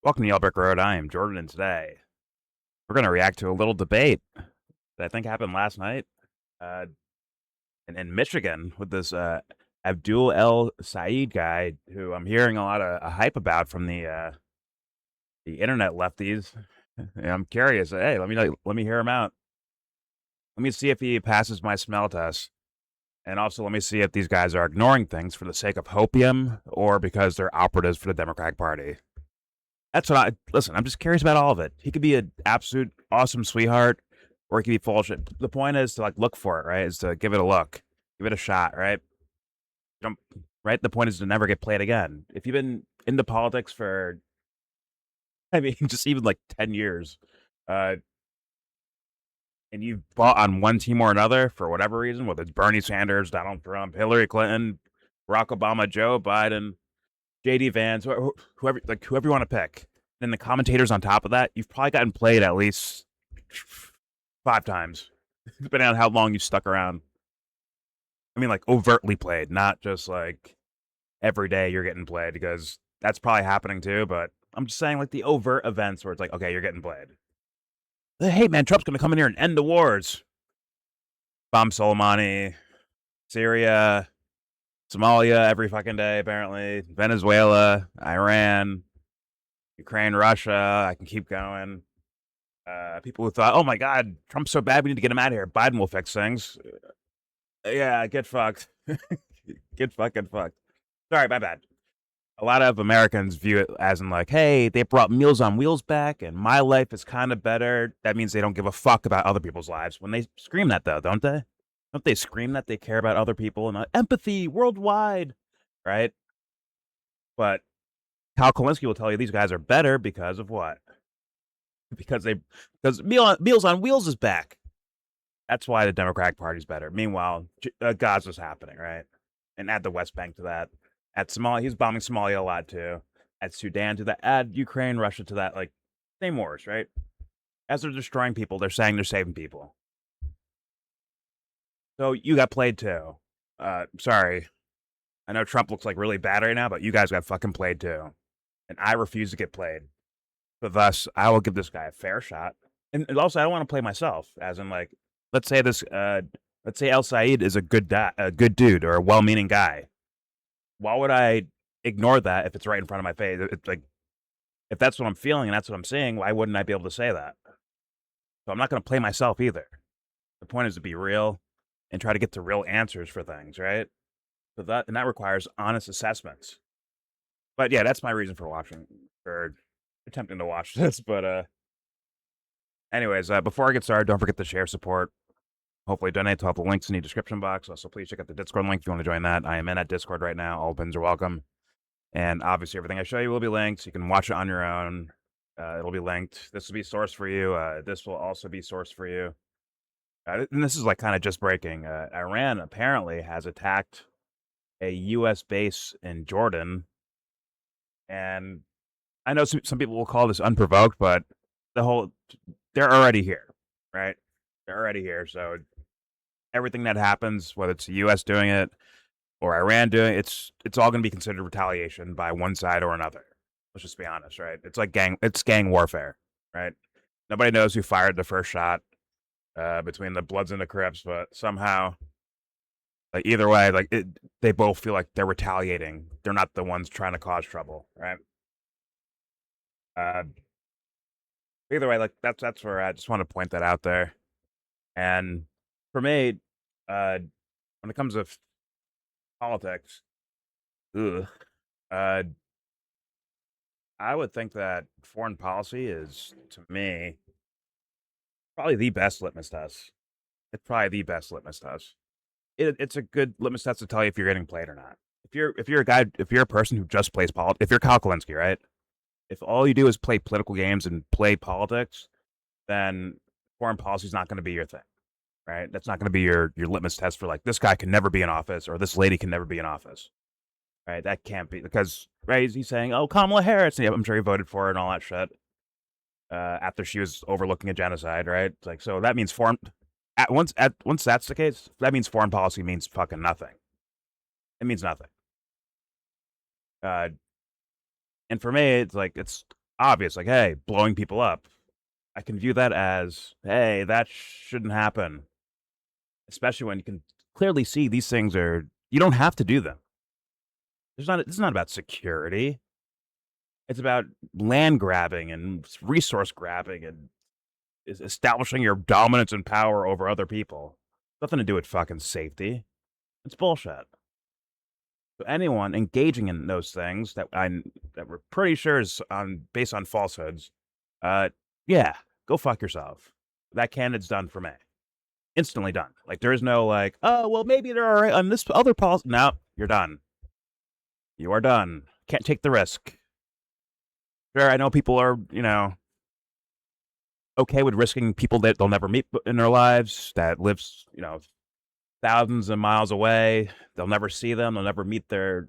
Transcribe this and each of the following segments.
Welcome to Yellbrick Road. I am Jordan, and today we're going to react to a little debate that I think happened last night uh, in Michigan with this Abdul El Saeed guy, who I'm hearing a lot of hype about from the internet lefties. And I'm curious. Hey, let me hear him out. Let me see if he passes my smell test, and also let me see if these guys are ignoring things for the sake of hopium or because they're operatives for the Democratic Party. That's what I listen. I'm just curious about all of it. He could be an absolute awesome sweetheart, or he could be full of shit. The point is to look for it, right? Is to give it a look, give it a shot, right? Don't, right. The point is to never get played again. If you've been into politics for, I mean, just even 10 years, uh, and you've fought on one team or another for whatever reason, whether it's Bernie Sanders, Donald Trump, Hillary Clinton, Barack Obama, Joe Biden, JD Vance, whoever you want to pick. Then the commentators on top of that, you've probably gotten played at least 5 times, depending on how long you stuck around. I mean, overtly played, not just every day you're getting played, because that's probably happening too. But I'm just saying, the overt events where it's okay, you're getting played. Hey, man, Trump's going to come in here and end the wars. Bomb Soleimani, Syria, Somalia every fucking day, apparently. Venezuela, Iran, Ukraine, Russia. I can keep going. People who thought, oh my God, Trump's so bad, we need to get him out of here. Biden will fix things. Yeah, get fucked. Get fucking fucked. Sorry, my bad. A lot of Americans view it as hey, they brought Meals on Wheels back and my life is kind of better. That means they don't give a fuck about other people's lives. When they scream that, though, don't they? Don't they scream that they care about other people and empathy worldwide, right? But Kyle Kalinske will tell you these guys are better because of what? Because Meals on Wheels is back. That's why the Democratic Party's better. Meanwhile, Gaza's happening, right? And add the West Bank to that. Add Somalia, he's bombing Somalia a lot too. Add Sudan to that. Add Ukraine, Russia to that. Same wars, right? As they're destroying people, they're saying they're saving people. So you got played too. Sorry. I know Trump looks really bad right now, but you guys got fucking played too. And I refuse to get played. So thus, I will give this guy a fair shot. And also, I don't want to play myself, as in let's say El Saeed is a good dude or a well-meaning guy. Why would I ignore that if it's right in front of my face? It's if that's what I'm feeling and that's what I'm seeing, why wouldn't I be able to say that? So I'm not going to play myself either. The point is to be real and try to get to real answers for things, right? So that requires honest assessments. But yeah, that's my reason for attempting to watch this. But anyways, before I get started, don't forget to share support. Hopefully donate to all the links in the description box. Also, please check out the Discord link if you want to join that. I am in that Discord right now. All pins are welcome. And obviously, everything I show you will be linked. So you can watch it on your own. It'll be linked. This will be sourced for you. This will also be sourced for you. And this is kind of just breaking. Iran apparently has attacked a U.S. base in Jordan. And I know some people will call this unprovoked, but they're already here, right? They're already here. So everything that happens, whether it's the U.S. doing it or Iran doing it, it's all going to be considered retaliation by one side or another. Let's just be honest, right? It's gang warfare, right? Nobody knows who fired the first shot between the Bloods and the Crips, but somehow, either way, they both feel like they're retaliating. They're not the ones trying to cause trouble, right? Either way, that's where I just want to point that out there. And for me, when it comes to politics, ugh, uh, I would think that foreign policy is, to me, probably the best litmus test. It's probably the best litmus test. It's a good litmus test to tell you if you're getting played or not. If you're a person who just plays politics, if you're Kyle Kalinske, right? If all you do is play political games and play politics, then foreign policy is not going to be your thing, right? That's not going to be your litmus test for this guy can never be in office or this lady can never be in office, right? That can't be, because right, he's saying, oh, Kamala Harris, and I'm sure he voted for her and all that shit after she was overlooking a genocide, right? So that means once that's the case, that means foreign policy means fucking nothing. It means nothing. And for me, it's obvious, like, hey, blowing people up. I can view that as, hey, that shouldn't happen. Especially when you can clearly see these things you don't have to do them. It's not about security. It's about land grabbing and resource grabbing and establishing your dominance and power over other people. Nothing to do with fucking safety. It's bullshit. So anyone engaging in those things that we're pretty sure is based on falsehoods, yeah, go fuck yourself. That candidate's done for me. Instantly done. Like, there is no like, oh, well, maybe there are on this other policy. No, you're done. You are done. Can't take the risk. Sure, I know people are, okay with risking people that they'll never meet in their lives, that lives, thousands of miles away. They'll never see them. They'll never meet their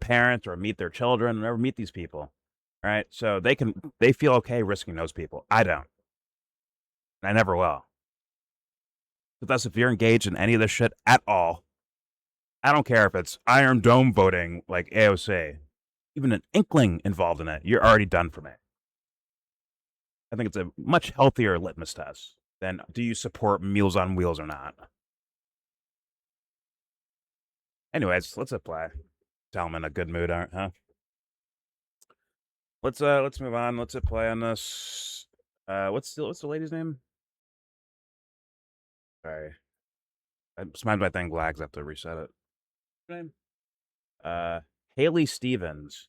parents or meet their children. They'll never meet these people. All right, so they feel okay risking those people. I don't. And I never will. But thus, if you're engaged in any of this shit at all, I don't care if it's Iron Dome voting like AOC, even an inkling involved in it, you're already done for me. I think it's a much healthier litmus test than do you support Meals on Wheels or not. Anyways, let's apply. Tell them in a good mood, huh? Let's move on. Let's play on this. What's the lady's name? Sorry, I smashed my thing lags. I have to reset it. Name? Haley Stevens,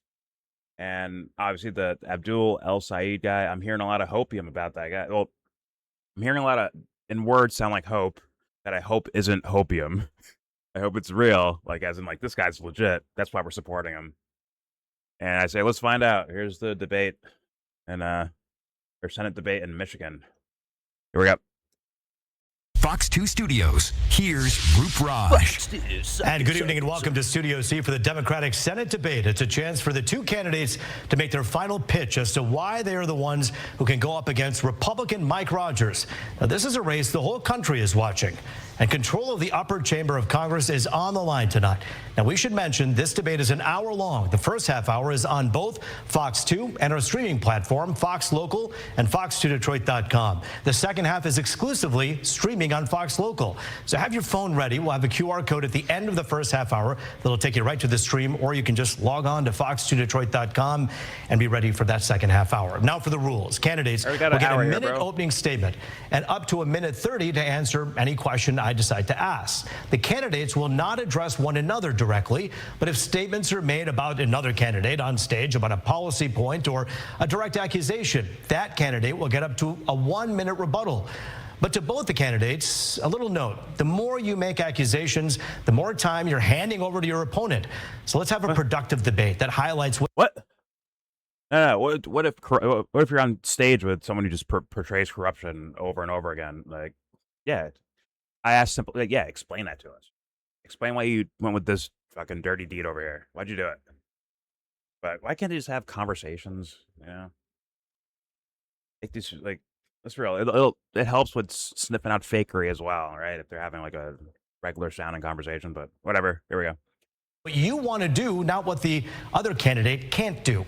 and obviously the Abdul El Said guy. I'm hearing a lot of hopium about that guy. Well, I'm hearing a lot of in words sound like hope that I hope isn't hopium. I hope it's real, like as in like this guy's legit. That's why we're supporting him. And I say, let's find out. Here's the debate, and or Senate debate in Michigan. Here we go. Fox 2 Studios, here's Group Raj. And good evening and welcome to Studio C for the Democratic Senate debate. It's a chance for the two candidates to make their final pitch as to why they are the ones who can go up against Republican Mike Rogers. Now, this is a race the whole country is watching, and control of the upper chamber of Congress is on the line tonight. Now, we should mention this debate is an hour long. The first half hour is on both Fox 2 and our streaming platform, Fox Local and Fox2Detroit.com. The second half is exclusively streaming on Fox Local. So have your phone ready. We'll have a QR code at the end of the first half hour that'll take you right to the stream, or you can just log on to Fox2Detroit.com and be ready for that second half hour. Now for the rules. Candidates will get a minute opening statement and up to a minute 30 to answer any question I decide to ask. The candidates will not address one another directly, but if statements are made about another candidate on stage about a policy point or a direct accusation, that candidate will get up to a 1 minute rebuttal. But to both the candidates, a little note: the more you make accusations, the more time you're handing over to your opponent. So let's have a productive debate that highlights what. No, what if you're on stage with someone who just portrays corruption over and over again? Like, yeah, I asked simply, like, yeah, explain that to us. Explain why you went with this fucking dirty deed over here. Why'd you do it? But why can't they just have conversations? Like this, like. That's real. It helps with sniffing out fakery as well, right? If they're having like a regular sounding conversation, but whatever. Here we go. What you want to do, not what the other candidate can't do.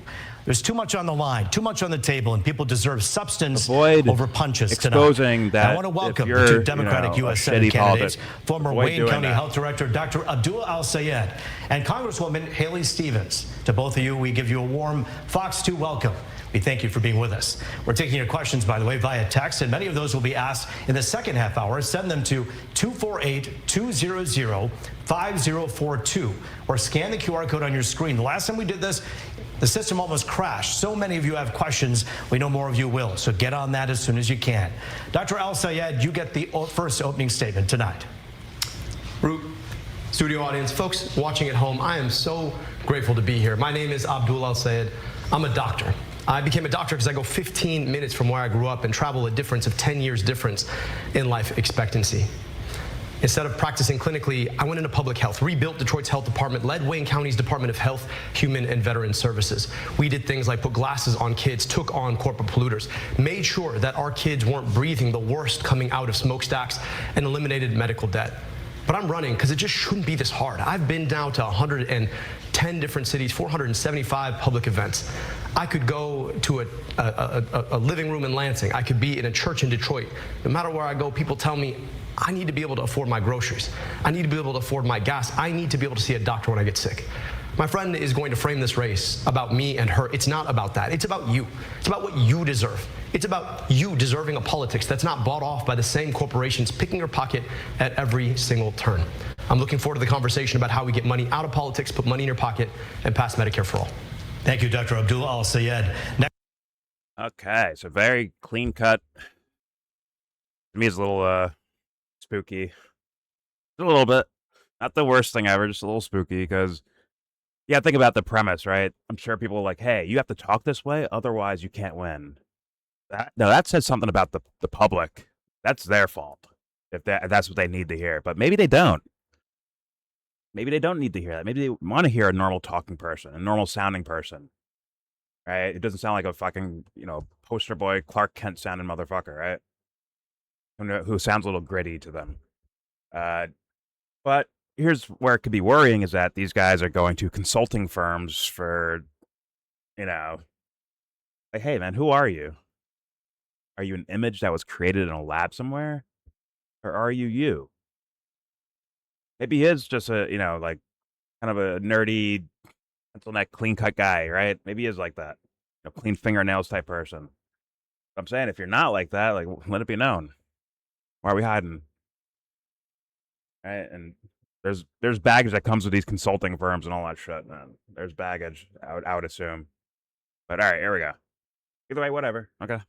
There's too much on the line, too much on the table, and people deserve substance over punches exposing tonight. That I want to welcome the two Democratic U.S. Senate candidates, former Wayne County Health Director Dr. Abdul El Sayed and Congresswoman Haley Stevens. To both of you, we give you a warm Fox 2 welcome. We thank you for being with us. We're taking your questions, by the way, via text, and many of those will be asked in the second half hour. Send them to 248-200-5042 or scan the QR code on your screen. The last time we did this, the system almost crashed. So many of you have questions. We know more of you will, so get on that as soon as you can. Dr. El Sayed, you get the first opening statement tonight. Root, studio audience, folks watching at home, I am so grateful to be here. My name is Abdul El Sayed. I'm a doctor. I became a doctor because I go 15 minutes from where I grew up and travel a difference of 10 years difference in life expectancy. Instead of practicing clinically, I went into public health, rebuilt Detroit's health department, led Wayne County's Department of Health, Human and Veteran Services. We did things like put glasses on kids, took on corporate polluters, made sure that our kids weren't breathing the worst coming out of smokestacks, and eliminated medical debt. But I'm running because it just shouldn't be this hard. I've been down to 110 10 different cities, 475 public events. I could go to a living room in Lansing. I could be in a church in Detroit. No matter where I go, people tell me, I need to be able to afford my groceries. I need to be able to afford my gas. I need to be able to see a doctor when I get sick. My friend is going to frame this race about me and her. It's not about that. It's about you. It's about what you deserve. It's about you deserving a politics that's not bought off by the same corporations picking your pocket at every single turn. I'm looking forward to the conversation about how we get money out of politics, put money in your pocket, and pass Medicare for all. Thank you, Dr. Abdul Al-Sayed. Okay, so very clean cut. To me, it's a little spooky. A little bit. Not the worst thing ever, just a little spooky because, yeah, think about the premise, right? I'm sure people are like, hey, you have to talk this way, otherwise you can't win. That says something about the public. That's their fault if that's what they need to hear. But maybe they don't. Maybe they don't need to hear that. Maybe they want to hear a normal talking person, a normal sounding person, right? It doesn't sound like a fucking, poster boy, Clark Kent sounding motherfucker, right? Who sounds a little gritty to them. But here's where it could be worrying is that these guys are going to consulting firms for, like, hey, man, who are you? Are you an image that was created in a lab somewhere? Or are you you? Maybe he is just a, like, kind of a nerdy, pencil neck, clean cut guy, right? Maybe he is like that. Clean fingernails type person. But I'm saying if you're not like that, like, let it be known. Why are we hiding? Right? And there's baggage that comes with these consulting firms and all that shit, man. There's baggage, I would assume. But all right, here we go. Either way, whatever. Okay.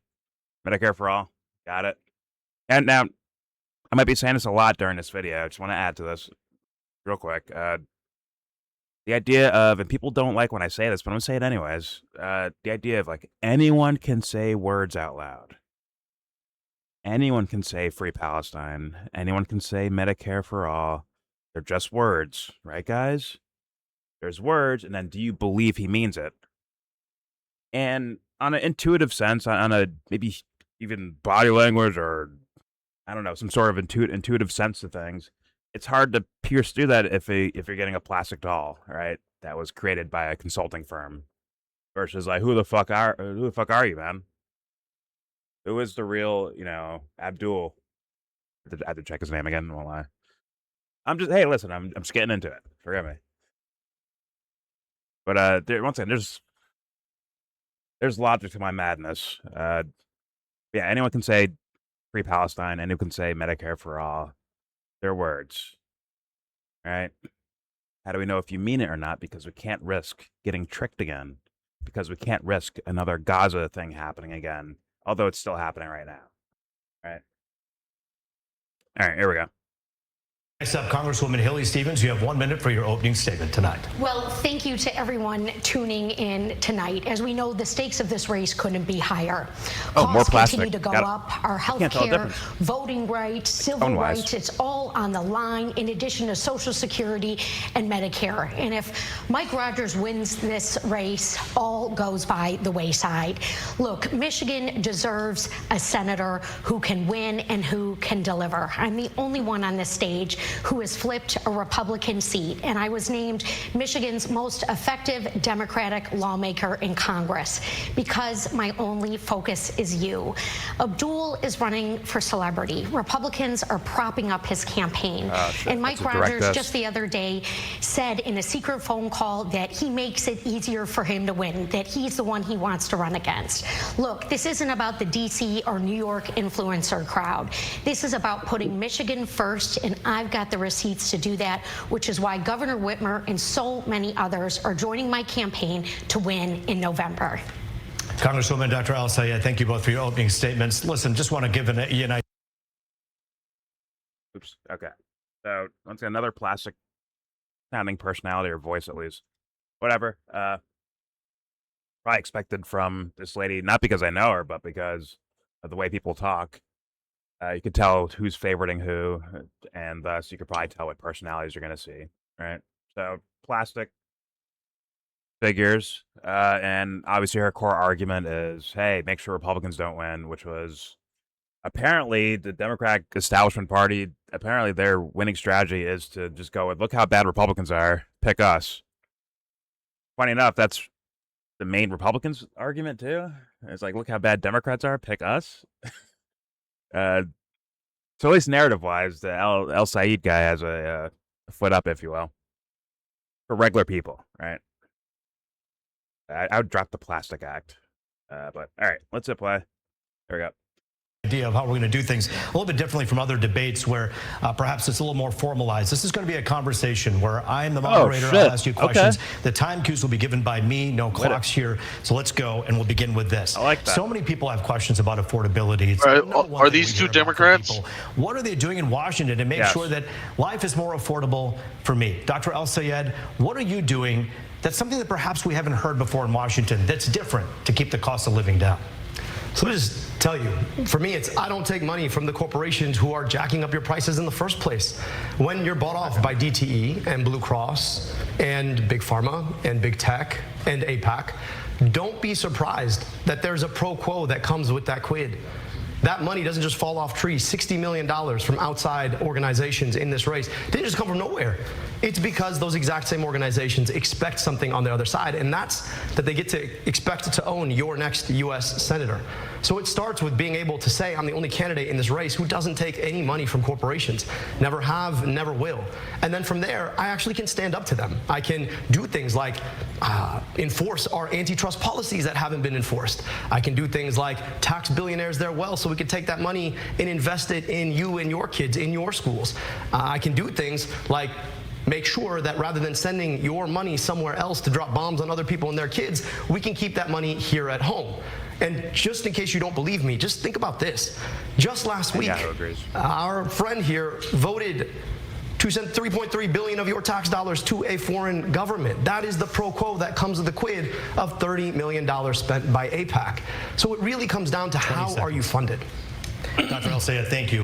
Medicare for all. Got it. And now, I might be saying this a lot during this video. I just want to add to this real quick. The idea of, and people don't like when I say this, but I'm going to say it anyways. The idea of, like, anyone can say words out loud. Anyone can say Free Palestine. Anyone can say Medicare for all. They're just words, right, guys? There's words, and then do you believe he means it? And on an intuitive sense, on a maybe even body language or, I don't know, some sort of intuitive sense to things, it's hard to pierce through that if you're getting a plastic doll, right, that was created by a consulting firm, versus like, who the fuck are you, man? Who is the real, Abdul? I had to check his name again. Won't lie. Hey, listen, I'm just getting into it. Forgive me. But once again, there's logic to my madness. Yeah, anyone can say Free Palestine. Anyone can say Medicare for all. They're words, right? How do we know if you mean it or not? Because we can't risk getting tricked again. Because we can't risk another Gaza thing happening again. Although it's still happening right now. Right. All right, here we go. Next up, Congresswoman Haley Stevens, you have 1 minute for your opening statement tonight. Well, thank you to everyone tuning in tonight. As we know, the stakes of this race couldn't be higher. Oh, more plastic. Continue to go up. Our health care, voting rights, civil rights, it's all on the line, in addition to Social Security and Medicare. And if Mike Rogers wins this race, all goes by the wayside. Look, Michigan deserves a senator who can win and who can deliver. I'm the only one on this stage who has flipped a Republican seat, and I was named Michigan's most effective Democratic lawmaker in Congress because my only focus is you. Abdul is running for celebrity. Republicans are propping up his campaign. And Mike Rogers just the other day said in a secret phone call that he makes it easier for him to win, that he's the one he wants to run against. Look, this isn't about the DC or New York influencer crowd. This is about putting Michigan first, and I've got the receipts to do that, which is why Governor Whitmer and so many others are joining my campaign to win in November. Congresswoman Dr. Al-Sayed, thank you both for your opening statements. Listen, just want to give an idea. Oops. Okay. So once again, another plastic sounding personality or voice, at least. Whatever. Probably expected from this lady, not because I know her, but because of the way people talk. You could tell who's favoriting who, and thus you could probably tell what personalities you're going to see, right? So plastic figures, and obviously her core argument is, hey, make sure Republicans don't win, which was apparently the Democratic establishment party, apparently their winning strategy is to just go with, look how bad Republicans are, pick us. funny enough, that's the main Republicans' argument too. It's like, look how bad Democrats are. Pick us. So at least narrative-wise, the El Said guy has a foot up, if you will, for regular people, right? I would drop the Plastic Act. But all right, let's hit play. There we go. Idea of how we're going to do things a little bit differently from other debates where perhaps it's a little more formalized. This is going to be a conversation where I'm the moderator. I'll ask you questions. Okay. The time cues will be given by me. No clocks here. So let's go, and we'll begin with this. I like that. So many people have questions about affordability. Are these two Democrats? What are they doing in Washington to make sure that life is more affordable for me? Dr. El Sayed, what are you doing that's something that perhaps we haven't heard before in Washington that's different to keep the cost of living down? So let me just tell you, for me, it's I don't take money from the corporations who are jacking up your prices in the first place. When you're bought off by DTE and Blue Cross and Big Pharma and Big Tech and APAC, don't be surprised that there's a pro quo that comes with that quid. That money doesn't just fall off trees. $60 million from outside organizations in this race didn't just come from nowhere. It's because those exact same organizations expect something on the other side, and that's that they get to expect to own your next U.S. senator. So it starts with being able to say, I'm the only candidate in this race who doesn't take any money from corporations. Never have, never will. And then from there, I actually can stand up to them. I can do things like enforce our antitrust policies that haven't been enforced. I can do things like tax billionaires their wealth so we can take that money and invest it in you and your kids, in your schools. I can do things like make sure that rather than sending your money somewhere else to drop bombs on other people and their kids, we can keep that money here at home. And just in case you don't believe me, just think about this. Just last week, our friend here voted to send $3.3 billion of your tax dollars to a foreign government. That is the pro quo that comes with the quid of $30 million spent by APAC. So it really comes down to how are you funded? Dr. El Sayed, thank you.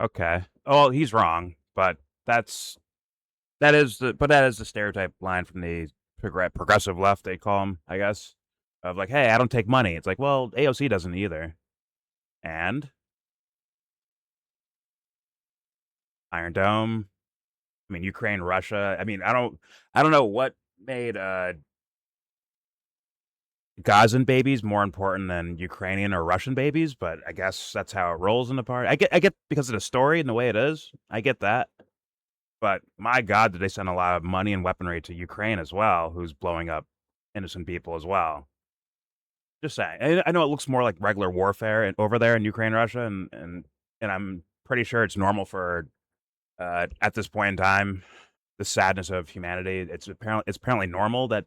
Okay. Well, he's wrong, but that is the stereotype line from the progressive left, they call them, I guess, of like, hey, I don't take money. It's like, well, AOC doesn't either. And Iron Dome, I mean, Ukraine, Russia. I mean, I don't know what made Gazan babies more important than Ukrainian or Russian babies, but I guess that's how it rolls in the party. I get because of the story and the way it is. I get that. But my God, did they send a lot of money and weaponry to Ukraine as well, who's blowing up innocent people as well. Just saying. I know it looks more like regular warfare over there in Ukraine, Russia, and I'm pretty sure it's normal for at this point in time, the sadness of humanity. It's apparently normal that,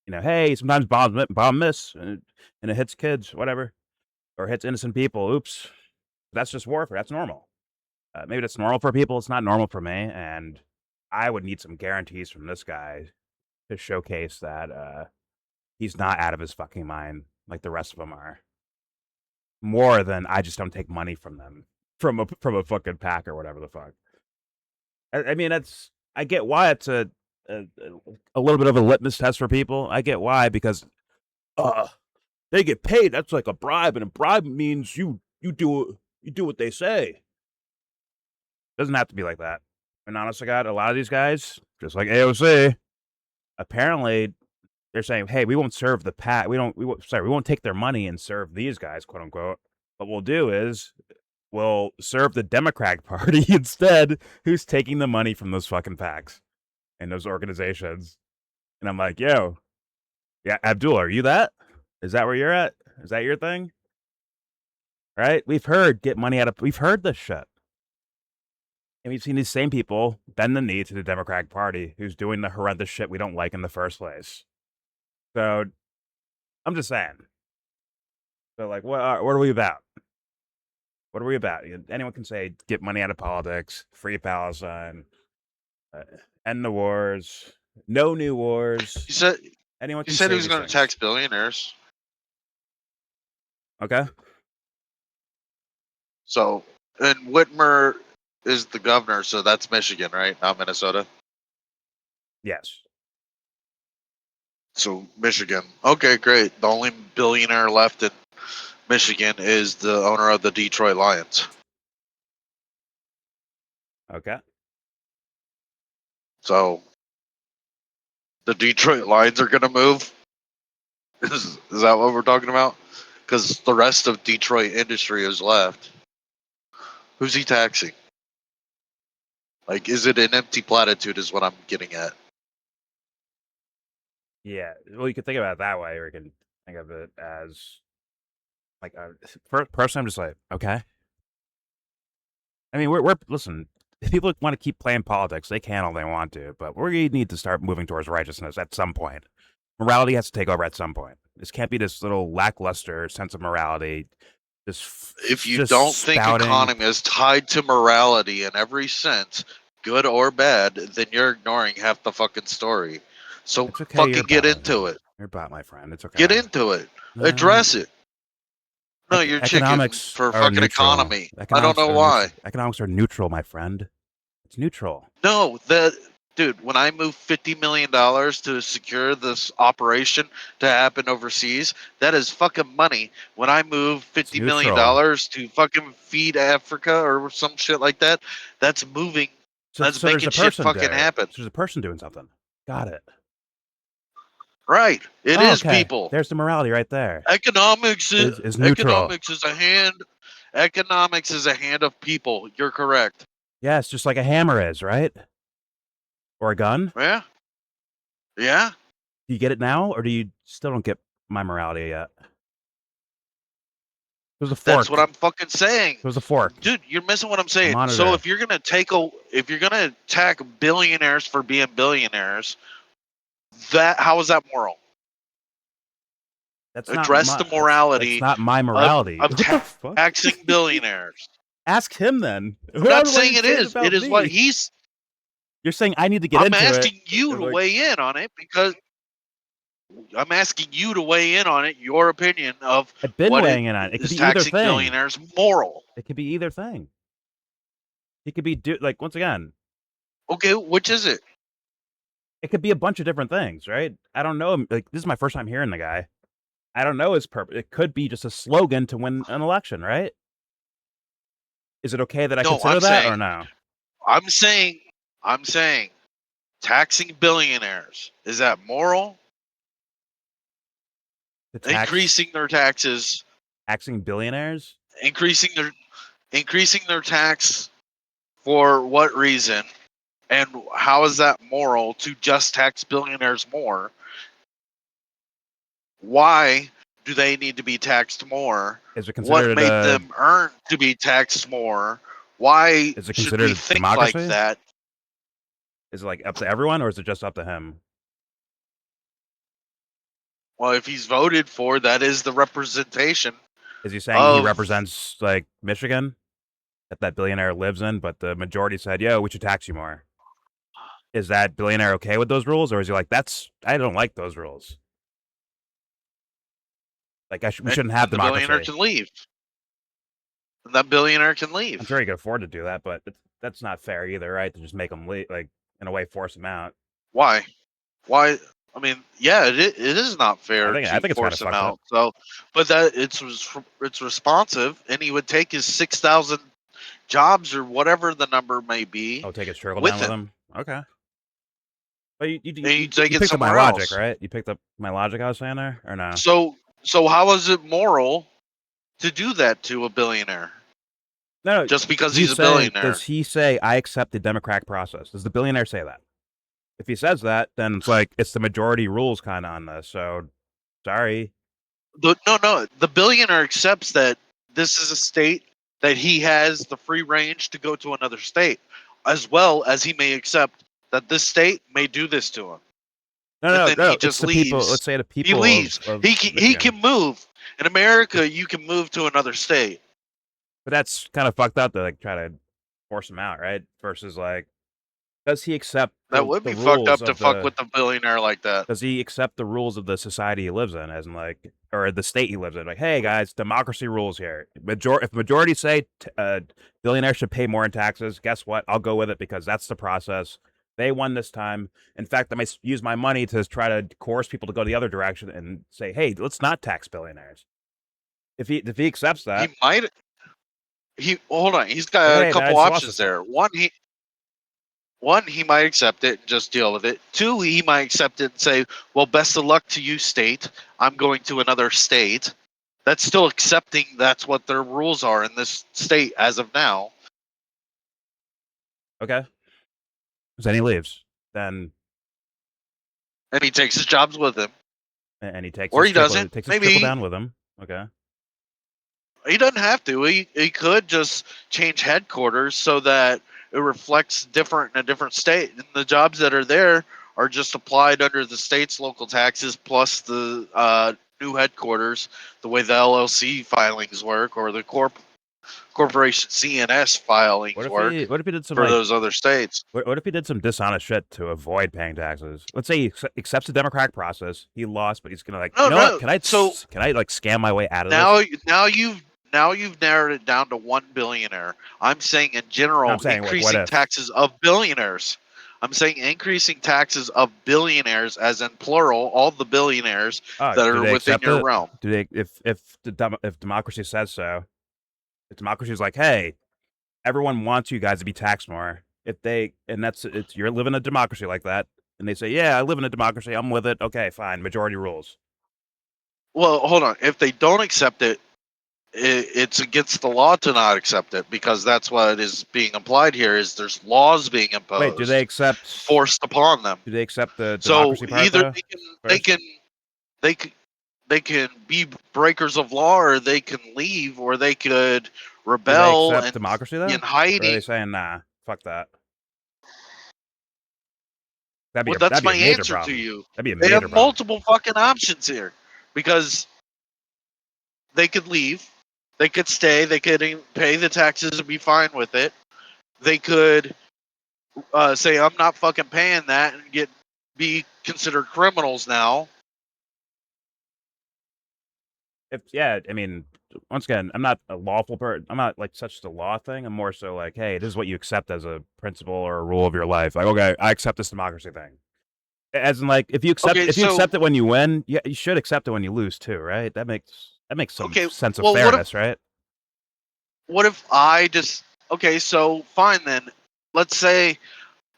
hey, sometimes bomb miss and it hits kids, whatever, or hits innocent people. Oops, that's just warfare. That's normal. Maybe that's normal for people. It's not normal for me, and I would need some guarantees from this guy to showcase that he's not out of his fucking mind like the rest of them are. More than I just don't take money from them from a fucking pack or whatever the fuck. I mean, I get why it's a little bit of a litmus test for people. I get why, because they get paid. That's like a bribe, and a bribe means you do what they say. Doesn't have to be like that. And honest to God, a lot of these guys, just like AOC, apparently they're saying, "Hey, we won't serve the pack. We won't take their money and serve these guys, quote unquote. What we'll do is we'll serve the Democratic Party instead, who's taking the money from those fucking PACs and those organizations." And I'm like, yo, yeah, Abdul, are you that? Is that where you're at? Is that your thing? Right? We've heard we've heard this shit. And we've seen these same people bend the knee to the Democratic Party, who's doing the horrendous shit we don't like in the first place. So, I'm just saying. So, like, what are we about? What are we about? Anyone can say, get money out of politics, free Palestine, end the wars, no new wars. He said he was going to tax billionaires. Okay. So, and Whitmer is the governor, so that's Michigan, right? Not Minnesota? Yes. So, Michigan. Okay, great. The only billionaire left in Michigan is the owner of the Detroit Lions. Okay. So, The Detroit Lions are gonna move. Is that what we're talking about? Because the rest of Detroit industry is left. Who's he taxing? Like, is it an empty platitude? Is what I'm getting at. Yeah, well, you could think about it that way, or you can think of it as like personally, I'm just like, okay. I mean, we're listen. If people want to keep playing politics, they can all they want to, but we need to start moving towards righteousness at some point. Morality has to take over at some point. This can't be this little lackluster sense of morality. If you just don't think spouting. economy is tied to morality in every sense, good or bad, then you're ignoring half the fucking story. So It's okay, fucking get into it. You're bot, my friend. It's okay. Get into it. Address it. No, you're chicken economics for are fucking neutral. economy. I don't know why. Economics are neutral, my friend. It's neutral. No, dude, when I moved $50 million to secure this operation to happen overseas, that is fucking money. When I moved $50 million to fucking feed Africa or some shit like that, that's moving. That's making shit fucking happen. So there's a person doing something. Got it. Right. It is people. There's the morality right there. Economics is neutral. Economics is a hand. Economics is a hand of people. You're correct. Yeah, it's just like a hammer is, right? Or a gun? Yeah. Yeah. Do you get it now, or do you still don't get my morality yet? There's a fork. That's what I'm fucking saying. There's a fork. Dude, you're missing what I'm saying. So if you're gonna attack billionaires for being billionaires, how is that moral? Address the morality. That's not my morality. Of taxing billionaires. Ask him then. I'm not saying it is. It is what he's. You're saying I need to get into it. I'm asking you to weigh in on it because I'm asking you to weigh in on it. Your opinion of I've been weighing in on it. It could be either thing. Billionaires moral. It could be either thing. It could be like once again. Okay, which is it? It could be a bunch of different things, right? I don't know. Like this is my first time hearing the guy. I don't know his purpose. It could be just a slogan to win an election, right? Is it okay that I consider that or no? I'm saying, taxing billionaires, is that moral? Increasing their taxes. Taxing billionaires? Increasing their tax for what reason? And how is that moral to just tax billionaires more? Why do they need to be taxed more? Is it considered what made them earn to be taxed more? Why is it should considered we think democracy? Like that? Is it like up to everyone, or is it just up to him? Well, if he's voted for, that is the representation. Is he saying he represents like Michigan, that billionaire lives in, but the majority said, "Yo, we should tax you more"? Is that billionaire okay with those rules, or is he like, I don't like those rules? Like we shouldn't have democracy. The billionaire can leave. And that billionaire can leave. I'm sure he could afford to do that, but that's not fair either, right? To just make him leave, like in a way, force him out. Why? I mean, yeah, it is not fair I think to force him out. So, but that it's responsive, and he would take his 6,000 jobs or whatever the number may be. Oh, take his trickle down with him. Okay. But you picked up my logic, right? You picked up my logic I was saying there, or no? So how is it moral to do that to a billionaire? No, just because he's a billionaire. Does he say, I accept the democratic process? Does the billionaire say that? If he says that, then it's like, it's the majority rules kind of on this, so sorry. No. The billionaire accepts that this is a state that he has the free range to go to another state, as well as he may accept that this state may do this to him. No. He just leaves. People, let's say the people. He leaves. He can move. In America, you can move to another state. But that's kind of fucked up to like try to force him out, right? Versus like, does he accept that would be fucked up to fuck with the billionaire like that? Does he accept the rules of the society he lives in, as in like, or the state he lives in? Like, hey guys, democracy rules here. If majority say billionaires should pay more in taxes, guess what? I'll go with it because that's the process. They won this time. In fact, I might use my money to try to coerce people to go the other direction and say, hey, let's not tax billionaires. If he accepts that, he might. Hold on. He's got a couple options there. One, one, he might accept it and just deal with it. Two, he might accept it and say, well, best of luck to you, state. I'm going to another state. That's still accepting that's what their rules are in this state as of now. Okay. Then he leaves. Then. And he takes his jobs with him. And he takes or his he doesn't. Takes his Maybe trickle down with him. Okay. He doesn't have to. He could just change headquarters so that it reflects different in a different state. And the jobs that are there are just applied under the state's local taxes plus the new headquarters, the way the LLC filings work or the corporation CNS filings work. What if he did some for those other states? What if he did some dishonest shit to avoid paying taxes? Let's say he accepts the democratic process. He lost, but he's gonna what? Can I like scam my way out of this? Now you've narrowed it down to one billionaire. I'm saying in general, increasing taxes of billionaires. I'm saying increasing taxes of billionaires, as in plural, all the billionaires that are within your realm. Do they? If democracy says so, if democracy is like, hey, everyone wants you guys to be taxed more. You're living a democracy like that, and they say, yeah, I live in a democracy. I'm with it. Okay, fine. Majority rules. Well, hold on. If they don't accept it, it's against the law to not accept it, because that's what is being applied here. Is there's laws being imposed? Wait, do they accept forced upon them? Do they accept the democracy part? So either they can be breakers of law, or they can leave, or they could rebel. Do they accept democracy though? In hiding. Or are they saying nah, fuck that? That's my answer to you. That'd be a they major have problem. Multiple fucking options here, because they could leave. They could stay. They could pay the taxes and be fine with it. They could say, "I'm not fucking paying that," and be considered criminals now. I mean, once again, I'm not a lawful person. I'm not like such the law thing. I'm more so like, hey, this is what you accept as a principle or a rule of your life. Like, okay, I accept this democracy thing. As in, like, if you accept it when you win, yeah, you should accept it when you lose too, right? That makes some sense of fairness, right? What if I just so fine then. Let's say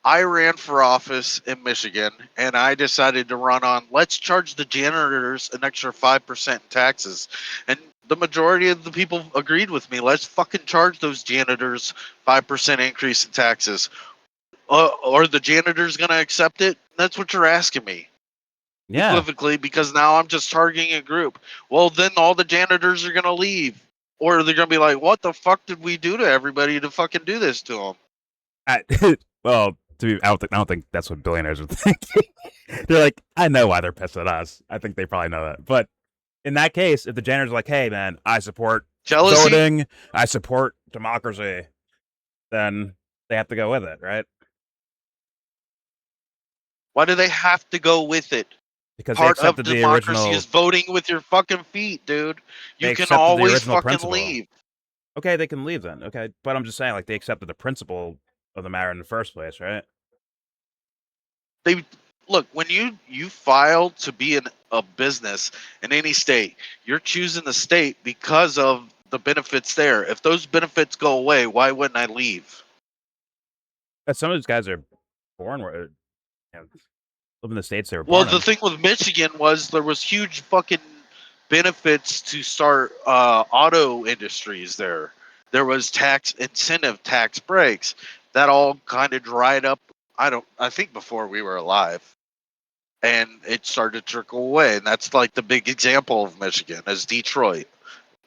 I ran for office in Michigan and I decided to run on, let's charge the janitors an extra 5% in taxes. And the majority of the people agreed with me. Let's fucking charge those janitors 5% increase in taxes. Are the janitors going to accept it? That's what you're asking me. Yeah. Equivocally, because now I'm just targeting a group. Well, then all the janitors are going to leave. Or they're going to be like, what the fuck did we do to everybody to fucking do this to them? Well, I don't think that's what billionaires are thinking. They're like, I know why they're pissed at us. I think they probably know that. But in that case, if the janitors are like, hey, man, I support voting, I support democracy, then they have to go with it, right? Why do they have to go with it? Because part of democracy is voting with your fucking feet, dude. You can always fucking leave. Okay, they can leave then. Okay, but I'm just saying, like, they accepted the principle of the matter in the first place, right? They look, when you file to be in a business in any state, you're choosing the state because of the benefits there. If those benefits go away, why wouldn't I leave? Some of these guys are born where, live in the states they were born in. The thing with Michigan was there was huge fucking benefits to start auto industries there. There was tax incentive, tax breaks. That all kind of dried up. I think before we were alive, and it started to trickle away. And that's like the big example of Michigan as Detroit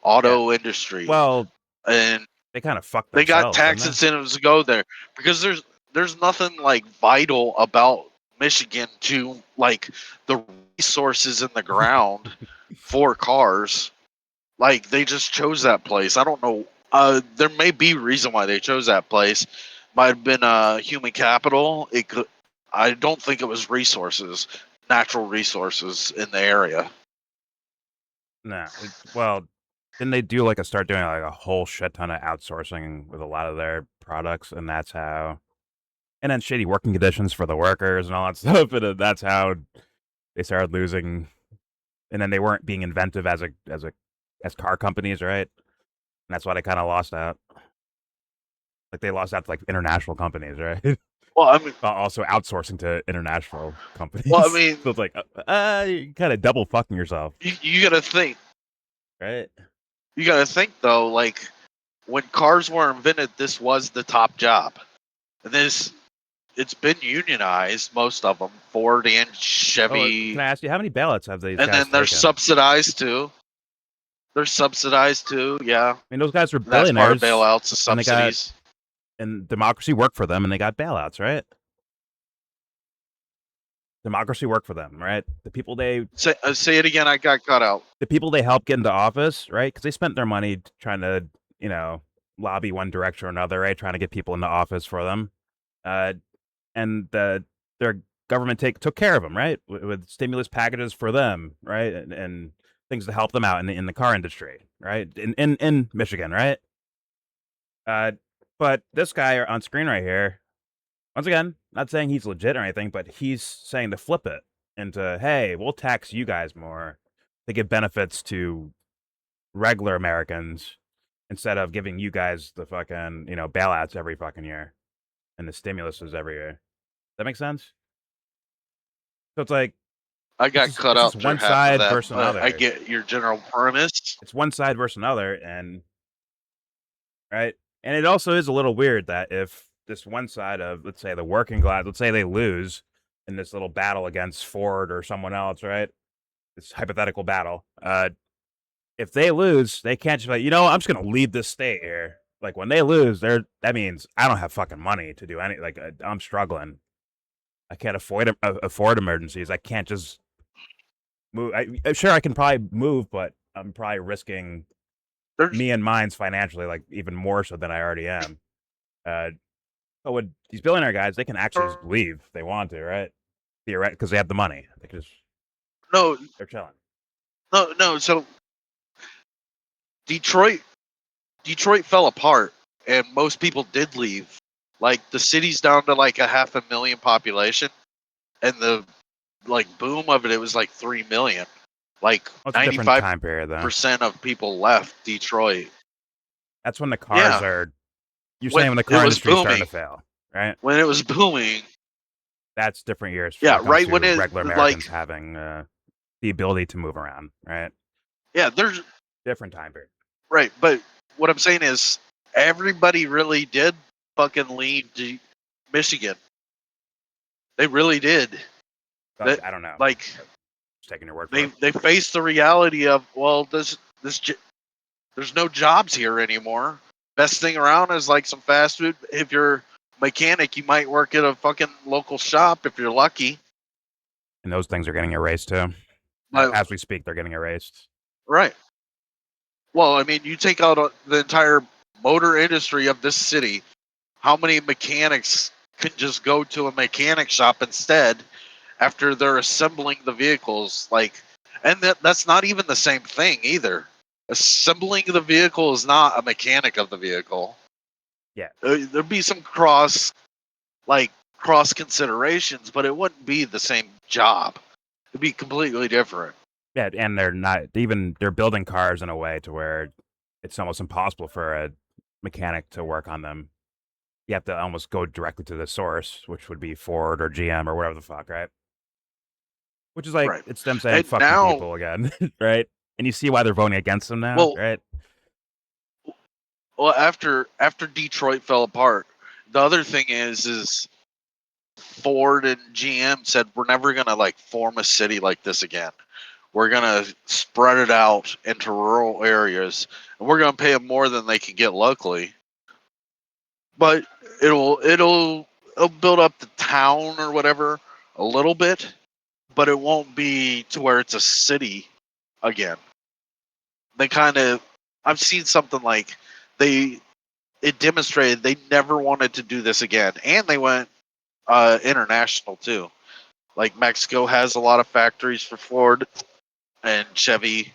auto industry. Well, and they kind of fucked themselves. They got tax incentives to go there because there's nothing like vital about Michigan to like the resources in the ground for cars. Like they just chose that place. I don't know. There may be a reason why they chose that place. Might have been human capital. It could. I don't think it was resources, natural resources in the area. Nah. Well, didn't they do start doing like a whole shit ton of outsourcing with a lot of their products, and that's how. And then shitty working conditions for the workers and all that stuff, and that's how they started losing. And then they weren't being inventive as car companies, right? And that's why they kind of lost out. Like they lost out to like international companies, right? Well, I mean, also outsourcing to international companies. well, I mean, so it's like, you're kind of double fucking yourself, you gotta think. right? You gotta think though, like when cars were invented, this was the top job, and it's been unionized, most of them, Ford and Chevy. Can I ask you, how many bailouts have these and guys then they're taken? subsidized too. They're subsidized too, yeah. I mean, those guys are That's part of billionaires, bailouts, the subsidies. and democracy worked for them, and they got bailouts, right? Democracy worked for them, right? The people they say it again. I got cut out. The people they helped get into office, right? Because they spent their money trying to, lobby one direction or another, right? Trying to get people into office for them, and their government took care of them, right? With stimulus packages for them, right, and things to help them out in the car industry, right? In Michigan, right? But this guy on screen right here, once again, not saying he's legit or anything, but he's saying to flip it into, hey, we'll tax you guys more to give benefits to regular Americans instead of giving you guys the fucking, bailouts every fucking year and the stimuluses every year. Does that make sense? So it's like, I got cut out through one half side of that, versus another. I get your general premise. It's one side versus another, and right, and it also is a little weird that if this one side of, let's say, the working class, let's say they lose in this little battle against Ford or someone else, right? This hypothetical battle. If they lose, they can't just be like, I'm just gonna leave this state here. Like when they lose, that means I don't have fucking money to do any. Like I'm struggling. I can't afford emergencies. I can't just move. Sure, I can probably move, but I'm probably risking me and mine's financially, like even more so than I already am. But with these billionaire guys, they can actually just leave if they want to, right? Theoretically, because they have the money. They can just they're chilling. No. So Detroit fell apart, and most people did leave. Like the city's down to like 500,000 population, and the boom of it was like 3 million. Like 95% of people left Detroit. That's when the cars are. You're saying when the car industry is starting to fail, right? When it was booming. That's different years. Yeah, right. When regular Americans having the ability to move around, right? Yeah, there's different time period. Right, but what I'm saying is everybody really did fucking leave Michigan. They really did. I don't know. Like, just taking your word for it. They faced the reality of, well, there's no jobs here anymore. Best thing around is like some fast food. If you're a mechanic, you might work at a fucking local shop if you're lucky. And those things are getting erased too. As we speak, they're getting erased. Right. Well, I mean, you take out the entire motor industry of this city. How many mechanics can just go to a mechanic shop instead after they're assembling the vehicles? And that's not even the same thing either. Assembling the vehicle is not a mechanic of the vehicle. Yeah. There'd be some cross considerations, but it wouldn't be the same job. It'd be completely different. Yeah, and they're building cars in a way to where it's almost impossible for a mechanic to work on them. You have to almost go directly to the source, which would be Ford or GM or whatever the fuck, right? Which is like, it's them saying fuck you people again, right? And you see why they're voting against them now, right? Well, after Detroit fell apart, the other thing is Ford and GM said we're never gonna form a city like this again. We're gonna spread it out into rural areas, and we're gonna pay them more than they can get locally. But it'll build up the town or whatever a little bit, but it won't be to where it's a city again. I've seen something like it demonstrated they never wanted to do this again, and they went international too. Like Mexico has a lot of factories for Ford and Chevy,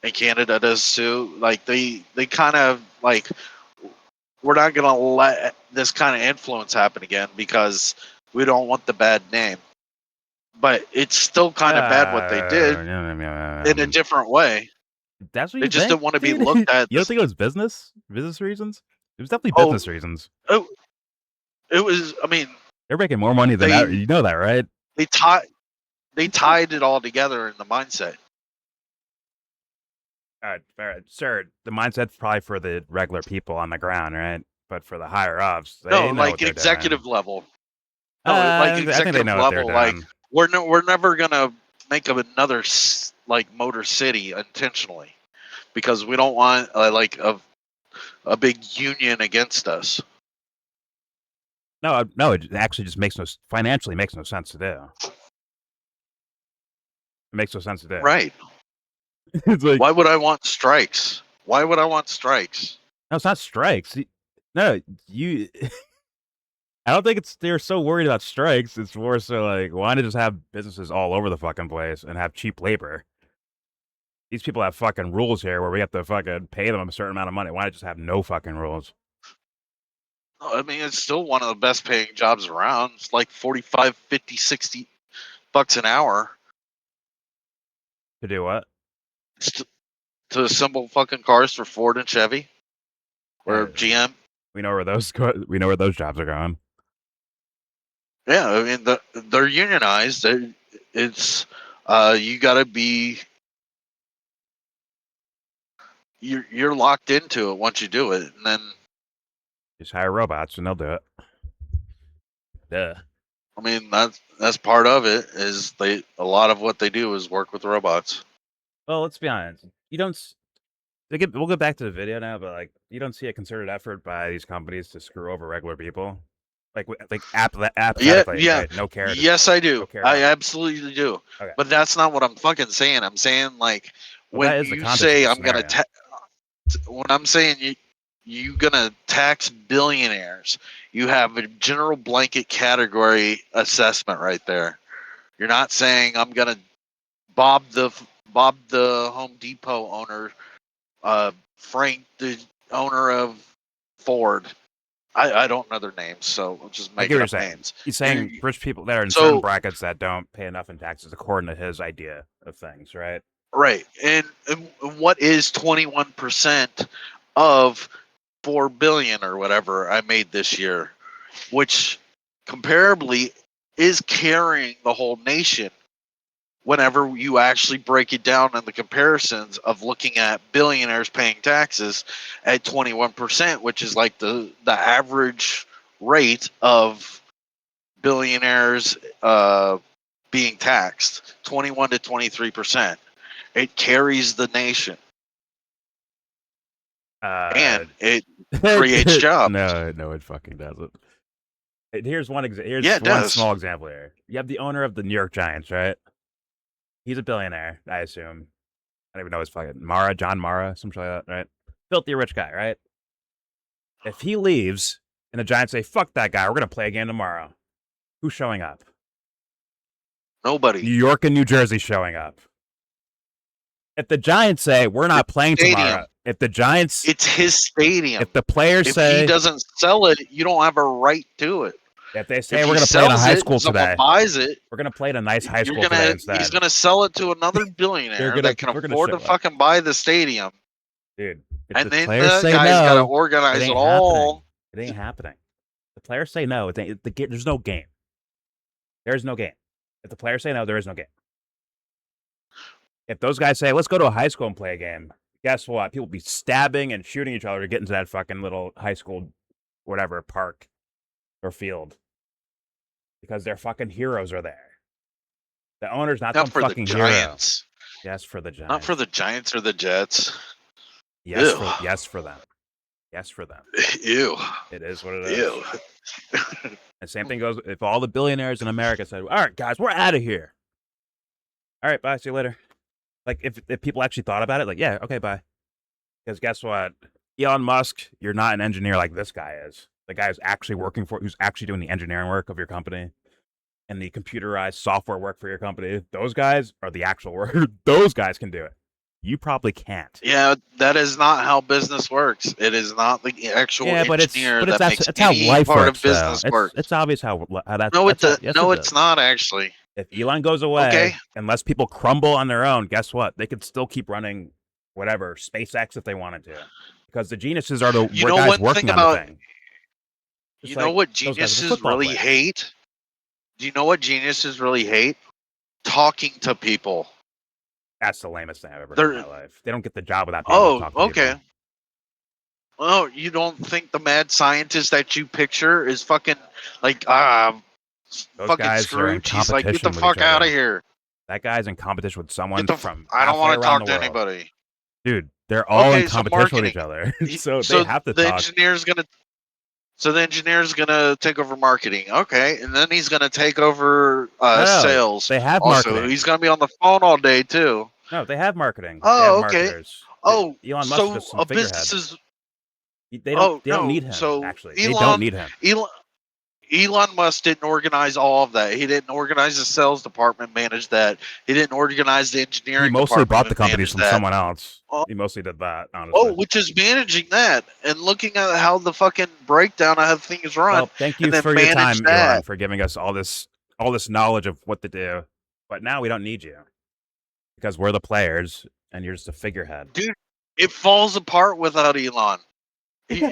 and Canada does too. Like they kind of we're not gonna let this kind of influence happen again because we don't want the bad name. But it's still kind of bad what they did in a different way. That's what they just didn't want to be looked at. You don't think it was business reasons? It was definitely business reasons. It was. I mean, They're making more money than ever. You know that, right? They tied it all together in the mindset. All right, fair. Sir, the mindset's probably for the regular people on the ground, right? But for the higher ups, they know like what they're executive doing. level. No, like I think executive they know level. What they're doing. Like we're never gonna make up another like Motor City intentionally, because we don't want like a big union against us. No, it actually just financially makes no sense to do. It makes no sense to do. Right. It's like, why would I want strikes? Why would I want strikes? No, it's not strikes. No, you. I don't think they're so worried about strikes. It's more so like, why not just have businesses all over the fucking place and have cheap labor? These people have fucking rules here where we have to fucking pay them a certain amount of money. Why not just have no fucking rules? I mean, it's still one of the best paying jobs around. It's like 45, 50, 60 bucks an hour. To do what? To assemble fucking cars for Ford and Chevy or GM. We know where those jobs are going. Yeah, I mean they're unionized. It's you got to be you're locked into it once you do it, and then just hire robots and they'll do it. Duh. I mean that's part of it. Is a lot of what they do is work with robots. Well, let's be honest. You don't. We'll go back to the video now, but like you don't see a concerted effort by these companies to screw over regular people. Like apathetically, yeah. Right? No care. Yes, I do. No I absolutely do. Okay. But that's not what I'm fucking saying. I'm saying like when you say I'm gonna when I'm saying you gonna tax billionaires, you have a general blanket category assessment right there. You're not saying I'm gonna Bob the Home Depot owner, Frank the owner of Ford. I don't know their names, so I'll just make up names. He's saying rich people that are in certain brackets that don't pay enough in taxes according to his idea of things, right? Right. And what is 21% of 4 billion or whatever I made this year, which comparably is carrying the whole nation whenever you actually break it down in the comparisons of looking at billionaires paying taxes at 21%, which is like the average rate of billionaires being taxed, 21 to 23%. It carries the nation. And it creates jobs. No, it fucking doesn't. Here's one small example here. You have the owner of the New York Giants, right? He's a billionaire, I assume. I don't even know his fucking John Mara, something like that, right? Filthy rich guy, right? If he leaves and the Giants say, fuck that guy, we're going to play again tomorrow. Who's showing up? Nobody. New York and New Jersey showing up. If the Giants say, we're not playing tomorrow. If the Giants... It's his stadium. If the players say... If he doesn't sell it, you don't have a right to it. If they say we're going to play in a high school today, buys it, we're going to play in a nice high school today instead. He's going to sell it to another billionaire that can afford to fucking buy the stadium. Dude, and then the guy's got to organize it all. It ain't happening. The players say no. There's no game. There's no game. If the players say no, there is no game. If those guys say, let's go to a high school and play a game, guess what? People will be stabbing and shooting each other to get into that fucking little high school, whatever, park or field. Because their fucking heroes are there. The owner's not some fucking hero. Giants. Yes, for the Giants. Not for the Giants or the Jets. Yes, for them. Yes, for them. Ew. It is what it is. Ew. And same thing goes if all the billionaires in America said, all right, guys, we're out of here. All right, bye. See you later. Like, if people actually thought about it, like, yeah, okay, bye. Because guess what? Elon Musk, you're not an engineer like this guy is. The guy who's actually who's actually doing the engineering work of your company and the computerized software work for your company. Those guys are the actual work. Those guys can do it. You probably can't. Yeah, that is not how business works. It is not the actual engineer that makes any part of business work. It's obvious how that. No, it's not actually. If Elon goes away, unless people crumble on their own, guess what? They could still keep running whatever, SpaceX if they wanted to. Because the geniuses are the guys working on the thing. You know what geniuses really hate? Do you know what geniuses really hate? Talking to people. That's the lamest thing I've ever heard in my life. They don't get the job without being able to talk to okay. people. Oh, you don't think the mad scientist that you picture is fucking like Those fucking guys are in Scrooge? He's like, get the competition with each fuck out other. of here. That guy's in competition with someone from I don't halfway want to around talk the to world. anybody. Dude, they're all in Okay, so competition with each marketing. other. So they have to talk. So the engineer's gonna take over marketing. Okay, and then he's gonna take over No, sales. they have Also, marketing. he's gonna be on the phone all day too. No, they have marketing. Oh, they have okay. marketers. Oh, Elon Musk is just some figurehead. business is. They don't need him. So Actually, they don't need him. Elon Musk didn't organize all of that. He didn't organize the sales department, manage that. He didn't organize the engineering department. He mostly bought the companies from that. someone else. He mostly did that, honestly. Which is managing that and looking at how the fucking breakdown of how things run. Well, thank you for your time, Elon, for giving us all this knowledge of what to do. But now we don't need you because we're the players and you're just a figurehead. Dude, it falls apart without Elon. You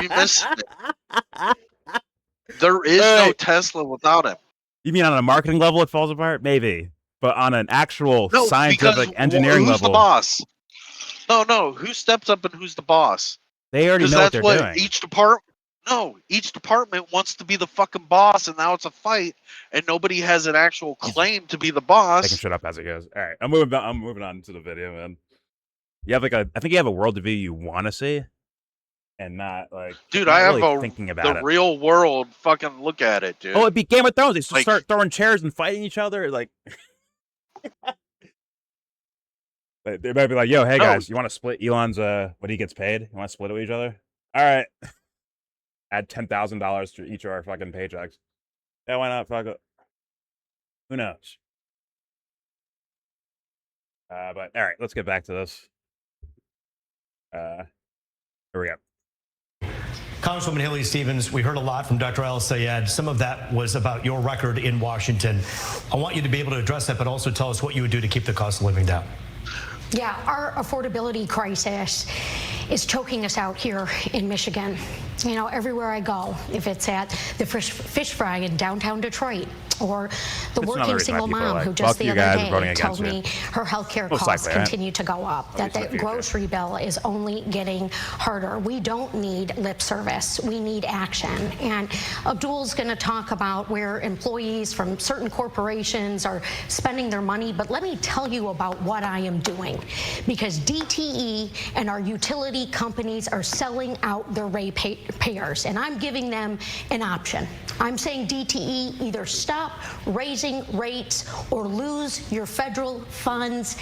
miss it. There is no Tesla without him. You mean on a marketing level it falls apart? Maybe. But on an actual scientific engineering who's level. The boss? No. Who steps up and who's the boss? They already know what they're doing. Each department wants to be the fucking boss, and now it's a fight, and nobody has an actual claim to be the boss. I can shut up as it goes. All right, I'm moving on to the video, man. You have I think you have a worldview you want to see, and not like. Dude, I have thinking about the real world. Fucking look at it, dude. Oh, it'd be Game of Thrones. They just start throwing chairs and fighting each other, like. They might be like, "Yo, hey guys, you want to split Elon's what he gets paid? You want to split it with each other? All right, add $10,000 to each of our fucking paychecks. Yeah, why not? Fuck it. Who knows? But all right, let's get back to this. Here we go. Congresswoman Haley Stevens, we heard a lot from Dr. El-Sayed. Some of that was about your record in Washington. I want you to be able to address that, but also tell us what you would do to keep the cost of living down. Yeah, our affordability crisis is choking us out here in Michigan. You know, everywhere I go, if it's at the fish fry in downtown Detroit, or the working single mom who just the other day told me her health care costs continue to go up, that the grocery bill is only getting harder. We don't need lip service. We need action. And Abdul's going to talk about where employees from certain corporations are spending their money, but let me tell you about what I am doing. Because DTE and our utility companies are selling out their ratepayers, and I'm giving them an option. I'm saying DTE, either stop raising rates or lose your federal funds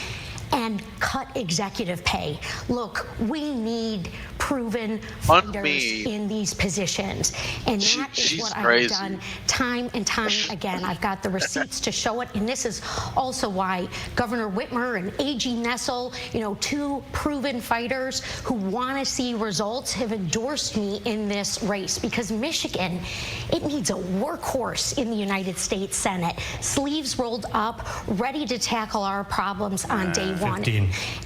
and cut executive pay. Look, we need proven funders in these positions, and that is what I have done time and time again. I've got the receipts to show it, and this is also why Governor Whitmer and AG Nessel, you know, two proven fighters who want to see results, have endorsed me in this race, because Michigan, it needs a workhorse in the United States Senate, sleeves rolled up, ready to tackle our problems on day one.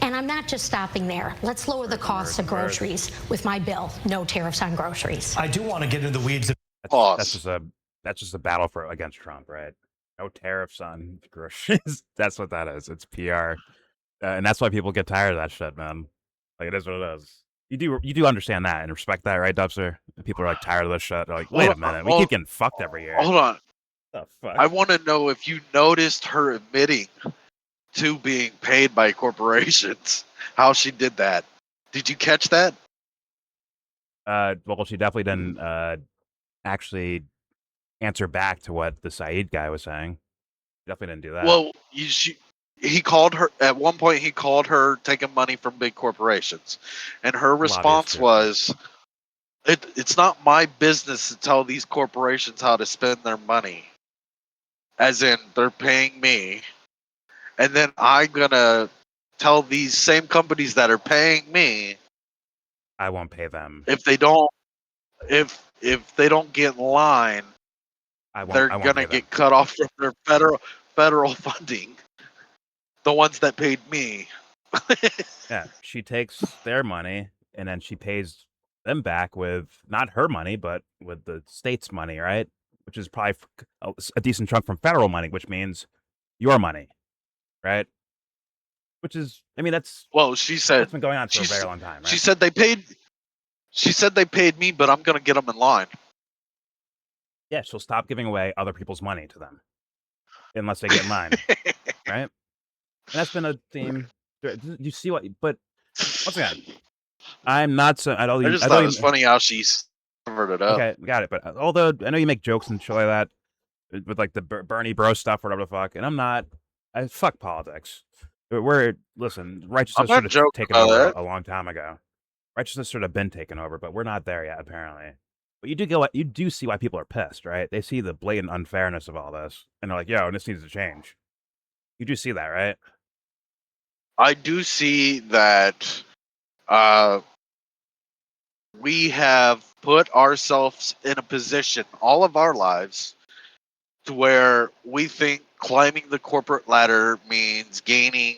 And I'm not just stopping there. Let's lower the costs of groceries with my bill. No tariffs on groceries. I do want to get into the weeds. That's just a battle against Trump, right? No tariffs on groceries. That's what that is. It's PR, and that's why people get tired of that shit, man. Like, it is what it is. You do understand that and respect that, right, Dubster? People are like tired of this shit. They're like, wait a minute, we keep getting fucked every year. Hold on. The fuck? I want to know if you noticed her admitting to being paid by corporations. How she did that? Did you catch that? Well, she definitely didn't actually answer back to what the Saeed guy was saying. She definitely didn't do that. Well, he called her at one point. He called her taking money from big corporations, and her response was, "It's not my business to tell these corporations how to spend their money. As in, they're paying me, and then I'm gonna tell these same companies that are paying me, I won't pay them if they don't get in line. They're gonna get cut off from their federal funding. The ones that paid me." Yeah, she takes their money and then she pays them back with not her money, but with the state's money, right? which is probably a decent chunk from federal money, which means your money, right? Which is, I mean, that's that's been going on for a very long time, right? She said they paid. She said they paid me, but I'm gonna get them in line. Yeah, she'll stop giving away other people's money to them unless they get in line, right? And that's been a theme. You see what? But once again, I'm not so. I just thought it was funny how she's covered it up. Okay, got it. But although I know you make jokes and shit like that with like the Bernie bro stuff, or whatever the fuck, and I'm not. I fuck politics. Listen, righteousness should have taken over a long time ago. Righteousness should have been taken over, but we're not there yet, apparently. But you do see why people are pissed, right? They see the blatant unfairness of all this, and they're like, "Yo, this needs to change." You do see that, right? I do see that. We have put ourselves in a position all of our lives to where we think climbing the corporate ladder means gaining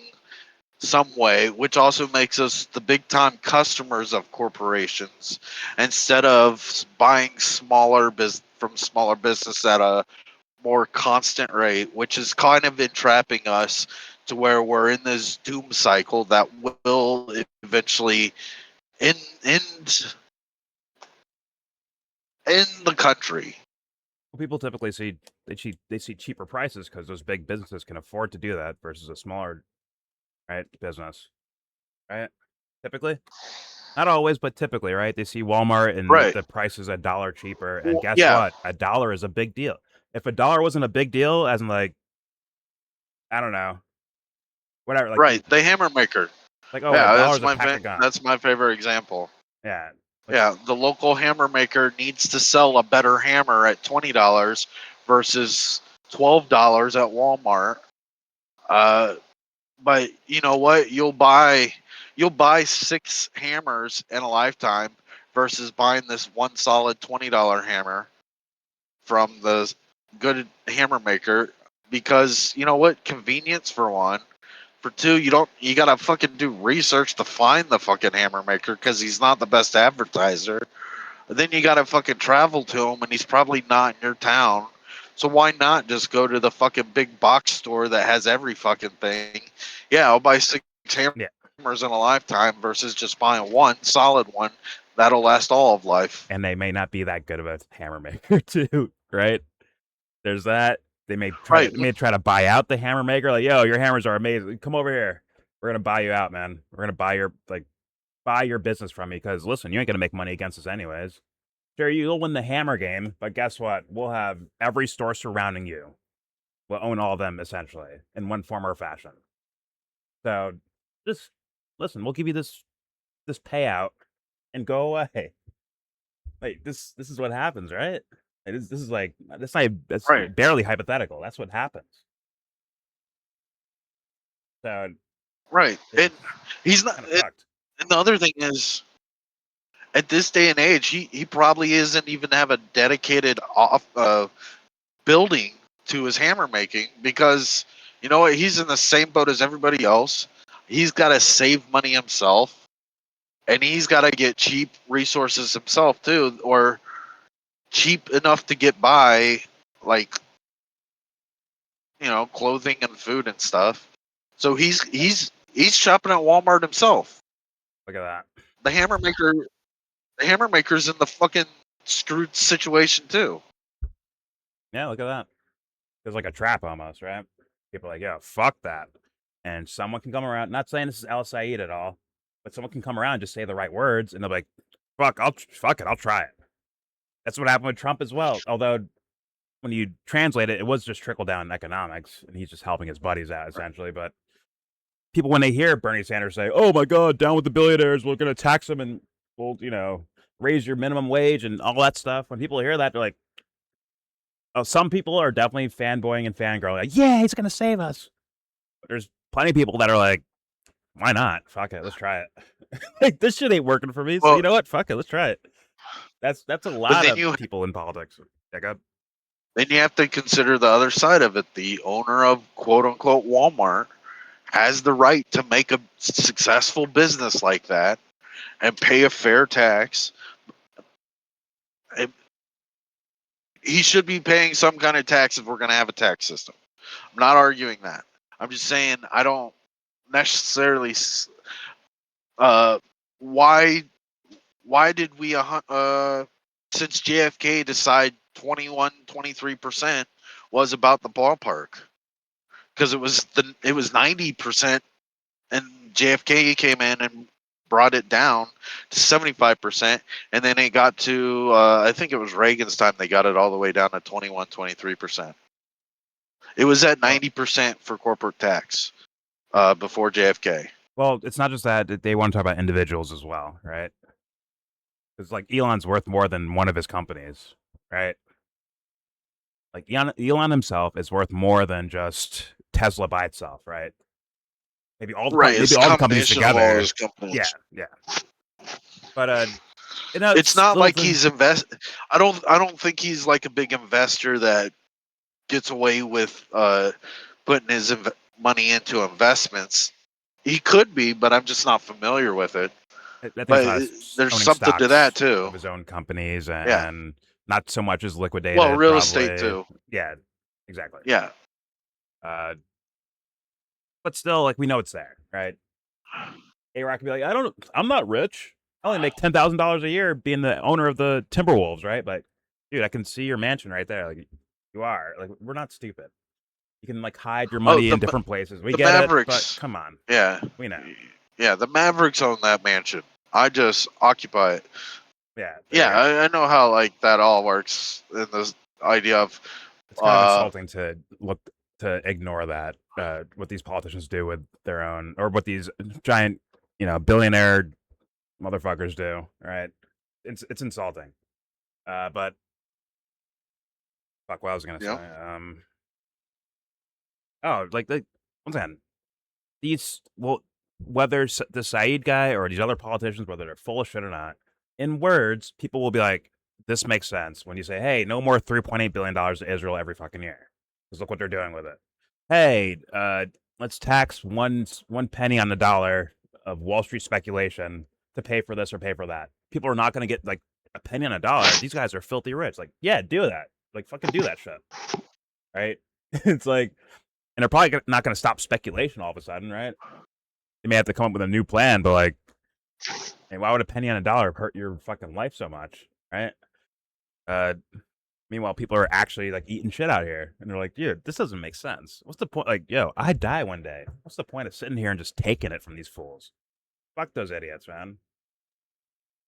some way, which also makes us the big time customers of corporations instead of buying from smaller business at a more constant rate, which is kind of entrapping us to where we're in this doom cycle that will eventually end in the country. Well, people typically see cheaper prices because those big businesses can afford to do that versus a smaller, right, business, right? Typically, not always, but typically, right? They see Walmart and the price is $1 cheaper, and guess what? $1 is a big deal. If $1 wasn't a big deal, as in like, I don't know, whatever, like the hammer maker. Like, oh, yeah, that's my favorite example. Yeah. The local hammer maker needs to sell a better hammer at $20 versus $12 at Walmart. But you know what? You'll buy 6 hammers in a lifetime versus buying this one solid $20 hammer from the good hammer maker because you know what? Convenience for one. For two, you gotta fucking do research to find the fucking hammer maker because he's not the best advertiser. Then you gotta fucking travel to him and he's probably not in your town. So why not just go to the fucking big box store that has every fucking thing? Yeah, I'll buy 6 hammers in a lifetime versus just buying one solid one that'll last all of life. And they may not be that good of a hammer maker too, right? There's that. They may try to buy out the hammer maker. Like, yo, your hammers are amazing. Come over here. We're gonna buy you out, man. We're gonna buy your business from me because listen, you ain't gonna make money against us anyways. Sure, you'll win the hammer game, but guess what? We'll have every store surrounding you. We'll own all of them essentially in one form or fashion. So just listen, we'll give you this payout and go away. Like this is what happens, right? This is like that's barely hypothetical. That's what happens. So and he's not. And the other thing is, at this day and age, he probably isn't even have a dedicated building to his hammer making because you know what? He's in the same boat as everybody else. He's got to save money himself, and he's got to get cheap resources himself too, or cheap enough to get by, like clothing and food and stuff. So he's shopping at Walmart himself. Look at that. The hammer maker's in the fucking screwed situation too. Yeah, look at that. There's like a trap almost, right? People are like, yeah, fuck that. And someone can come around, not saying this is Al Saeed at all, but someone can come around and just say the right words and they'll be like, fuck it, I'll try it. That's what happened with Trump as well. Although when you translate it, it was just trickle down economics and he's just helping his buddies out essentially. But people, when they hear Bernie Sanders say, oh my God, down with the billionaires, we're going to tax them and we'll, raise your minimum wage and all that stuff. When people hear that, they're like, oh, some people are definitely fanboying and fangirling. Like, yeah, he's going to save us. But there's plenty of people that are like, why not? Fuck it, let's try it. Like, this shit ain't working for me. So you know what? Fuck it, let's try it. That's a lot of people in politics. Then you have to consider the other side of it. The owner of quote unquote Walmart has the right to make a successful business like that and pay a fair tax. he should be paying some kind of tax if we're going to have a tax system. I'm not arguing that. I'm just saying I don't necessarily. Why did we since JFK decide 21-23% was about the ballpark? Because it was 90%, and JFK came in and brought it down to 75%, and then it got to I think it was Reagan's time they got it all the way down to 21-23%. It was at 90% for corporate tax before JFK. Well, it's not just that they want to talk about individuals as well, right? Because like Elon's worth more than one of his companies, right? Like Elon himself is worth more than just Tesla by itself, right? Maybe all the companies together. Yeah. But it's not like he's I don't think he's like a big investor that gets away with putting his money into investments. He could be, but I'm just not familiar with it. But there's something to that too. Of his own companies and not so much as liquidated. Well, real estate too. Yeah, exactly. Yeah. But still, like, we know it's there, right? A-Rock could be like, I'm not rich. I only make $10,000 a year being the owner of the Timberwolves, right? But dude, I can see your mansion right there. Like, you are. Like, we're not stupid. You can like hide your money in different places. We get Mavericks, it, but come on. Yeah, we know. Yeah, the Mavericks own that mansion. I just occupy it. Yeah, I know how like that all works. In this idea of it's kind of insulting to ignore that what these politicians do with their own, or what these giant, billionaire motherfuckers do. Right? It's insulting. But fuck, what I was gonna say. Once again, whether the Saeed guy or these other politicians, whether they're full of shit or not, in words, people will be like, this makes sense when you say, hey, no more $3.8 billion to Israel every fucking year. Because look what they're doing with it. Hey, let's tax one penny on the dollar of Wall Street speculation to pay for this or pay for that. People are not going to get like a penny on a dollar. These guys are filthy rich. Like, yeah, do that. Like, fucking do that shit. Right? It's like, and they're probably not going to stop speculation all of a sudden, right? They may have to come up with a new plan, but like, hey, why would a penny on a dollar hurt your fucking life so much, right? Meanwhile, people are actually like eating shit out here, and they're like, dude, this doesn't make sense. What's the point? Like, yo, I die one day. What's the point of sitting here and just taking it from these fools? Fuck those idiots, man.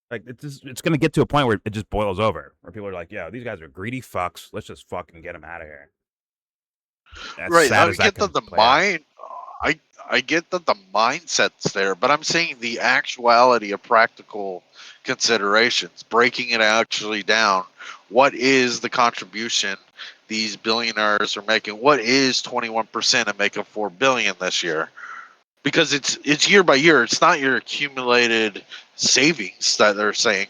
Like, it's going to get to a point where it just boils over, where people are like, yo, these guys are greedy fucks. Let's just fucking get them out of here. Right, I get that the mind. I get that the mindset's there, but I'm saying the actuality of practical considerations, breaking it actually down. What is the contribution these billionaires are making? What is 21% of making $4 billion this year? Because it's year by year. It's not your accumulated savings that they're saying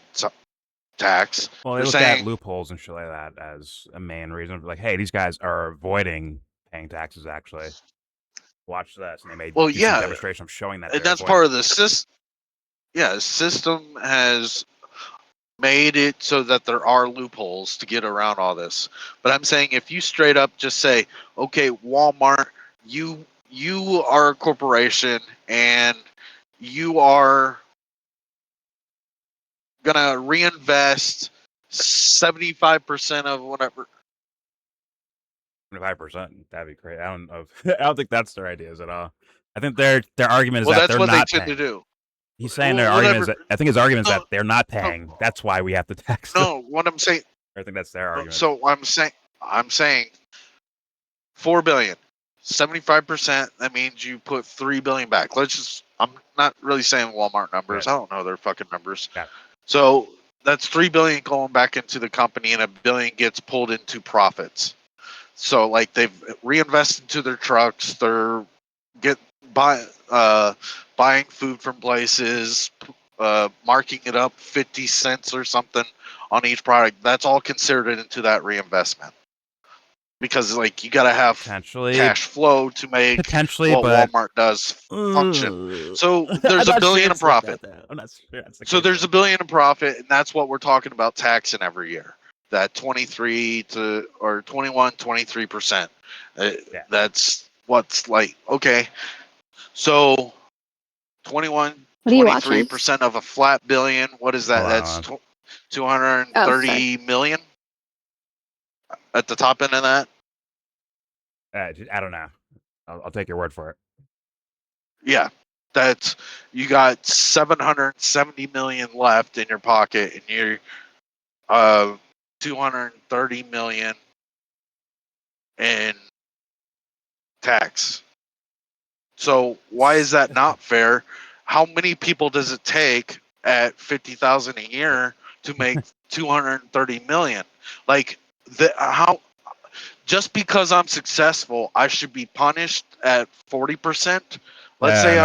tax. Well, they look at loopholes and shit like that as a main reason. Like, hey, these guys are avoiding paying taxes. Actually, watch this, and they made some demonstration of showing that. And that's part of the system. Yeah, the system has made it so that there are loopholes to get around all this. But I'm saying if you straight up just say, okay, Walmart, you are a corporation and you are gonna reinvest 75% of whatever. 75%, that'd be great. I don't think that's their ideas at all. I think their argument is that they're not paying. That's what they tend to do. He's saying their argument is that, I think his argument is that they're not paying. That's why we have to tax them. No, what I'm saying. I think that's their argument. So I'm saying $4 billion, 75%. That means you put $3 billion back. I'm not really saying Walmart numbers. Right. I don't know their fucking numbers. Yeah. So that's $3 billion going back into the company, and $1 billion gets pulled into profits. So like they've reinvested into their trucks. They're buying food from places, marking it up 50 cents or something on each product. That's all considered into that reinvestment. Because like you got to have cash flow to make what Walmart does function. So there's $1 billion in profit. I'm not sure so there's $1 billion in profit, and that's what we're talking about taxing every year. that 23 to or 21, 23%. That's what's like, okay. So 21, 23% of a flat billion. What is that? That's 230 million at the top end of that. I don't know. I'll take your word for it. Yeah, that's, you got 770 million left in your pocket, and you're 230 million in tax. So why is that not fair? How many people does it take at 50,000 a year to make 230 million? Like, how, just because I'm successful, I should be punished at 40%? Let's say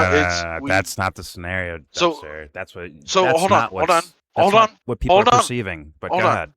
that's not the scenario. Sir. That's what. So that's hold not on. What people are perceiving. But go ahead.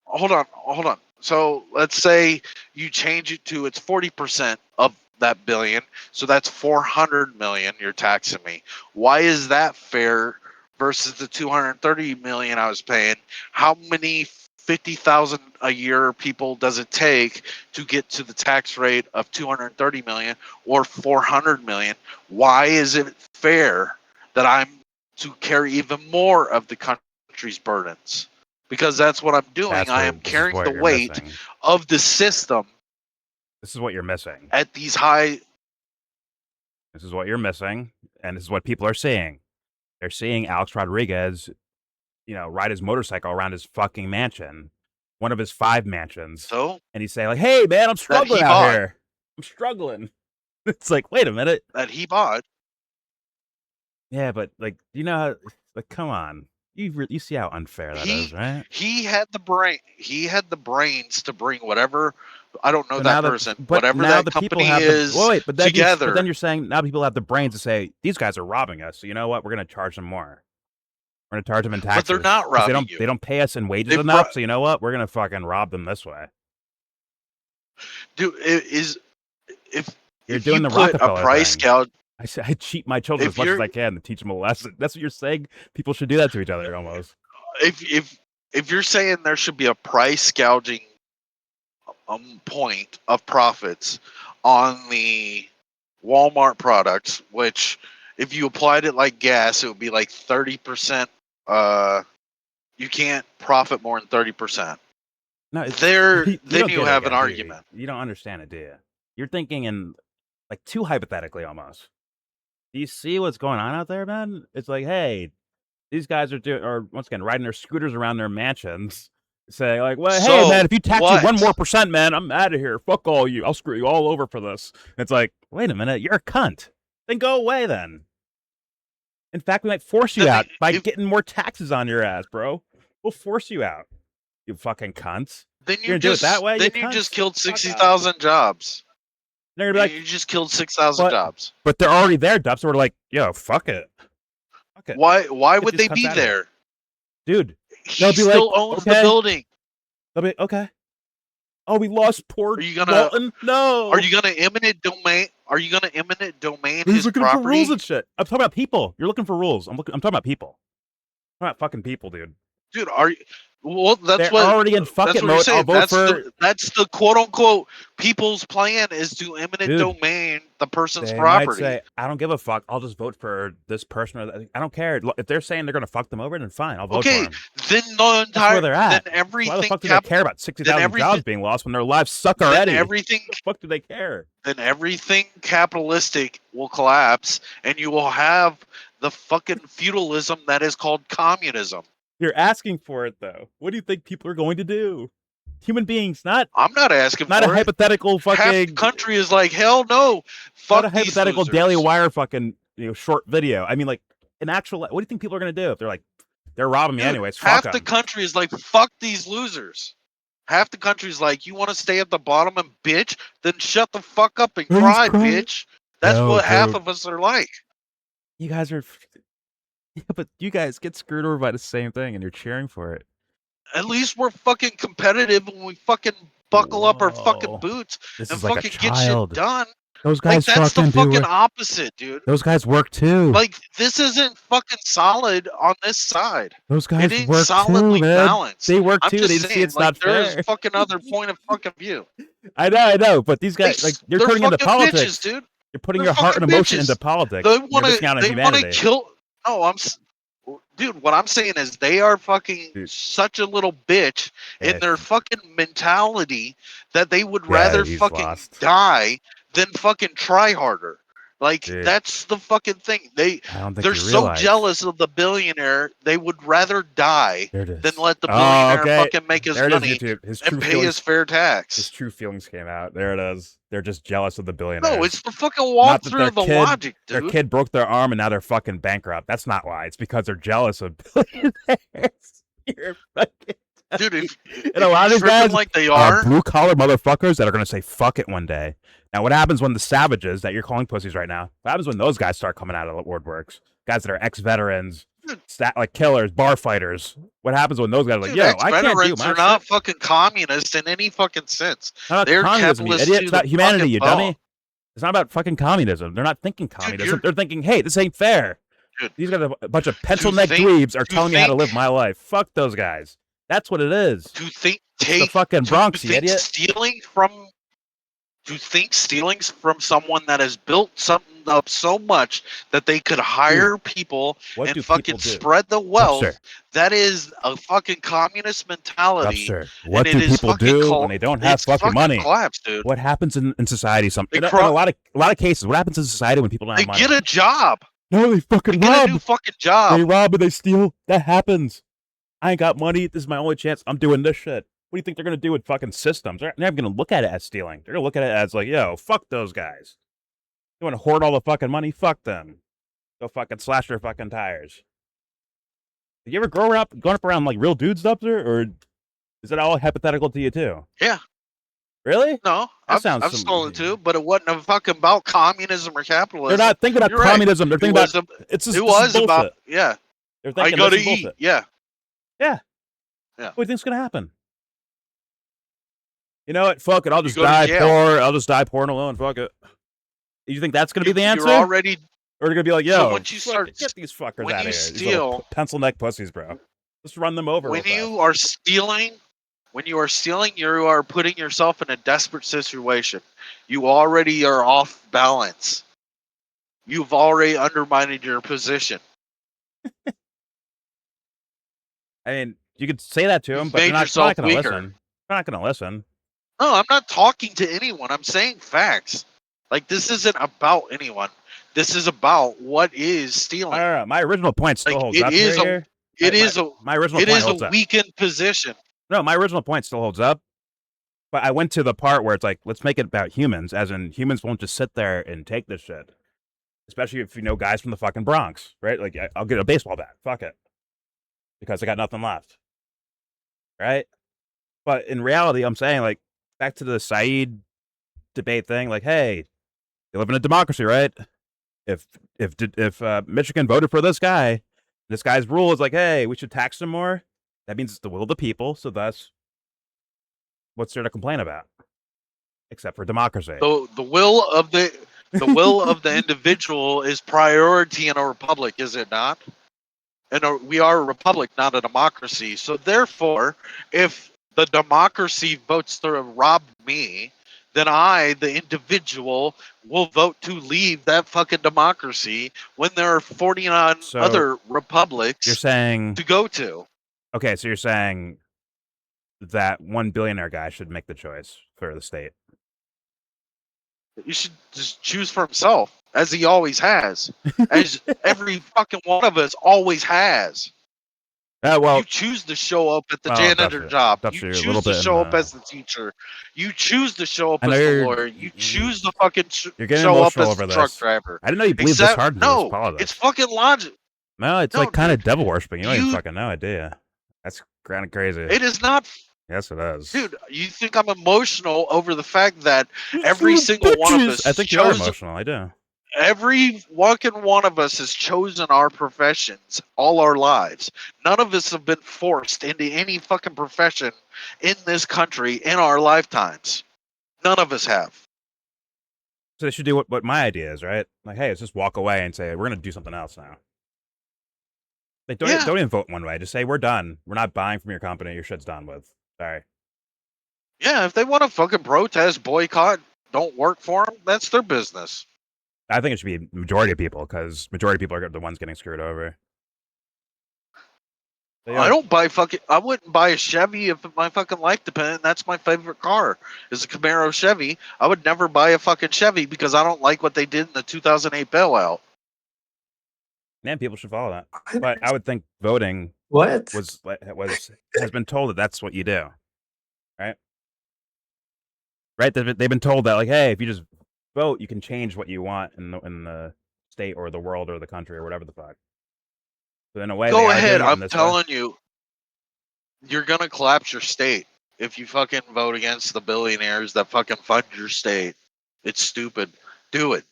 Hold on. So let's say you change it to it's 40% of that billion. So that's 400 million you're taxing me. Why is that fair versus the 230 million I was paying? How many 50,000 a year people does it take to get to the tax rate of 230 million or 400 million? Why is it fair that I'm to carry even more of the country's burdens? Because that's what I'm doing. I am carrying the weight of the system. This is what you're missing. At these high. This is what you're missing, and this is what people are seeing. They're seeing Alex Rodriguez, ride his motorcycle around his fucking mansion, one of his 5 mansions. So? And he's saying like, "Hey man, I'm struggling out here. I'm struggling." It's like, wait a minute. That he bought. Yeah, but like, come on. You see how unfair that is, right? He had the brain. He had the brains to bring whatever. I don't know that person. Whatever that company is. But then together. But then you're saying now people have the brains to say these guys are robbing us. So you know what? We're going to charge them more. We're going to charge them in taxes. But they're not robbing you. They don't pay us in wages enough. So you know what? We're going to fucking rob them this way. Dude, if you're doing you the put Rockefeller a price thing. gouge. I cheat my children as much as I can to teach them a lesson. That's what you're saying. People should do that to each other almost. If you're saying there should be a price gouging point of profits on the Walmart products, which if you applied it like gas, it would be like 30%. You can't profit more than 30%. No, then you have an argument. You don't understand it, do you? You're thinking in like too hypothetically almost. Do you see what's going on out there, man? It's like, hey, these guys are once again riding their scooters around their mansions, saying like, "Well, hey man, if you tax me 1 more %, man, I'm out of here. Fuck all you. I'll screw you all over for this." It's like, wait a minute, you're a cunt. Then go away. Then, in fact, we might force you out by getting more taxes on your ass, bro. We'll force you out. You fucking cunts. Then you do it that way. Then you just killed 60,000 jobs. They're like, you just killed 6,000 jobs. But they're already there, Dubs. So we're like, yo, fuck it. Why would they be there? Dude, he still owns the building. They'll be okay. Oh, we lost poor Walton. No. Are you gonna eminent domain? Are you gonna eminent domain He's his looking property? for rules and shit. I'm talking about people. You're looking for rules. I'm talking about people. I'm talking about fucking people, dude. Dude, are you? Well, They're already in fucking mode. That's the quote unquote people's plan is to eminent domain the person's property. Might say, I don't give a fuck. I'll just vote for this person. Or I don't care. If they're saying they're gonna fuck them over, then fine. I'll vote for them. Then the entire. That's where they're at. Then everything. Why the fuck do they care about 60,000 jobs being lost when their lives suck already? Then everything. What the fuck do they care? Then everything capitalistic will collapse, and you will have the fucking feudalism that is called communism. You're asking for it, though. What do you think people are going to do? Human beings, not. I'm not asking not for a hypothetical fucking. Half the country is like, hell no. Fuck not a hypothetical these Daily Wire fucking short video. I mean, like an actual. What do you think people are going to do if they're like, they're robbing me anyways? Half fuck the country is like, fuck these losers. Half the country is like, you want to stay at the bottom and bitch? Then shut the fuck up and cry, bitch. That's what half of us are like. You guys are. Yeah, but you guys get screwed over by the same thing, and you're cheering for it. At least we're fucking competitive when we fucking buckle up our fucking boots and like fucking get shit done. Those guys like that's the fucking fucking opposite, dude. Those guys work too. Like this isn't fucking solid on this side. Those guys it ain't work solidly too, man. balanced. They work I'm too. just They saying, just see it's like not there's fair. fucking other point of fucking view. I know, but these guys, like, you're they're turning into fucking politics, bitches, dude. You're putting They're your heart and fucking emotion bitches. into politics. They You're want discounting humanity. to kill. No, dude. What I'm saying is they are fucking such a little bitch in their fucking mentality that they would rather fucking die than fucking try harder. Like that's the fucking thing. They're so jealous of the billionaire. They would rather die than let the billionaire fucking make his money and pay his fair tax. His true feelings came out. There it is. They're just jealous of the billionaires. No, it's the fucking walkthrough of the logic, dude. Their kid broke their arm and now they're fucking bankrupt. That's not why. It's because they're jealous of billionaires. You're fucking. Dude, if and a lot of these guys like they are blue collar motherfuckers that are gonna say fuck it one day. Now, what happens when the savages that you're calling pussies right now? What happens when those guys start coming out of the woodworks? Guys that are ex-veterans, like killers, bar fighters. What happens when those guys are like, yo, I can't do my are not fucking communists in any fucking sense. They're communism, you idiot. It's about humanity, you dummy. It's not about fucking communism. They're not thinking communism. They're thinking, hey, this ain't fair. Dude, these guys are a bunch of pencil-neck dweebs are telling me how to live my life. Fuck those guys. That's what it is. The fucking Bronx, you idiot. Stealing from someone that has built something up so much that they could hire people and fucking spread the wealth, that is a fucking communist mentality. What do people do when they don't have fucking money? Collapse, dude. What happens in society? In a lot of cases, what happens in society when people don't have money? They get a job. No, they fucking rob. Get a new fucking job. They rob and they steal. That happens. I ain't got money. This is my only chance. I'm doing this shit. What do you think they're going to do with fucking systems? They're not even going to look at it as stealing. They're going to look at it as like, yo, fuck those guys. You want to hoard all the fucking money? Fuck them. Go fucking slash their fucking tires. Did you ever going up around like real dudes up there? Or is it all hypothetical to you too? Yeah. Really? No. I've stolen too, but it wasn't fucking about communism or capitalism. They're not thinking about communism. They're thinking about, yeah. They're thinking I gotta eat. Bullshit. Yeah. Yeah. What do you think's gonna happen? You know what? Fuck it. I'll just die poor. I'll just die poor and alone. Fuck it. You think that's gonna be the answer? You're already. Or they're gonna be like, yo, once you start, get these fuckers out of here. Steal, pencil neck pussies, bro. Just run them over. When you are stealing, you are putting yourself in a desperate situation. You already are off balance. You've already undermined your position. I mean, you could say that to them, but they're not going to listen. They're not going to listen. No, I'm not talking to anyone. I'm saying facts. Like, this isn't about anyone. This is about what is stealing. I don't know. My original point still holds up here. It is a weakened position. No, my original point still holds up. But I went to the part where it's like, let's make it about humans, as in humans won't just sit there and take this shit. Especially if you know guys from the fucking Bronx, right? Like, I'll get a baseball bat. Fuck it. Because I got nothing left. Right? But in reality, I'm saying, like, back to the Saeed debate thing, like, hey, you live in a democracy, right? If Michigan voted for this guy's rule is like, hey, we should tax them more, that means it's the will of the people, so thus, what's there to complain about? Except for democracy. So the will of the individual is priority in a republic, is it not? And we are a republic, not a democracy. So therefore, if the democracy votes to rob me, then I, the individual, will vote to leave that fucking democracy when there are 49 other republics to go to. Okay, so you're saying that one billionaire guy should make the choice for the state. You should just choose for himself, as he always has. As every fucking one of us always has. Well, you choose to show up at the janitor job. You choose to show up as the teacher. You choose to show up as the lawyer. You choose to fucking show up as the truck driver. I didn't know you believed this hard into politics. It's fucking logic. No, it's like kind of devil worshipping. You don't even fucking know, do you? That's kind of crazy. It is not. Yes, it is. Dude, you think I'm emotional over the fact that every single one of us... I think you are emotional, I do. Every fucking one of us has chosen our professions all our lives. None of us have been forced into any fucking profession in this country in our lifetimes. None of us have. So they should do what my idea is, right? Like, hey, let's just walk away and say, we're going to do something else now. Like, don't even vote one way. Just say, we're done. We're not buying from your company. Your shit's done with. Sorry. Yeah, if they want to fucking protest, boycott, don't work for them, that's their business. I think it should be majority of people, because majority of people are the ones getting screwed over. I don't buy I wouldn't buy a Chevy if my fucking life depended. That's my favorite car is a Camaro Chevy. I would never buy a fucking Chevy because I don't like what they did in the 2008 bailout. Man, people should follow that. But I would think voting has been told that that's what you do, right? Right? They've been told that, like, hey, if you just vote, you can change what you want in the state or the world or the country or whatever the fuck. So in a way, go ahead. I'm telling you, you're gonna collapse your state if you fucking vote against the billionaires that fucking fund your state. It's stupid. Do it.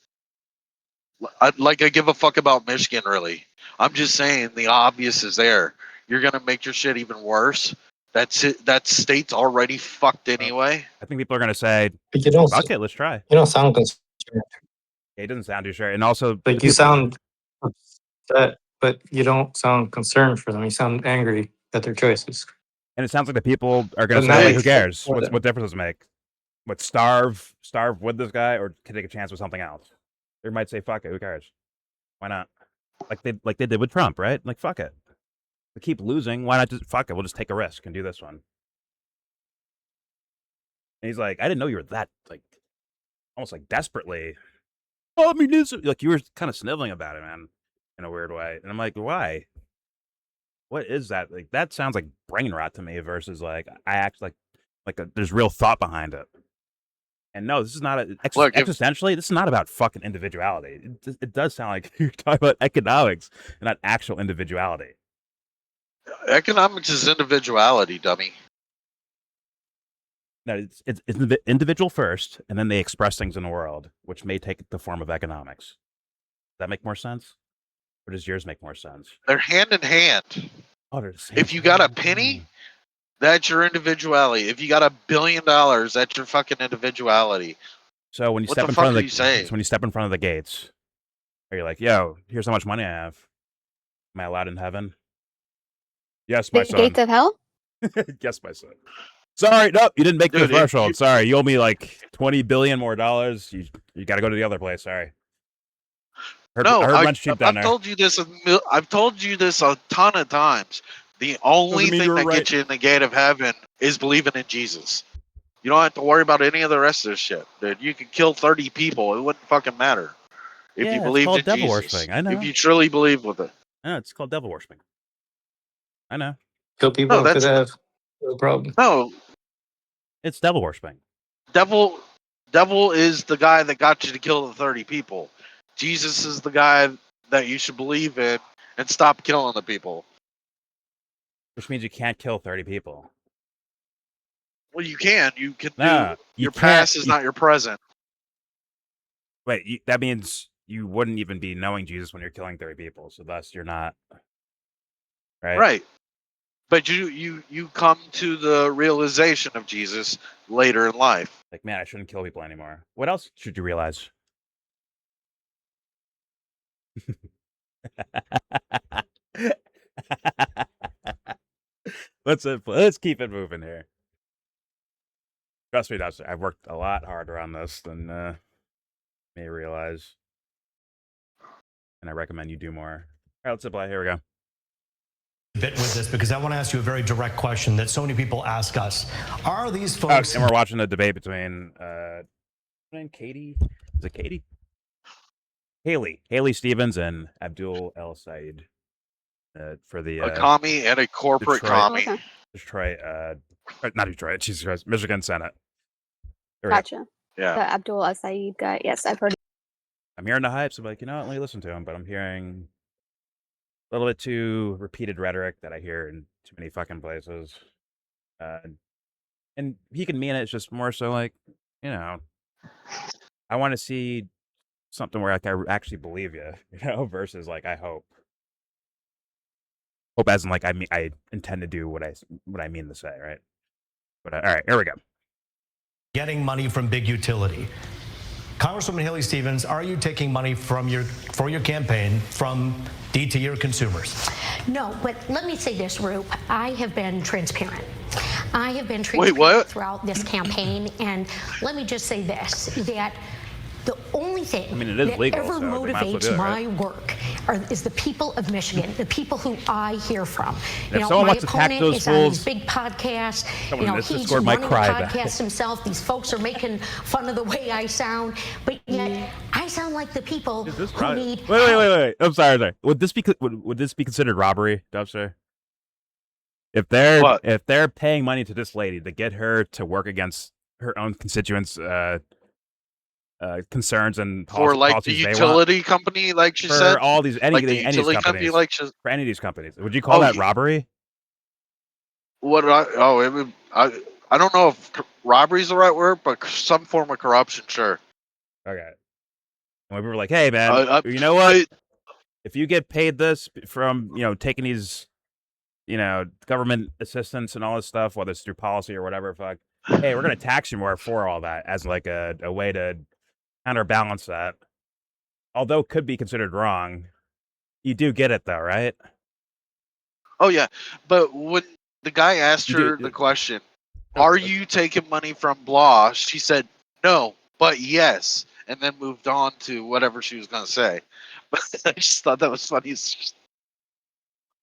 I give a fuck about Michigan, really. I'm just saying the obvious is there. You're gonna make your shit even worse. That's it. That state's already fucked anyway. I think people are gonna say, "Fuck it, let's try." You don't sound concerned. It doesn't sound too sure, and also, like you sound upset, but you don't sound concerned for them. You sound angry at their choices. And it sounds like the people are gonna say, like, "Who cares? What difference does it make? What starve with this guy, or can take a chance with something else?" They might say, "Fuck it, who cares? Why not?" Like they did with Trump, right? Like, fuck it. We keep losing. Why not just fuck it? We'll just take a risk and do this one. And he's like, I didn't know you were that, like, almost like desperately. Oh, I mean, like, you were kind of sniveling about it, man, in a weird way. And I'm like, why? What is that? Like, that sounds like brain rot to me versus like I act like there's real thought behind it. And no, this is not existentially. This is not about fucking individuality. It does sound like you're talking about economics and not actual individuality. Economics is individuality, dummy. No, it's individual first, and then they express things in the world, which may take the form of economics. Does that make more sense? Or does yours make more sense? They're hand in hand. Oh, they're the same. If you got a penny, that's your individuality. If you got $1 billion, that's your fucking individuality. So when you step in front of the gates, are you like, yo, here's how much money I have? Am I allowed in heaven? Yes, my son. Gates of hell? Yes, my son. Sorry, nope, you didn't make the threshold. Sorry, you owe me like $20 billion more. You got to go to the other place. Sorry. I've told you this. I've told you this a ton of times. The only thing that gets you in the gate of heaven is believing in Jesus. You don't have to worry about any of the rest of this shit. Dude, you could kill 30 people. It wouldn't fucking matter if you believed in devil Jesus. Worshiping. I know. If you truly believe with it. I know, it's called devil worshiping. I know. Kill people could have no problem. No. It's devil worshiping. Devil is the guy that got you to kill the 30 people. Jesus is the guy that you should believe in and stop killing the people. Which means you can't kill 30 people. Well, you can. You can. Your past is not your present. Wait, that means you wouldn't even be knowing Jesus when you're killing 30 people. So thus, you're not. Right. Right. But you come to the realization of Jesus later in life. Like, man, I shouldn't kill people anymore. What else should you realize? Let's keep it moving here. Trust me, I've worked a lot harder on this than may realize, and I recommend you do more. All right, let's apply. Here we go. Bit with this because I want to ask you a very direct question that so many people ask us. Are these folks? And we're watching a debate between Katie. Is it Katie? Haley Stevens and Abdul El Said for the a commie and a corporate commie. Detroit, not Detroit. Jesus Christ, Michigan Senate. Gotcha. Yeah. The Abdul El Said guy. Yes, I've heard. I'm hearing the hype, so I'm like, let me listen to him. But I'm hearing a little bit too repeated rhetoric that I hear in too many fucking places. And he can mean it. It's just more so like, I want to see something where like I actually believe you, versus like I hope. Hope as in like I intend to do what I mean to say, right? But all right, here we go. Getting money from big utility. Congresswoman Haley Stevens, are you taking money for your campaign from DTE or consumers? No, but let me say this, Roop. I have been transparent. I have been transparent throughout this campaign, and let me just say this, that the only thing that ever motivates my work is the people of Michigan, the people who I hear from. You know, my opponent is on these big podcasts. You know, he's running a podcast himself. These folks are making fun of the way I sound, but yet I sound like the people who need. Wait. I'm sorry. Would this be considered robbery, Dubster? If they're paying money to this lady to get her to work against her own constituents' concerns and for like the utility company, like she said, for all these any of these companies, for any of these companies, would you call that robbery? What? I don't know if robbery is the right word, but some form of corruption, sure. Okay. And we were like, hey man, you know what? If you get paid this from taking these government assistance and all this stuff, whether it's through policy or whatever, fuck, hey, we're gonna tax you more for all that as like a way to counterbalance that. Although it could be considered wrong, you do get it though, right? Oh yeah, but when the guy asked her the question, "Are you taking money from blah?" she said no, but yes, and then moved on to whatever she was gonna say. But I just thought that was funny.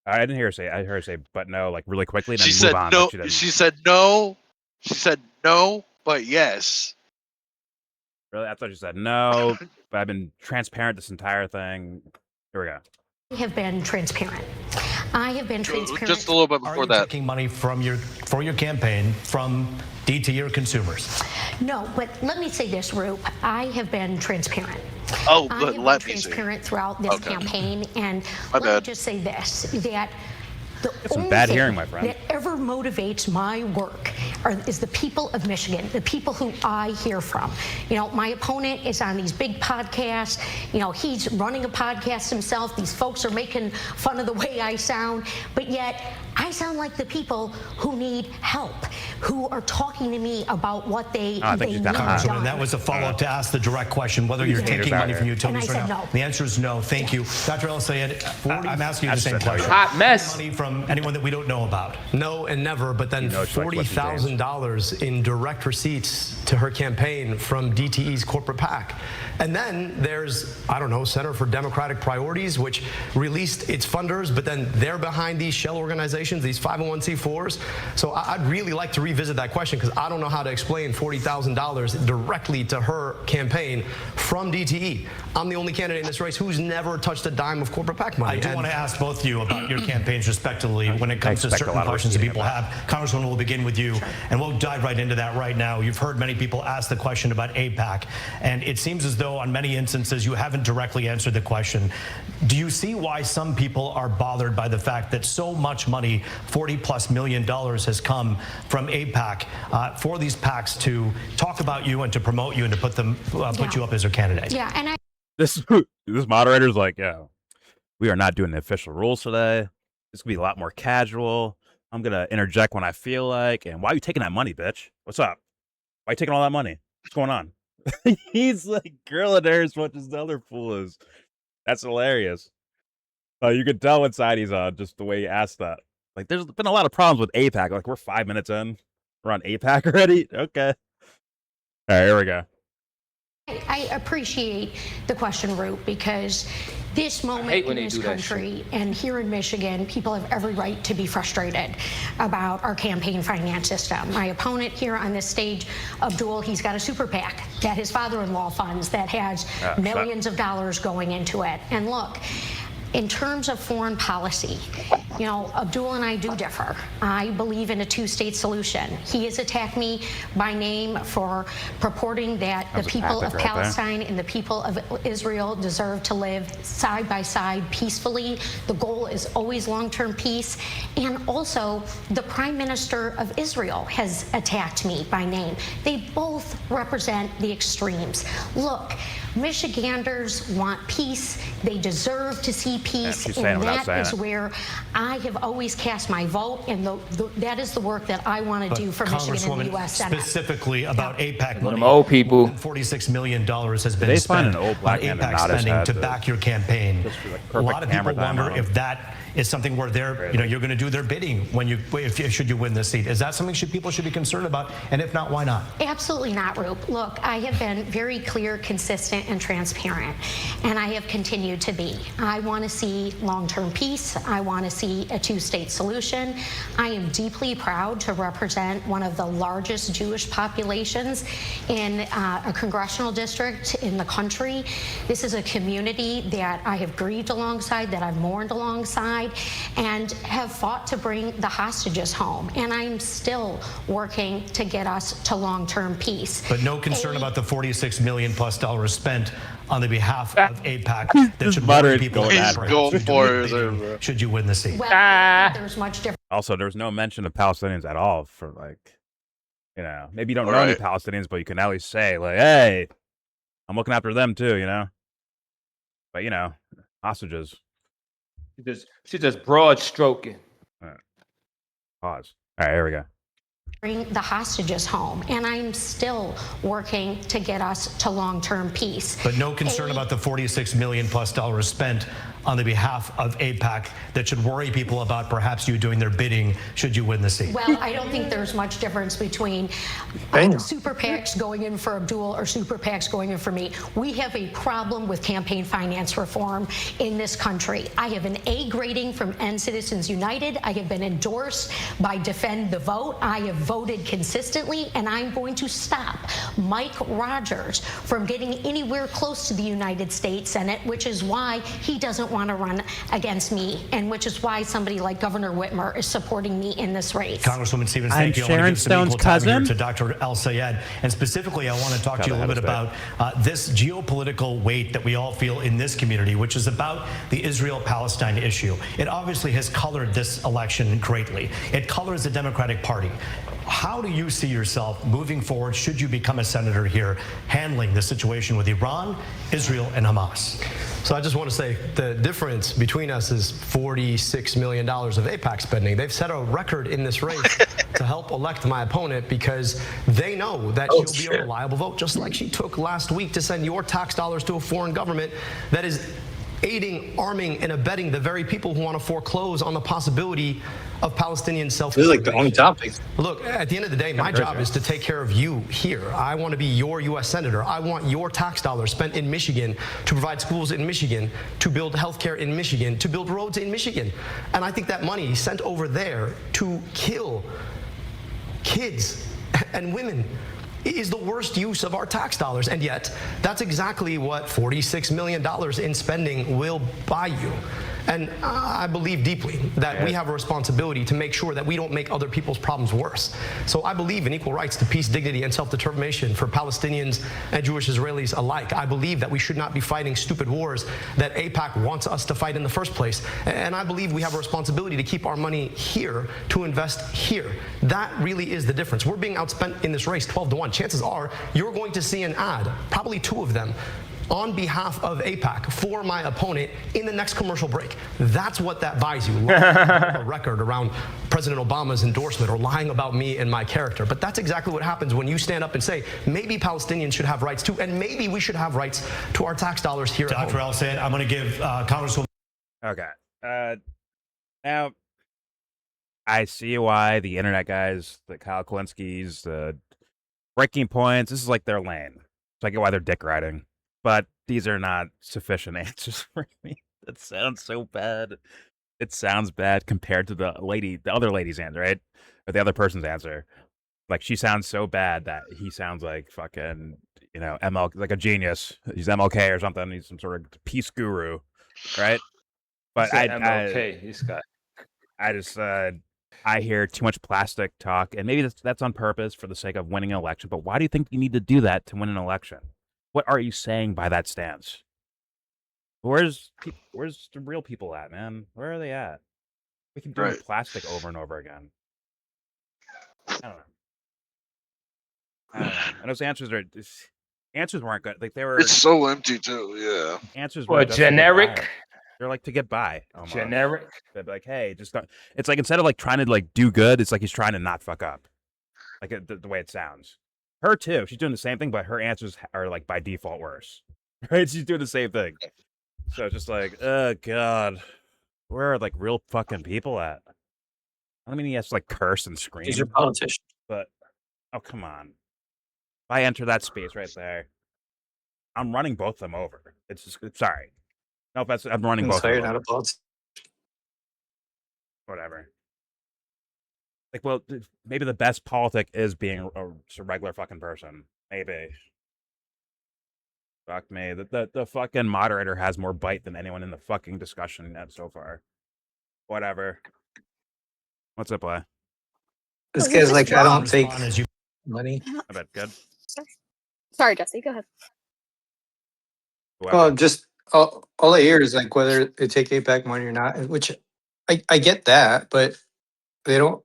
I didn't hear her say. I heard her say, "But no," like really quickly. Then she said move on, no. She said no. She said no, but yes. Really? I thought you said no, but I've been transparent this entire thing. Here we go. I have been transparent. I have been transparent. Just a little bit before that. Are you taking money for your campaign from DTE or consumers? No, but let me say this, Roop. I have been transparent. Oh, I have been transparent throughout this campaign, and let me just say this, that the only thing that ever motivates my work is the people of Michigan, the people who I hear from. You know, my opponent is on these big podcasts. You know, he's running a podcast himself. These folks are making fun of the way I sound, but yet I sound like the people who need help, who are talking to me about what they need done. Congresswoman, that was a follow-up to ask the direct question whether you're taking money from utilities or not. No. The answer is no. Thank you. Dr. El-Sayed, I'm asking you the same question. Hot mess. Money from anyone that we don't know about? No and never, but then $40,000 in direct receipts to her campaign from DTE's corporate PAC. And then there's, I don't know, Center for Democratic Priorities, which released its funders, but then they're behind these shell organizations, these 501c4s. So I'd really like to revisit that question because I don't know how to explain $40,000 directly to her campaign from DTE. I'm the only candidate in this race who's never touched a dime of corporate PAC money. I do want to ask both of you about your campaigns respectively when it comes to certain questions that people have. Congresswoman, we'll begin with you, and we'll dive right into that right now. You've heard many people ask the question about AIPAC, and it seems as though on many instances you haven't directly answered the question. Do you see why some people are bothered by the fact that so much money, $40+ million, has come from AIPAC for these PACs to talk about you and to promote you and to put you up as their candidate? Yeah, and this moderator's like, yeah, we are not doing the official rules today. It's gonna be a lot more casual. I'm gonna interject when I feel like. And why are you taking that money, bitch? What's up? Why are you taking all that money? What's going on? He's like grilling her as much as the other fool is. That's hilarious. You could tell what side he's on just the way he asked that. Like, there's been a lot of problems with AIPAC. Like, we're 5 minutes in. We're on AIPAC already? Okay. All right, here we go. I appreciate the question, Roop, because this moment in this country and here in Michigan, people have every right to be frustrated about our campaign finance system. My opponent here on this stage, Abdul, he's got a super PAC that his father-in-law funds that has millions of dollars going into it. And look, in terms of foreign policy, you know, Abdul and I do differ. I believe in a two-state solution. He has attacked me by name for purporting that the people of Palestine and the people of Israel deserve to live side by side peacefully. The goal is always long-term peace. And also, the Prime Minister of Israel has attacked me by name. They both represent the extremes. Look, Michiganders want peace. They deserve to see peace, and that is where I I have always cast my vote, and that is the work that I want to do for Michigan in the U.S. Senate. Specifically about AIPAC money. Them old people. $46 million has been spent on AIPAC spending to back your campaign. A lot of people wonder if that is something where you're going to do their bidding should you win this seat. Is that something people should be concerned about? And if not, why not? Absolutely not, Roop. Look, I have been very clear, consistent, and transparent, and I have continued to be. I want to see long-term peace. I want to see a two-state solution. I am deeply proud to represent one of the largest Jewish populations in a congressional district in the country. This is a community that I have grieved alongside, that I've mourned alongside, and have fought to bring the hostages home. And I'm still working to get us to long-term peace. But no concern about the $46 million plus spent on the behalf of AIPAC that should worry people. He's going for it. Should you win the seat? Well, there's much different. Also, there's no mention of Palestinians at all for maybe you don't know any Palestinians, but you can at least say hey, I'm looking after them too, But hostages. She's just broad stroking. Pause. All right, here we go. Bring the hostages home, and I'm still working to get us to long-term peace. But no concern about the $46 million plus spent on the behalf of AIPAC that should worry people about perhaps you doing their bidding should you win the seat? Well, I don't think there's much difference between super PACs going in for Abdul or super PACs going in for me. We have a problem with campaign finance reform in this country. I have an A grading from End Citizens United. I have been endorsed by Defend the Vote. I have voted consistently, and I'm going to stop Mike Rogers from getting anywhere close to the United States Senate, which is why he doesn't want to run against me, and which is why somebody like Governor Whitmer is supporting me in this race. Congresswoman Stevens, thank you. Sharon Stone's cousin. To Dr. El-Sayed, and specifically, I want to talk to you a little bit about this geopolitical weight that we all feel in this community, which is about the Israel-Palestine issue. It obviously has colored this election greatly. It colors the Democratic Party. How do you see yourself moving forward, should you become a senator here, handling the situation with Iran, Israel, and Hamas? So I just want to say the difference between us is $46 million of AIPAC spending. They've set a record in this race to help elect my opponent because they know that she'll be a reliable vote, just like she took last week to send your tax dollars to a foreign government that is aiding, arming, and abetting the very people who want to foreclose on the possibility of Palestinian self-determination. This is like the only topic. Look, at the end of the day, my job is to take care of you here. I want to be your U.S. senator. I want your tax dollars spent in Michigan to provide schools in Michigan, to build healthcare in Michigan, to build roads in Michigan. And I think that money sent over there to kill kids and women is the worst use of our tax dollars. And yet, that's exactly what $46 million in spending will buy you. And I believe deeply that we have a responsibility to make sure that we don't make other people's problems worse. So I believe in equal rights to peace, dignity, and self-determination for Palestinians and Jewish Israelis alike. I believe that we should not be fighting stupid wars that AIPAC wants us to fight in the first place. And I believe we have a responsibility to keep our money here, to invest here. That really is the difference. We're being outspent in this race 12-1. Chances are you're going to see an ad, probably 2 of them, on behalf of AIPAC for my opponent in the next commercial break. That's what that buys you. A record around President Obama's endorsement or lying about me and my character. But that's exactly what happens when you stand up and say, maybe Palestinians should have rights too, and maybe we should have rights to our tax dollars here at home. Dr. El-Sayed, I'm going to give Congresswoman. Okay. Now, I see why the internet guys, the Kyle Kalinskis, the breaking points, this is like their lane. So I get why they're dick riding. But these are not sufficient answers for me. That sounds so bad. It sounds bad compared to the other lady's answer, right? Or the other person's answer. Like, she sounds so bad that he sounds like fucking, ML, like a genius. He's MLK or something. He's some sort of peace guru, right? But I hear too much plastic talk, and maybe that's on purpose for the sake of winning an election. But why do you think you need to do that to win an election? What are you saying by that stance? Where's the real people at, man? Where are they at? We keep doing plastic over and over again. I don't know. And those answers weren't good. Like, they were. It's so empty too. Yeah. Answers were generic. They're like to get by. Almost. Generic. They're like, hey, just don't. It's like instead of like trying to like do good, it's like he's trying to not fuck up. Like the way it sounds. Her too. She's doing the same thing, but her answers are like by default worse. Right? She's doing the same thing. So it's just like, oh god, where are like real fucking people at? I don't mean he has to like curse and scream. He's your politician. But oh come on. If I enter that space right there, I'm running both of them over. It's just sorry. No offense, I'm running both of them over. Whatever. Like, well, maybe the best politic is being a regular fucking person. Maybe. Fuck me. The fucking moderator has more bite than anyone in the fucking discussion yet so far. Whatever. What's up, boy? This guy's like, I don't take money. I bet. Good. Sorry, Jesse. Go ahead. Well, just all I hear is like whether they take APAC money or not, which I get that, but they don't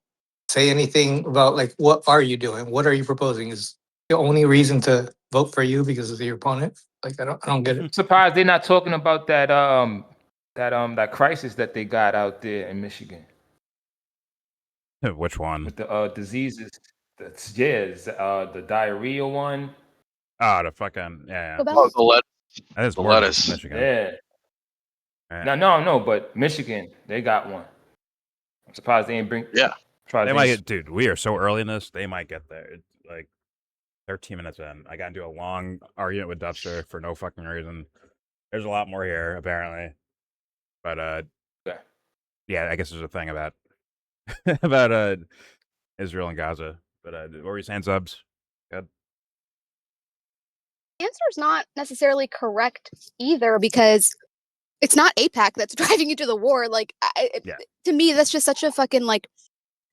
say anything about like what are you doing? What are you proposing? Is the only reason to vote for you because of your opponent? Like I don't get it. I'm surprised they're not talking about that crisis that they got out there in Michigan. Which one? With the diseases. The diarrhea one. Oh, the fucking yeah. Oh, that is the more lettuce. Michigan. Yeah. Right. No, but Michigan, they got one. I'm surprised they ain't bring. Yeah. They might get, dude. We are so early in this. They might get there. It's like 13 minutes in. I got into a long argument with Dubster for no fucking reason. There's a lot more here apparently, but yeah. I guess there's a thing about about Israel and Gaza. But what were you saying, Subs? Good. The answer is not necessarily correct either because it's not APAC that's driving you to the war. Like, to me, that's just such a fucking like,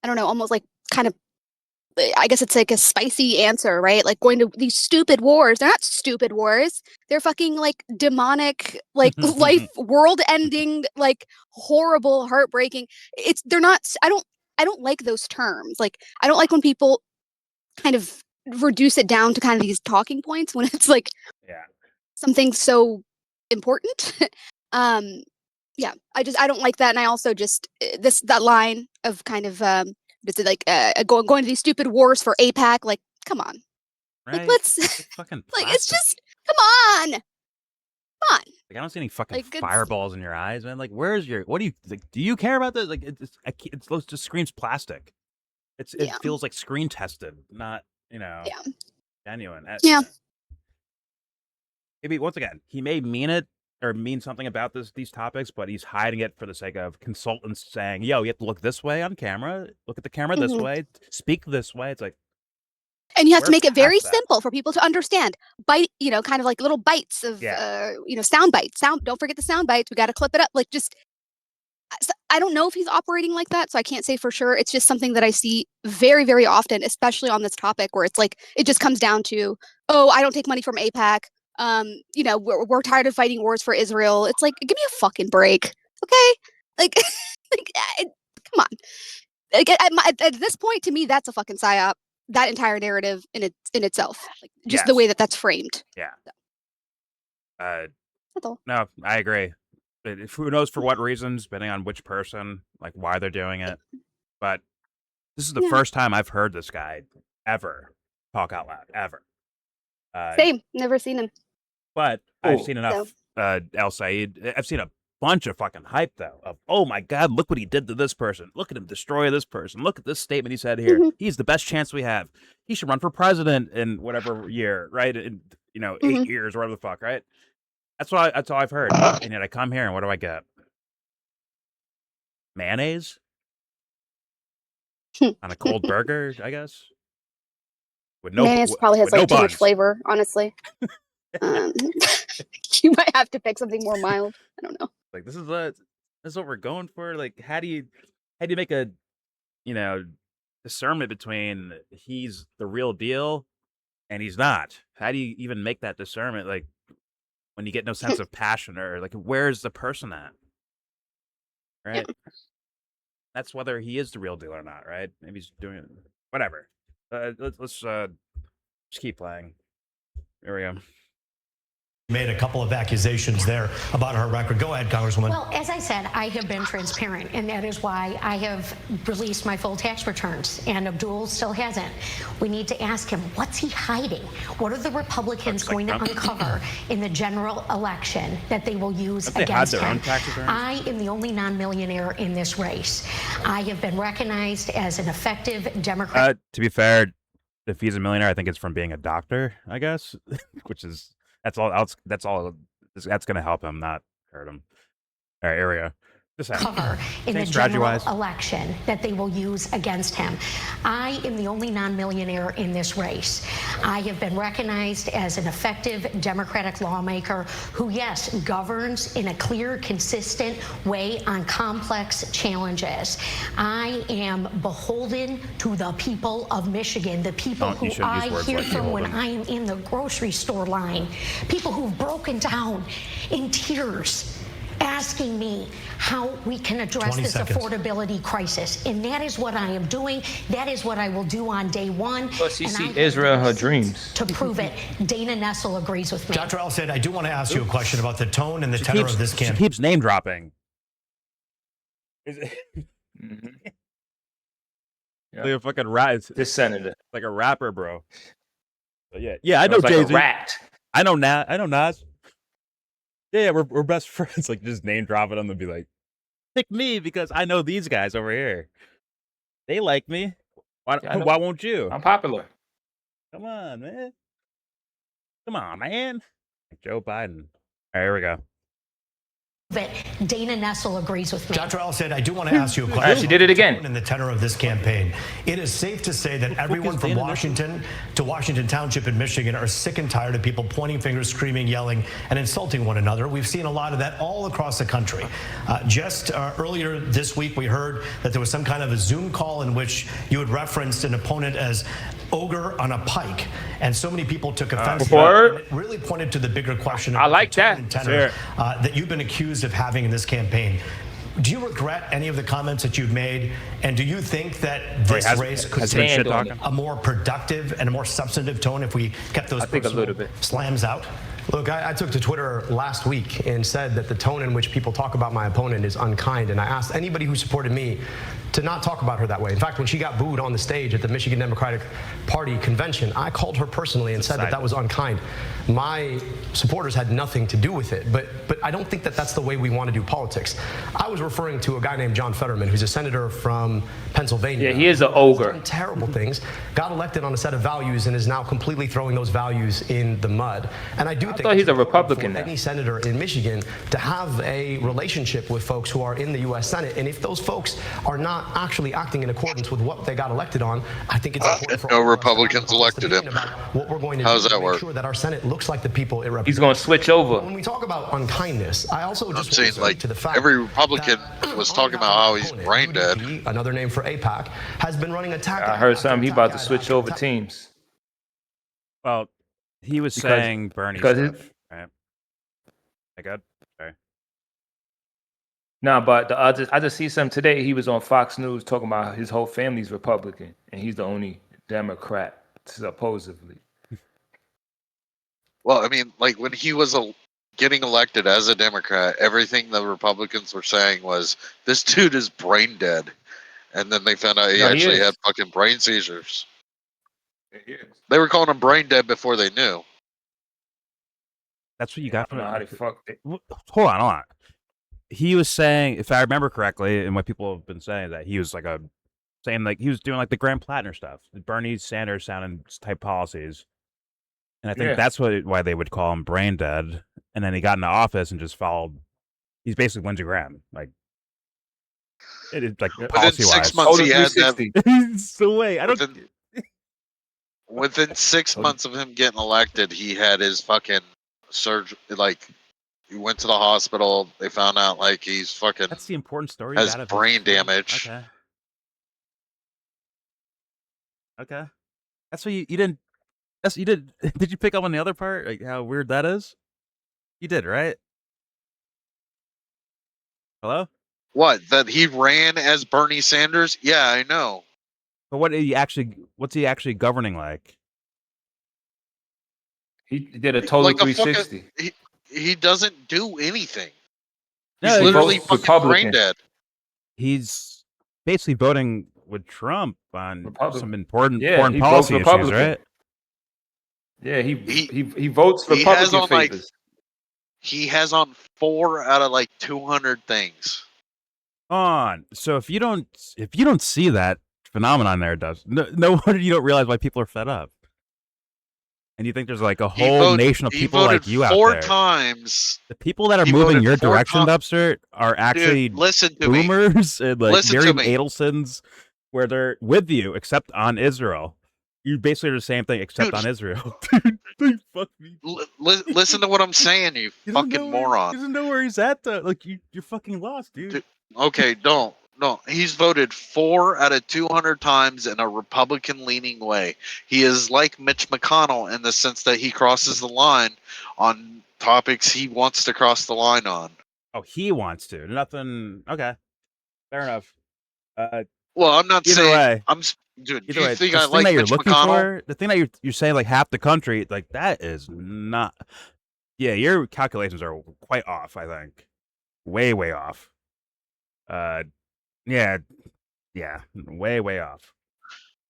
I don't know, almost like kind of. I guess it's like a spicy answer, right? Like going to these stupid wars. They're not stupid wars. They're fucking like demonic, like life, world-ending, like horrible, heartbreaking. They're not. I don't like those terms. Like I don't like when people kind of reduce it down to kind of these talking points when it's like something so important. Yeah, I don't like that, and I also just that line of kind of it's like going to these stupid wars for APAC. Like, come on, right? Like let's fucking like it's just come on. Like I don't see any fucking like, fireballs in your eyes, man. Like, where's your? What do you like? Do you care about this? Like, it just screams plastic. It feels like screen tested, not genuine. Yeah. Maybe once again, he may mean it or mean something about these topics, but he's hiding it for the sake of consultants saying, "Yo, you have to look this way on camera. Look at the camera this way. Speak this way." It's like, and you have to make it very simple for people to understand. Bite, kind of like little bites of, sound bites. Don't forget the sound bites. We got to clip it up. Like just, I don't know if he's operating like that, so I can't say for sure. It's just something that I see very, very often, especially on this topic, where it's like it just comes down to, oh, I don't take money from APAC. We're tired of fighting wars for Israel. It's like, give me a fucking break, okay? Like, come on. Like, at this point, to me, that's a fucking psyop. That entire narrative in itself, like, just the way that's framed. Yeah. That's all. No, I agree. Who knows for what reasons, depending on which person, like why they're doing it. But this is the first time I've heard this guy ever talk out loud, ever. Same. Never seen him. But I've seen enough El Said. I've seen a bunch of fucking hype, though, of, oh my God, look what he did to this person. Look at him destroy this person. Look at this statement he said here. He's the best chance we have. He should run for president in whatever year, right? In, 8 years or whatever the fuck, right? That's all I've heard. And yet I come here and what do I get? Mayonnaise? On a cold burger, I guess? With mayonnaise probably has like too much flavor, honestly. You might have to pick something more mild. I don't know. Like this is what we're going for. Like how do you make a discernment between he's the real deal and he's not? How do you even make that discernment? Like when you get no sense of passion or like where's the person at? Right. That's whether he is the real deal or not. Right. Maybe he's doing it. Whatever. Let's just keep playing. There we go. made a couple of accusations there about her record. Go ahead, Congresswoman. Well, as I said, I have been transparent, and that is why I have released my full tax returns, and Abdul still hasn't. We need to ask him, what's he hiding? What are the Republicans going to uncover in the general election that they will use against him? I am the only non-millionaire in this race. I have been recognized as an effective Democrat. To be fair, if he's a millionaire, I think it's from being a doctor, I guess, which is... That's all. That's going to help him, not hurt him. All right, here we go. Cover in the general election that they will use against him. I am the only non-millionaire in this race. I have been recognized as an effective Democratic lawmaker who, yes, governs in a clear, consistent way on complex challenges. I am beholden to the people of Michigan, the people who I hear from when I am in the grocery store line, people who've broken down in tears, asking me how we can address this affordability crisis. And that is what I am doing. That is what I will do on day one. Plus, you see Israel in her dreams. To prove it, Dana Nessel agrees with me. Dr. Al-Sayed, I do want to ask you a question about the tone and the tenor of this campaign. She keeps name dropping. Like a fucking rat. This senator. Like a rapper, bro. But yeah, I know Jay-Z. Rat. I know Nas. Yeah, we're best friends. Like, just name dropping them and be like, pick me because I know these guys over here. They like me. Why won't you? I'm popular. Come on, man. Come on, man. Joe Biden. All right, here we go. That Dana Nessel agrees with me. Dr. Al-Sayed, I do want to ask you a question. She did it again. In the tenor of this campaign, it is safe to say that everyone from Washington to Washington Township in Michigan are sick and tired of people pointing fingers, screaming, yelling, and insulting one another. We've seen a lot of that all across the country. Just earlier this week, we heard that there was some kind of a Zoom call in which you had referenced an opponent as ogre on a pike, and so many people took offense to that. And it really pointed to the bigger question of I like that. Tenor, that you've been accused of having in this campaign. Do you regret any of the comments that you've made, and do you think that this race could take a more productive and a more substantive tone if we kept those slams out? Look, I took to Twitter last week and said that the tone in which people talk about my opponent is unkind, and I asked anybody who supported me to not talk about her that way. In fact, when she got booed on the stage at the Michigan Democratic Party convention, I called her personally and said that was unkind. My supporters had nothing to do with it, but I don't think that that's the way we want to do politics. I was referring to a guy named John Fetterman, who's a senator from Pennsylvania. Yeah, he is an ogre. Terrible things. Got elected on a set of values and is now completely throwing those values in the mud. And I do think he's a Republican now. Any senator in Michigan to have a relationship with folks who are in the U.S. Senate, and if those folks are not actually acting in accordance with what they got elected on, I think it's important for no Republicans elected him. What we're going to How does do that to work? make sure that our Senate looks like the people it represents. He's going to switch over. When we talk about unkindness, I also just I'm saying, like, to the fact every Republican was talking about how he's brain dead. Another name for AIPAC has been running attack. I heard something. He about to switch over teams. Well, he was saying Bernie stuff, right? I got sorry. No, but I just see something today. He was on Fox News talking about his whole family's Republican, and he's the only Democrat, supposedly. Well, I mean, like, when he was getting elected as a Democrat, everything the Republicans were saying was, this dude is brain dead. And then they found out he actually had fucking brain seizures. They were calling him brain dead before they knew. That's what you got from it. Hold on. He was saying, if I remember correctly, and what people have been saying, that he was saying he was doing like the Graham Plattner stuff, the Bernie Sanders sounding type policies. And I think that's why they would call him brain dead. And then he got into office and just followed. He's basically Lindsey Graham, like it is like policy wise. 6 months he had that. So wait, I don't. Within 6 months of him getting elected, he had his fucking surgery. Like, he went to the hospital. They found out like he's fucking. That's the important story. Has brain damage. Okay. That's what you didn't. You did. Did you pick up on the other part? Like how weird that is? You did, right? Hello? What? That he ran as Bernie Sanders? Yeah, I know. But what's he actually governing like? He did a total like a 360. fucking. He doesn't do anything. No, He's he literally votes fucking brain Republican. dead. He's basically voting with Trump on Republican. some important Yeah, foreign he votes policy issues, Republican. right? Yeah, he votes He has Republican on like favors. he has on 4 out of like 200 things. On. So if you don't see that phenomenon there, does no wonder you don't realize why people are fed up. And you think there's like a whole nation of people like you out there. 4 times. The people that are He moving voted your 4 direction, Dubster, are actually Dude, listen to me. boomers and like Listen to Miriam me. Adelsons, where they're with you, except on Israel. You basically are the same thing, except Dude. on Israel. Dude, fuck me. Listen to what I'm saying, you fucking moron. He doesn't know where he's at, though. Like, you're fucking lost, dude. Okay, don't. No, he's voted 4 out of 200 times in a Republican-leaning way. He is like Mitch McConnell in the sense that he crosses the line on topics he wants to cross the line on. Oh, he wants to. Nothing. Okay, fair enough. Well, I'm not either saying. Way, Dude, either you way, think the I thing like that you're Mitch looking McConnell? for, the thing that you're saying, like half the country, like that is not. Yeah, your calculations are quite off. I think, way off. Yeah, way off.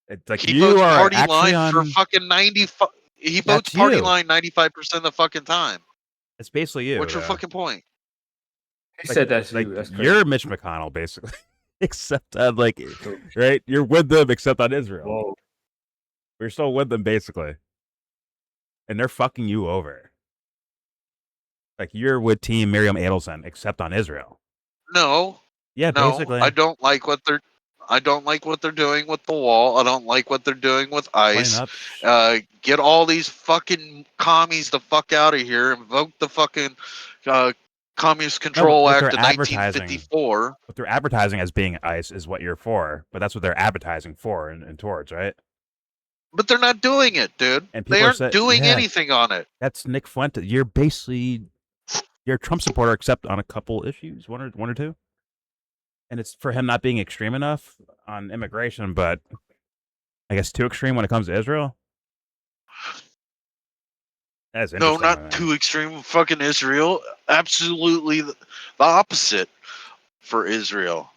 It's like He you votes are party actually line for on. fucking 95. He votes That's party you. line 95% of the fucking time. It's basically you. What's your though. fucking point? He said that's like you. That's crazy. you're Mitch McConnell, basically, except on like right. You're with them, except on Israel. Whoa. We're still with them, basically, and they're fucking you over. Like you're with Team Miriam Adelson, except on Israel. No. Yeah, No, basically. I don't like what they're doing with the wall. I don't like what they're doing with ICE. Get all these fucking commies the fuck out of here. Invoke the fucking Communist Control Act of 1954. What they're advertising as being ICE is what you're for, but that's what they're advertising for and towards, right? But they're not doing it, dude. And they aren't doing anything on it. That's Nick Fuente. You're a Trump supporter, except on a couple issues, one or two. And it's for him not being extreme enough on immigration, but I guess too extreme when it comes to Israel. That's no, not too extreme. Fucking Israel. Absolutely the opposite for Israel.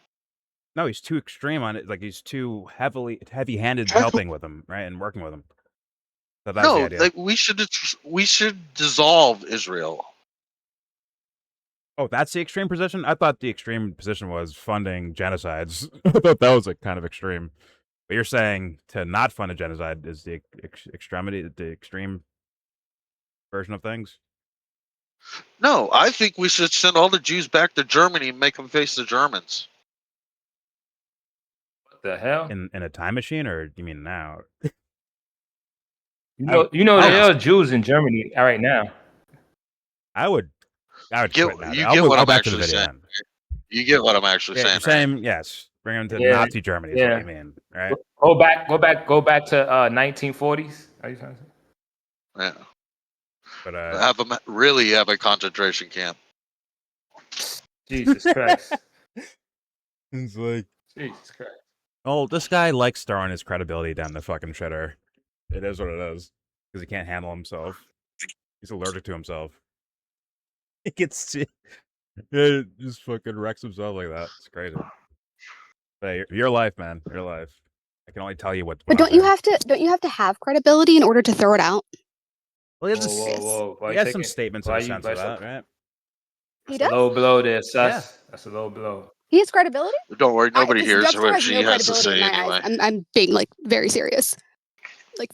No, he's too extreme on it. Like he's too heavy-handed helping with him, right, and working with him. So that's the idea. Like we should dissolve Israel. Oh, that's the extreme position? I thought the extreme position was funding genocides. I thought that was like kind of extreme. But you're saying to not fund a genocide is the extreme version of things? No, I think we should send all the Jews back to Germany and make them face the Germans. What the hell? In a time machine, or you mean now? You know there are Jews in Germany right now. I would get quit now. You get what I'm actually saying. Then. You get what I'm actually saying. Saying yes. Bring them to Nazi Germany. Is what you mean, right? Go back to 1940s. Are you trying to say? Yeah. But have a concentration camp. Jesus Christ. It's like Jesus Christ. Oh, this guy likes throwing his credibility down the fucking shitter. It is what it is. Because he can't handle himself. He's allergic to himself. He gets just fucking wrecks himself like that. It's crazy. But your life, man. Your life. I can only tell you what. But don't you have to have credibility in order to throw it out? Well, he has some statements in the sense of that, right? He does. Low blow there, sus. Yeah. That's a low blow. He has credibility? Don't worry, nobody hears what she has to say anyway. I'm being like very serious. Like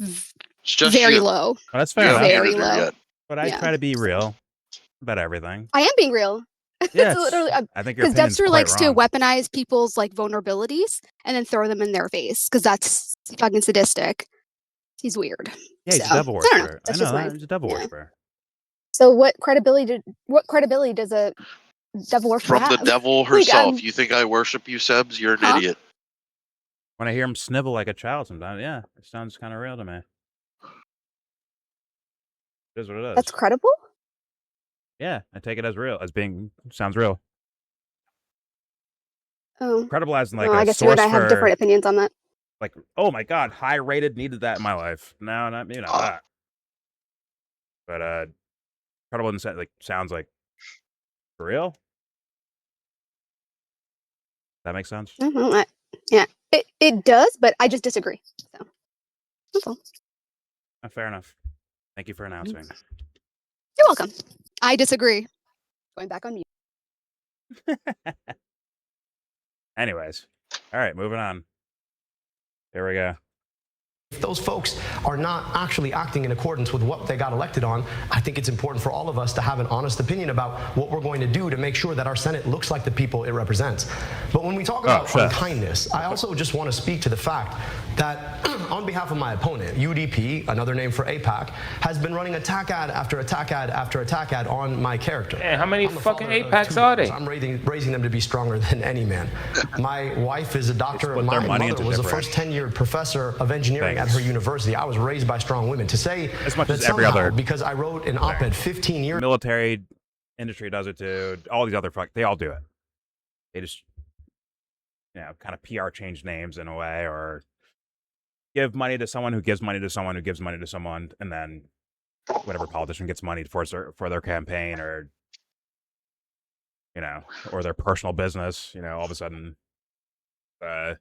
just very low. Oh, that's fair enough. Very low. But I try to be real about everything. I am being real. Yes. Literally, I think your because Dubster likes wrong. to weaponize people's like vulnerabilities and then throw them in their face because that's fucking sadistic. He's weird. Yeah, he's a devil worshiper. That's I know that. He's a devil worshiper. So what credibility does a devil worshiper have? From the devil herself. You think I worship you, Sebs? You're an idiot. When I hear him snivel like a child sometimes, yeah, it sounds kind of real to me. It is what it is. That's credible? Yeah, I take it as real, sounds real. Oh. Credible as in like I guess you and I have different opinions on that. Like, oh my god, high rated, needed that in my life. No, not that. But credible in the sense, like, sounds like for real. That makes sense. Yeah, it does, but I just disagree. So that's all. Fair enough. Thank you for announcing. You're welcome. I disagree. Going back on mute. Anyways, all right, moving on. Here we go. If those folks are not actually acting in accordance with what they got elected on, I think it's important for all of us to have an honest opinion about what we're going to do to make sure that our Senate looks like the people it represents. But when we talk about unkindness, I also just want to speak to the fact that on behalf of my opponent, UDP, another name for AIPAC, has been running attack ad after attack ad after attack ad on my character. Hey, how many fucking AIPACs are they? I'm raising them to be stronger than any man. My wife is a doctor, and my mother was the first tenured professor of engineering at her university. I was raised by strong women. To say as much that as every other, because I wrote an op-ed 15 years, military industry does it too. All these other they all do it. They just, kind of PR change names in a way, or give money to someone who gives money to someone who gives money to someone, and then whatever politician gets money for their campaign, or or their personal business. All of a sudden, a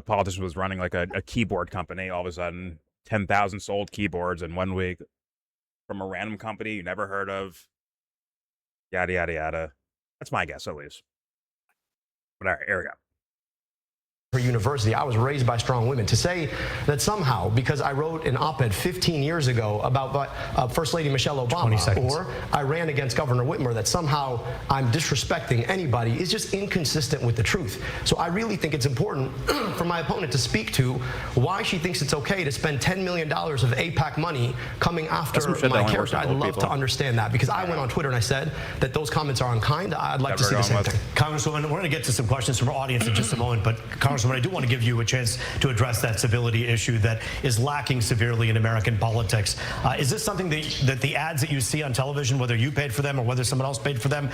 politician was running like a keyboard company. All of a sudden, 10,000 sold keyboards in 1 week from a random company you never heard of. Yada, yada, yada. That's my guess, at least. But all right, here we go. Her university. I was raised by strong women. To say that somehow, because I wrote an op-ed 15 years ago about First Lady Michelle Obama, or I ran against Governor Whitmer, that somehow I'm disrespecting anybody is just inconsistent with the truth. So I really think it's important for my opponent to speak to why she thinks it's okay to spend $10 million of AIPAC money coming after my character. I'd love to understand that, because I went on Twitter and I said that those comments are unkind. I'd like to see the same thing. Congresswoman, we're going to get to some questions from our audience in just a moment, but Congresswoman, I do want to give you a chance to address that civility issue that is lacking severely in American politics. Is this something that the ads that you see on television, whether you paid for them or whether someone else paid for them,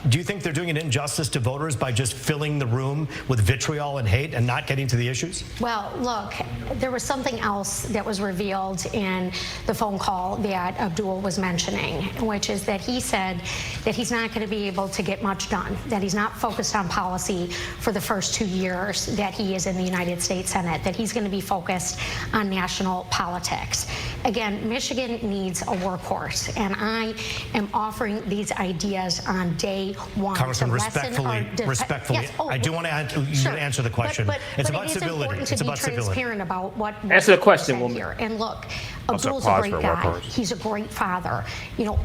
do you think they're doing an injustice to voters by just filling the room with vitriol and hate and not getting to the issues? Well, look, there was something else that was revealed in the phone call that Abdul was mentioning, which is that he said that he's not going to be able to get much done, that he's not focused on policy for the first 2 years that he is in the United States Senate, that he's going to be focused on national politics. Again, Michigan needs a workhorse, and I am offering these ideas on day one. Congressman, respectfully, yes. I do want to answer the question. It's about civility. It's about civility. Transparent about what answer the question, woman. Here. And look, Abdul's a great guy. He's a great father.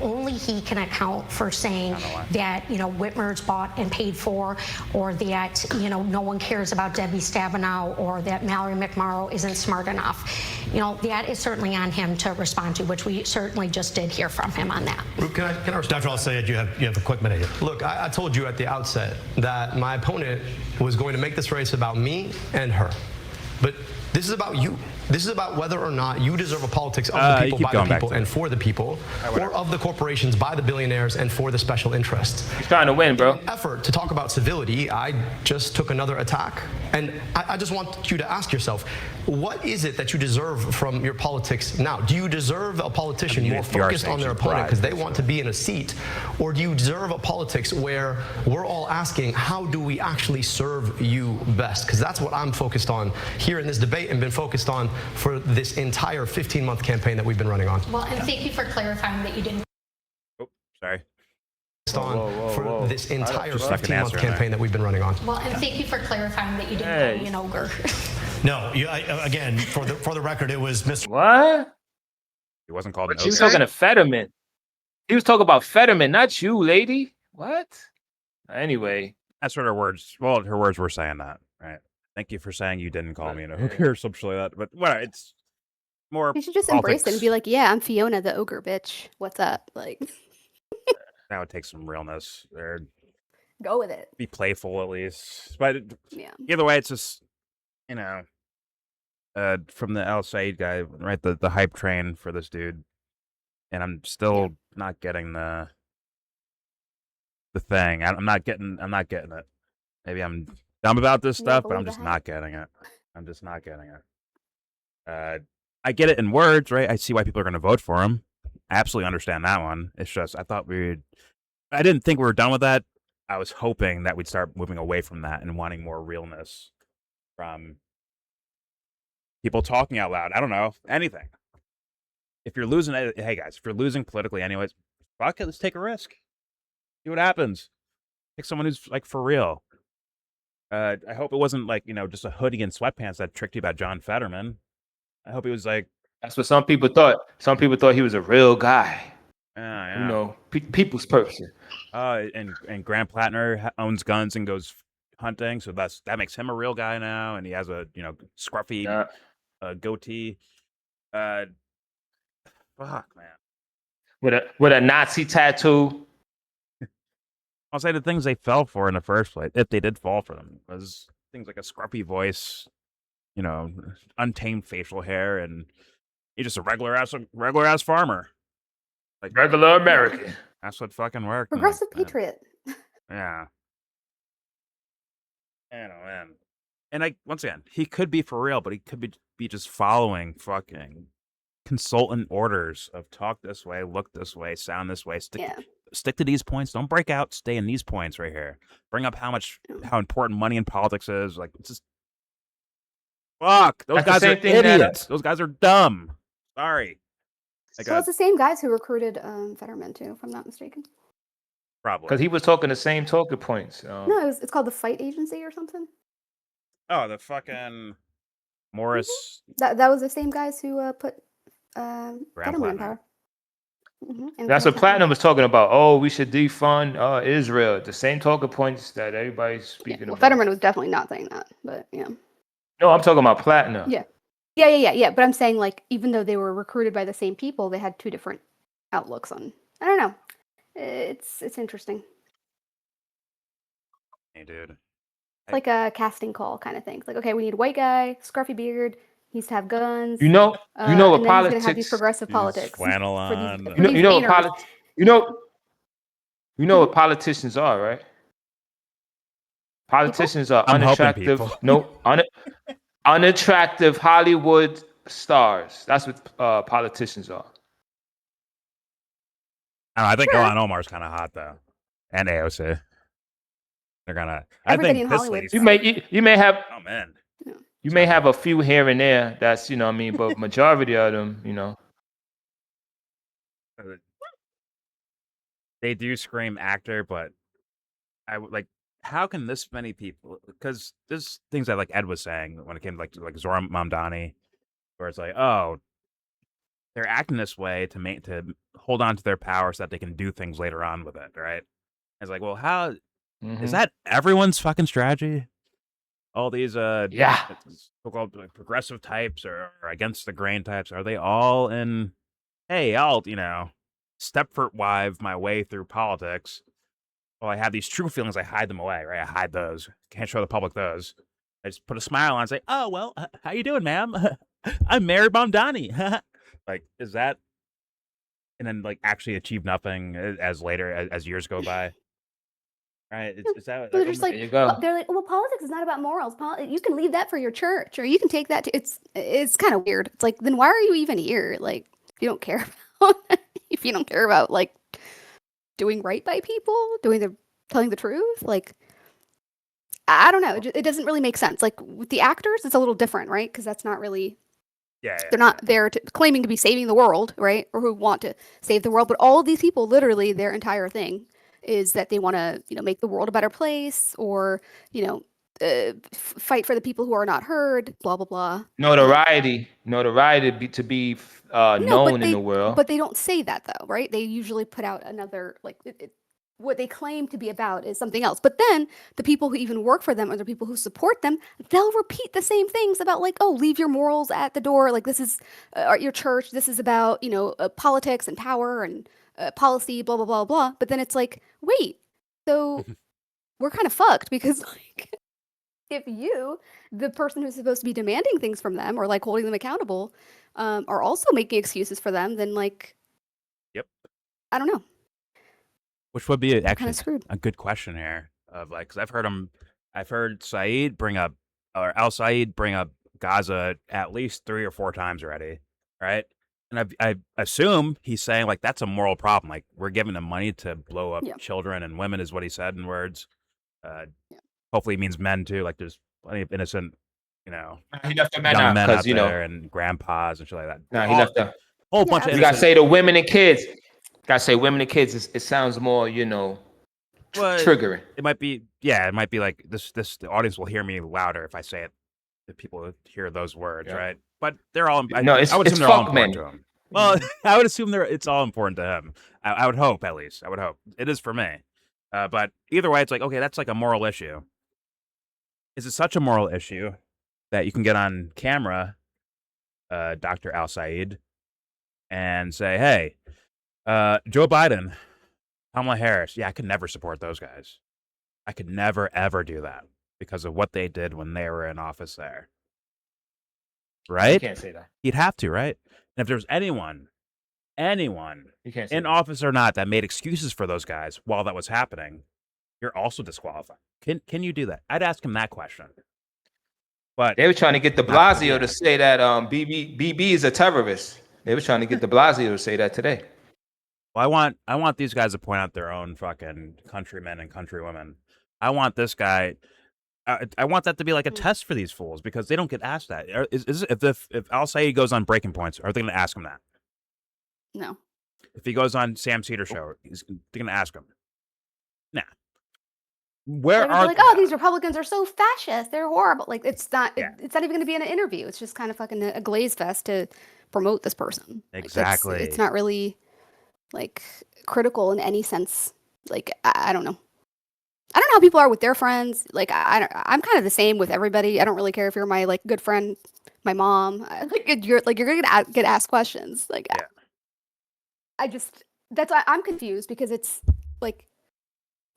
Only he can account for saying that Whitmer's bought and paid for, or that no one cares about Debbie Stabenow, or that Mallory McMorrow isn't smart enough. That is certainly on him to respond to, which we certainly just did hear from him on that. Can I respond? Dr. Al-Sayed, you have a quick minute here. Look, I told you at the outset that my opponent was going to make this race about me and her. But this is about you. This is about whether or not you deserve a politics of the people, by the people, and for the people, or of the corporations, by the billionaires, and for the special interests. He's trying to win, bro. In an effort to talk about civility, I just took another attack. And I just want you to ask yourself, what is it that you deserve from your politics now? Do you deserve a politician more focused on their opponent because they want to be in a seat? Or do you deserve a politics where we're all asking, how do we actually serve you best? Because that's what I'm focused on here in this debate, and been focused on for this entire 15-month campaign that we've been running on. Well, and thank you for clarifying that you didn't. Oh, sorry. For this entire 15-month campaign that we've been running on. Well, and thank you for clarifying that you didn't call me an ogre. No, again, for the record, it was Mr. What? He wasn't called an ogre. He was talking to Fetterman. He was talking about Fetterman, not you, lady. What? Anyway. That's what her words. Well, her words were saying that, right? Thank you for saying you didn't call me an ogre or something like that. But well, it's more. You should just embrace it and be like, "Yeah, I'm Fiona the ogre, bitch. What's up?" Like. That would take some realness there. Go with it. Be playful at least. But either way, it's just from the Al Sayed guy, right? The hype train for this dude, and I'm still not getting the thing. I'm not getting it. Maybe I'm dumb about this stuff, but I'm just not getting it. I'm just not getting it. I get it in words, right? I see why people are going to vote for him. absolutely understand that one. It's just I didn't think we were done with that. I was hoping that we'd start moving away from that and wanting more realness from people talking out loud. I don't know, anything. If you're losing, hey guys, if you're losing politically anyways, fuck it, let's take a risk. See what happens. Pick someone who's like for real. I hope it wasn't like, just a hoodie and sweatpants that tricked you about John Fetterman. I hope he was like... That's what some people thought. Some people thought he was a real guy. Yeah. People's person. And Grant Plattner owns guns and goes hunting, so that makes him a real guy now, and he has a scruffy goatee. Fuck, man. With a Nazi tattoo. I'll say the things they fell for in the first place, if they did fall for them, was things like a scruffy voice, untamed facial hair, and he's just a regular ass farmer. Like regular American. That's what fucking worked. Progressive patriot. Yeah. Man. And once again, he could be for real, but he could be just following fucking consultant orders of talk this way, look this way, sound this way, stick to these points, don't break out, stay in these points right here. Bring up how important money in politics is. Like, it's just fuck. Those guys are idiots. Those guys are dumb. Sorry. So it's the same guys who recruited Fetterman too, if I'm not mistaken. Probably. Because he was talking the same talking points. No, it's called the Fight Agency or something. Oh, the fucking Morris. Mm-hmm. That was the same guys who put Fetterman in power. Mm-hmm. That's what Platinum was talking about. Oh, we should defund Israel. The same talking points that everybody's speaking about. Fetterman was definitely not saying that, but yeah. No, I'm talking about Platinum. Yeah. But I'm saying, like, even though they were recruited by the same people, they had two different outlooks on. I don't know. It's interesting. Hey, dude. It's like a casting call kind of thing. It's like, okay, we need a white guy, scruffy beard. He needs to have guns. You know what and then politics? He's gonna have these progressive politics. Flannel on. You know what politicians are, right? Politicians are unattractive. Unattractive Hollywood stars. That's what politicians are. I think Ilhan Omar's kind of hot though, and AOC. They're gonna. Everybody in Hollywood. You may have. Oh man. Yeah. You may have a few here and there. That's but majority of them, They do scream actor, but I would like. How can this many people? Because there's things that like Ed was saying when it came to like Zora Mamdani, where it's like, oh, they're acting this way to hold on to their power so that they can do things later on with it, right? It's like, well, how is that everyone's fucking strategy? All these so-called progressive types or against the grain types, are they all in? Hey, I'll Stepford wife my way through politics. Well, I have these true feelings. I hide them away, right? I hide those. Can't show the public those. I just put a smile on and say, "Oh well, how you doing, ma'am? I'm married, Mamdani." Like, is that? And then like actually achieve nothing as years go by. Right? Is that? They're just like, they're like, well, politics is not about morals. You can leave that for your church, or you can take that to. It's kind of weird. It's like, then why are you even here? Like, if you don't care about like doing right by people, telling the truth, like, I don't know. It doesn't really make sense. Like with the actors, it's a little different, right? Because that's not really. They're not there claiming to be saving the world, right? Or who want to save the world. But all of these people, literally, their entire thing is that they want to, make the world a better place, or, fight for the people who are not heard, blah, blah, blah. Notoriety to be known in the world. But they don't say that, though, right? They usually put out another, like, what they claim to be about is something else. But then the people who even work for them, or the people who support them, they'll repeat the same things about, like, oh, leave your morals at the door. Like, this is your church. This is about, politics and power and policy, blah, blah, blah, blah. But then it's like, wait, so we're kind of fucked, because, like, if you, the person who's supposed to be demanding things from them or, like, holding them accountable, are also making excuses for them, then, like, I don't know. Which would be actually a good question here of like, because I've heard Saeed bring up, or Al Saeed bring up Gaza at least 3 or 4 times already, right? And I assume he's saying like that's a moral problem. Like we're giving them money to blow up children and women, is what he said in words. Hopefully, he means men too. Like there's plenty of innocent, he left the men young out men out because there and grandpas and shit like that. No, he left the whole bunch of. You gotta say the women and kids. Gotta say women and kids. It sounds more, triggering. It might be, it might be like this. The audience will hear me louder if I say it. If people hear those words, right? But they're all. I would assume they're all important to him. Well, I would assume it's all important to him. I would hope, at least. I would hope it is for me. But either way, it's like, okay, that's like a moral issue. Is it such a moral issue that you can get on camera, Dr. Al Saeed, and say, hey, Joe Biden, Kamala Harris, I could never support those guys. I could never, ever do that because of what they did when they were in office there. Right? You can't say that. You'd have to, right? And if there's anyone, in office or not, that made excuses for those guys while that was happening, you're also disqualified. Can you do that? I'd ask him that question. But they were trying to get de Blasio to say that BB is a terrorist. They were trying to get de Blasio to say that today. Well, I want these guys to point out their own fucking countrymen and countrywomen. I want this guy. I want that to be like a test for these fools because they don't get asked that. If Al Saeed goes on Breaking Points, are they going to ask him that? No. If he goes on Sam Cedar show, they're going to ask him. Nah. Where are like? Oh, these Republicans are so fascist. They're horrible. Like it's not. It's not even going to be in an interview. It's just kind of fucking a glaze fest to promote this person. Exactly. Like, it's not really like critical in any sense. Like I don't know. I don't know how people are with their friends. Like I'm kind of the same with everybody. I don't really care if you're my like good friend, my mom. You're gonna get asked questions. Like that's why I'm confused because it's like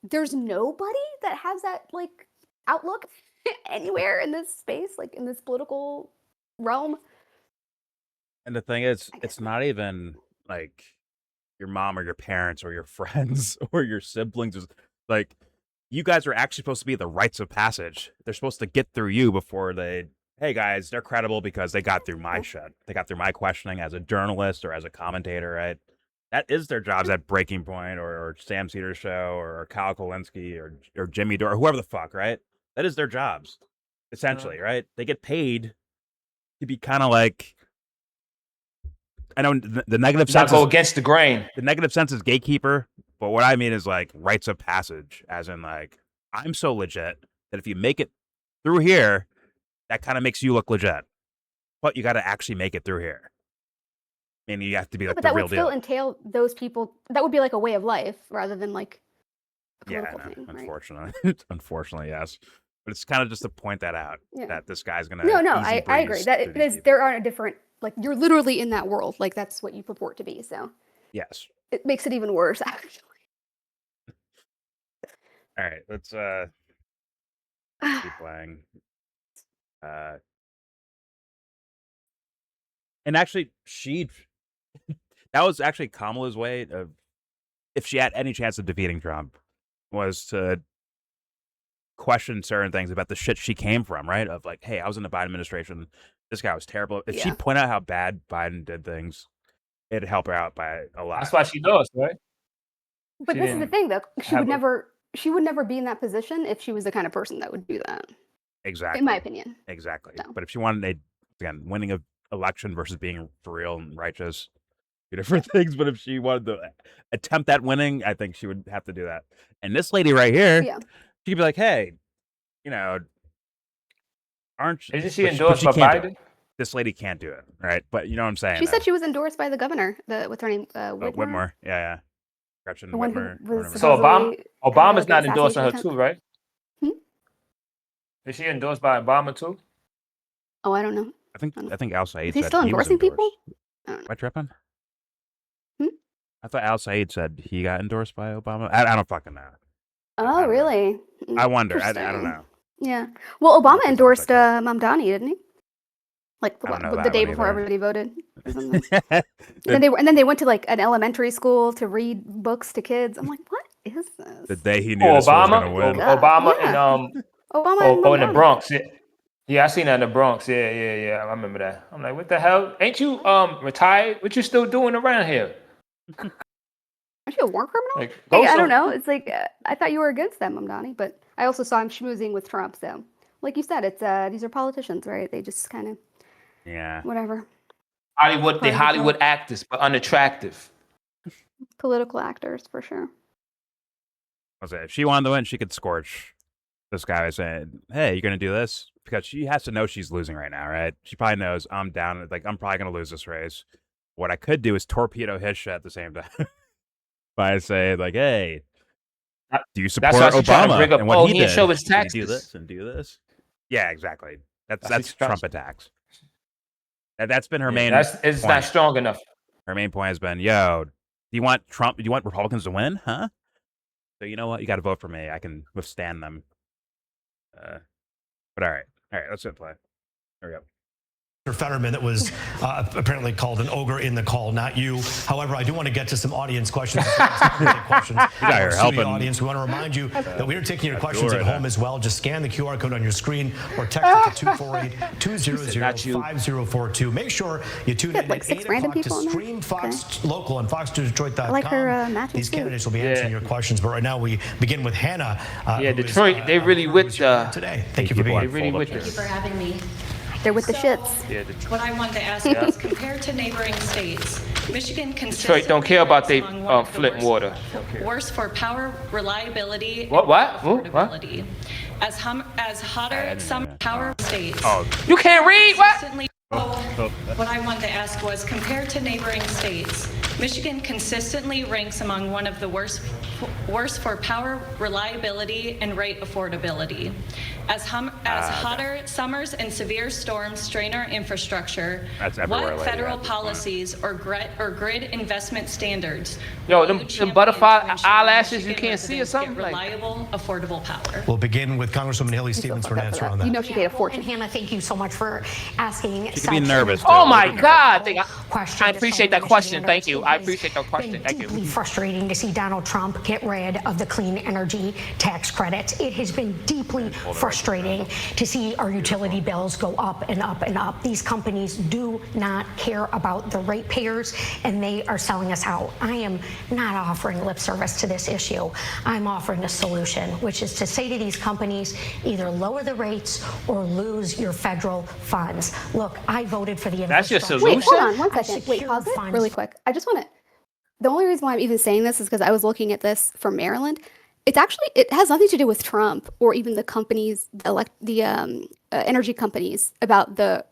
there's nobody that has that like outlook anywhere in this space, like in this political realm. And the thing is, it's not even like your mom or your parents or your friends or your siblings. Like you guys are actually supposed to be the rites of passage. They're supposed to get through you before hey guys, they're credible because they got through my shit. They got through my questioning as a journalist or as a commentator, right? That is their jobs at Breaking Point or Sam Cedar show or Kyle Kolinsky or Jimmy Dore or whoever the fuck, right? That is their jobs, essentially, right? They get paid to be kind of like, I know the negative sense go against the grain. The negative sense is gatekeeper, but what I mean is like rites of passage, as in like I'm so legit that if you make it through here, that kind of makes you look legit. But you got to actually make it through here. I mean, you have to be like the real deal. But that would still entail those people. That would be like a way of life rather than like a political thing. Unfortunately, right? Unfortunately, yes. But it's kind of just to point that out that this guy's gonna. No, I agree. That is, there are a different. Like you're literally in that world. Like that's what you purport to be. So yes, it makes it even worse actually. All right, let's keep playing. And actually, that was actually Kamala's way of, if she had any chance of defeating Trump, was to question certain things about the shit she came from, right? Of like, hey, I was in the Biden administration. This guy was terrible. If she pointed out how bad Biden did things, it'd help her out by a lot. That's why she knows, right? But this is the thing, though. She would never be in that position if she was the kind of person that would do that. Exactly. In my opinion. Exactly. No. But if she wanted winning an election versus being for real and righteous, two different things. But if she wanted to attempt that winning, I think she would have to do that. And this lady right here, she could be like, hey, isn't she endorsed by Biden? This lady can't do it, right? But you know what I'm saying. She said she was endorsed by the governor. What's her name? Whitmer. Yeah. Gretchen Whitmer. So Obama's not endorsing her too, right? Is she endorsed by Obama too? Oh, I don't know. I think Al Saeed said he still endorsing people? Am I tripping? I thought Al Saeed said he got endorsed by Obama. I don't fucking know. Oh, really? I wonder. I don't know. Yeah. Well, Obama endorsed Mamdani, didn't he? Like the day before everybody voted. and then they went to like an elementary school to read books to kids. I'm like, what is this? The day he knew this was going to win. Obama and Obama in the Bronx. Yeah, I seen that in the Bronx. Yeah. I remember that. I'm like, what the hell? Ain't you retired? What you still doing around here? Aren't you a war criminal? Like, Hey, I don't know. It's like I thought you were against them, Mamdani, but I also saw him schmoozing with Trump. So, like you said, it's these are politicians, right? They just kind of whatever. Hollywood, they Hollywood actors, but unattractive. Political actors for sure. I was if she wanted to win, she could scorch this guy by saying, "Hey, you're gonna do this," because she has to know she's losing right now, right? She probably knows I'm down. Like I'm probably gonna lose this race. What I could do is torpedo his shit at the same time by saying, like, "Hey, do you support Obama bring up, and what he did? Show his taxes. Do this and do this." Yeah, exactly. That's Trump attacks. That's been her main. It's not strong enough. Her main point has been, "Yo, do you want Trump? Do you want Republicans to win? Huh? So you know what? You got to vote for me. I can withstand them." But all right, let's hit play. There we go. Fetterman that was apparently called an ogre in the call, not you. However, I do want to get to some audience questions. Questions. Audience, we want to remind you that we are taking your questions at home as well. Just scan the QR code on your screen or text it to 248-200-5042. Make sure you tune in at 8 o'clock to stream Fox Local on Fox2Detroit.com. Like her These candidates will be answering your questions, but right now we begin with Hannah. Detroit, they really with today. Thank you for being here. Thank you for having me. They're with the shits. Yeah, what I wanted to ask is, compared to neighboring states, Michigan consistently Detroit don't care about they Flint water. Worse for power reliability. What? Affordability. As hotter some power states. Oh, you can't read. What? What I wanted to ask was, compared to neighboring states, Michigan consistently ranks among one of the worst for power reliability and rate affordability. As hotter summers and severe storms strain our infrastructure, what federal policies or grid investment standards? Yo, them butterfly eyelashes you can't see or something? Reliable, affordable power. We'll begin with Congresswoman Haley Stevens for an answer on that. You know she paid a fortune. And Hannah, thank you so much for asking. She could be nervous. Oh my God! I appreciate that question. Thank you. I appreciate that question. Thank you. It's deeply frustrating to see Donald Trump get rid of the clean energy tax credits. It has been deeply frustrating to see our utility bills go up and up and up. These companies do not care about the ratepayers, and they are selling us out. I am not offering lip service to this issue. I'm offering a solution, which is to say to these companies, either lower the rates or lose your federal funds. Look, I voted for the That's your solution? Wait, hold on one second. Wait, pause it really quick. I just want to, the only reason why I'm even saying this is because I was looking at this from Maryland. It's actually, it has nothing to do with Trump or even the companies, the energy companies about the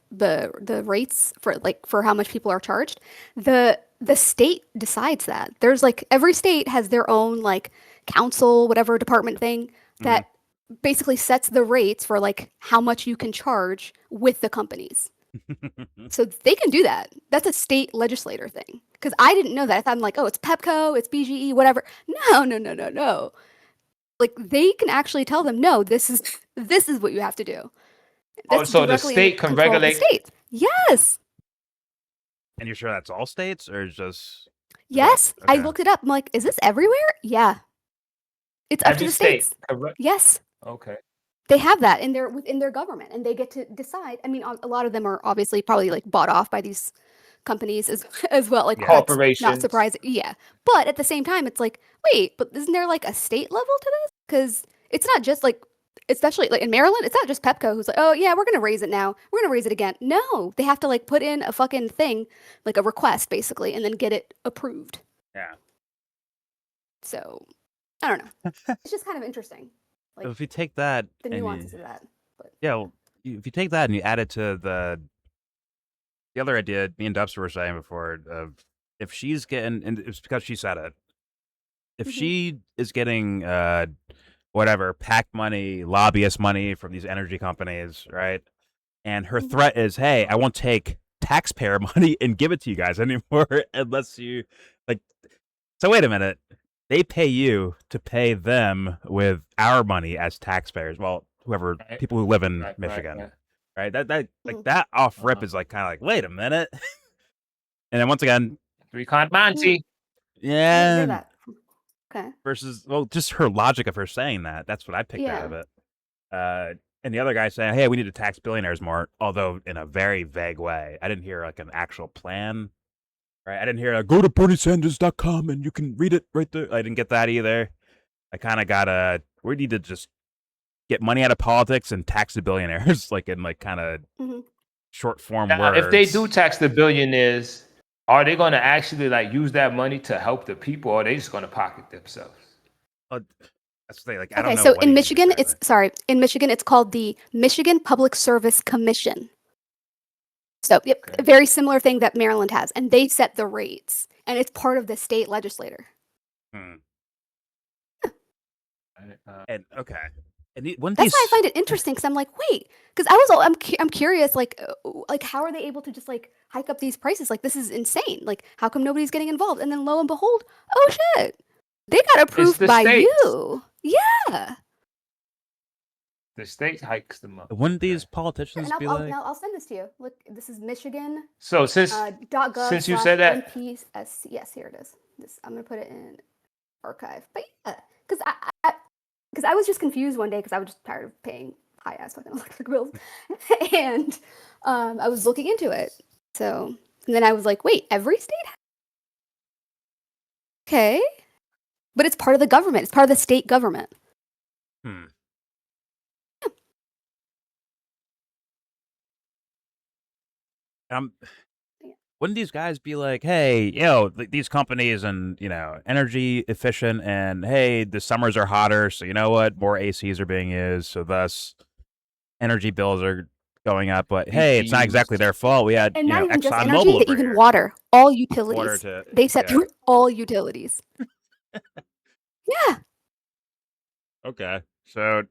rates for how much people are charged. The state decides that. There's every state has their own council, whatever department thing that basically sets the rates for how much you can charge with the companies. So they can do that. That's a state legislator thing. Because I didn't know that. I thought it's Pepco, it's BGE, whatever. No. They can actually tell them, no, this is what you have to do. So the state can regulate. Yes. And you're sure that's all states or just? Yes. Okay. I looked it up. I'm like, is this everywhere? Yeah. It's up to the states. Yes. Okay. They have that within their government, and they get to decide. I mean, a lot of them are obviously probably bought off by these companies as well, corporations. Not surprising. Yeah. But at the same time, it's wait, but isn't there a state level to this? Because it's not just especially in Maryland, it's not just Pepco who's oh yeah, we're gonna raise it now, we're gonna raise it again. No, they have to put in a fucking thing, a request basically, and then get it approved. Yeah. So I don't know. It's just kind of interesting. If you take that, the nuances of that. But, yeah, well, if you take that and you add it to the other idea me and Dubster were saying before of if she's getting, and it's because she said it, if she is getting whatever PAC money, lobbyist money from these energy companies, right? And her threat is, hey, I won't take taxpayer money and give it to you guys anymore unless you so wait a minute. They pay you to pay them with our money as taxpayers. Well, whoever people who live in Michigan, right? That off rip is kind of wait a minute. And then once again, Recon Monty. Yeah. Okay. Versus, just her logic of her saying that. That's what I picked out of it. And the other guy saying, "Hey, we need to tax billionaires more," although in a very vague way. I didn't hear like an actual plan. Right? I didn't hear go to BernieSanders.com and you can read it right there. I didn't get that either. I kind of got we need to just get money out of politics and tax the billionaires, like in like kind of short form words. If they do tax the billionaires, are they going to actually like use that money to help the people, or are they just going to pocket themselves? That's the thing. Like, I don't Okay, know so what in he Michigan, did in Michigan, it's called the Michigan Public Service Commission. So, yep, a very similar thing that Maryland has, and they set the rates, and it's part of the state legislature. And okay, and That's why I find it interesting, because I'm like, wait, because I'm curious, like how are they able to just like hike up these prices? Like, this is insane. Like, how come nobody's getting involved? And then lo and behold, oh shit, they got approved by you. Yeah. The state hikes them up. Wouldn't these politicians be like? I'll send this to you. Look, this is Michigan. So since you said that, MPSC, yes, here it is. I'm gonna put it in archive. But yeah, because I was just confused one day because I was just tired of paying high ass fucking electric bills, and I was looking into it. So and then I was like, wait, every state? Okay, but it's part of the government. It's part of the state government. Wouldn't these guys be like, hey, these companies and, energy efficient and, hey, the summers are hotter, so you know what? More ACs are being used, so thus energy bills are going up. But, hey, it's not exactly their fault. We had, and not even just ExxonMobil energy, over even here. water, all utilities. They set yeah. through all utilities. Yeah. Okay, so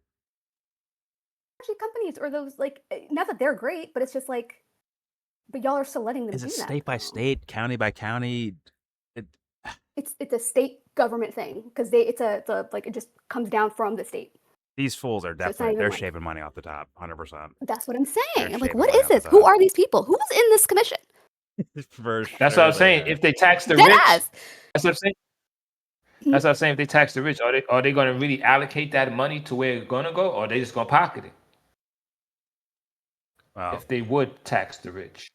Actually, companies or those like not that they're great, but it's just like, but y'all are still letting them is do it that. state by state, county by county? It's a state government thing because it just comes down from the state. These fools are definitely they're shaving money off the top, 100%. That's what I'm saying. I'm like, what is this? Who are these people? Who's in this commission? That's what I'm saying. If they tax the rich, that's what I'm saying. That's what I'm saying. If they tax the rich, are they going to really allocate that money to where it's going to go, or are they just going to pocket it? Well, if they would tax the rich.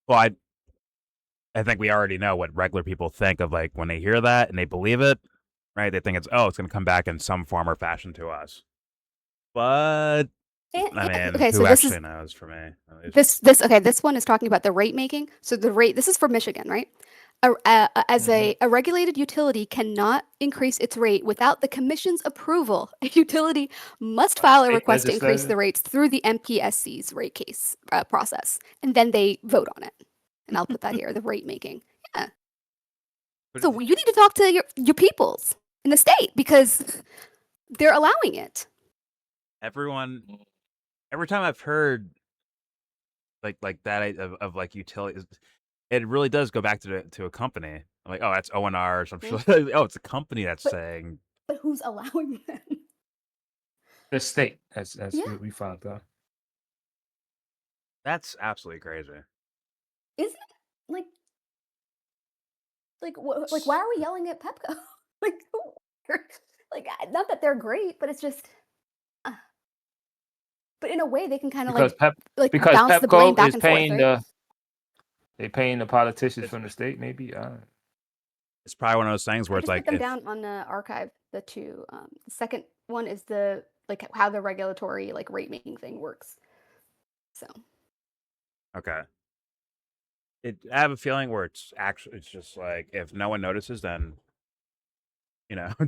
Well, I think we already know what regular people think of, like, when they hear that and they believe it, right? They think it's going to come back in some form or fashion to us. But I mean, who actually knows for me? This one is talking about the rate making. So the rate, this is for Michigan, right? A regulated utility cannot increase its rate without the commission's approval. A utility must file a request to increase the rates through the MPSC's rate case process, and then they vote on it. And I'll put that here, the rate making. Yeah. So you need to talk to your peoples in the state because they're allowing it. Every time I've heard like that of like utilities, it really does go back to a company. I'm like, oh, that's O&R or something. Oh, it's a company that's saying. But who's allowing them? The state. That's what we found out. That's absolutely crazy. Is it like why are we yelling at Pepco? Not that they're great, but it's just. But in a way, they can kind of because bounce the blame back and paying forth, right? They're paying the politicians from the state, maybe. It's probably one of those things where it's like put them down on the archive. The two. The second one is the how the regulatory rate making thing works. So. Okay. I have a feeling where it's just like if no one notices, then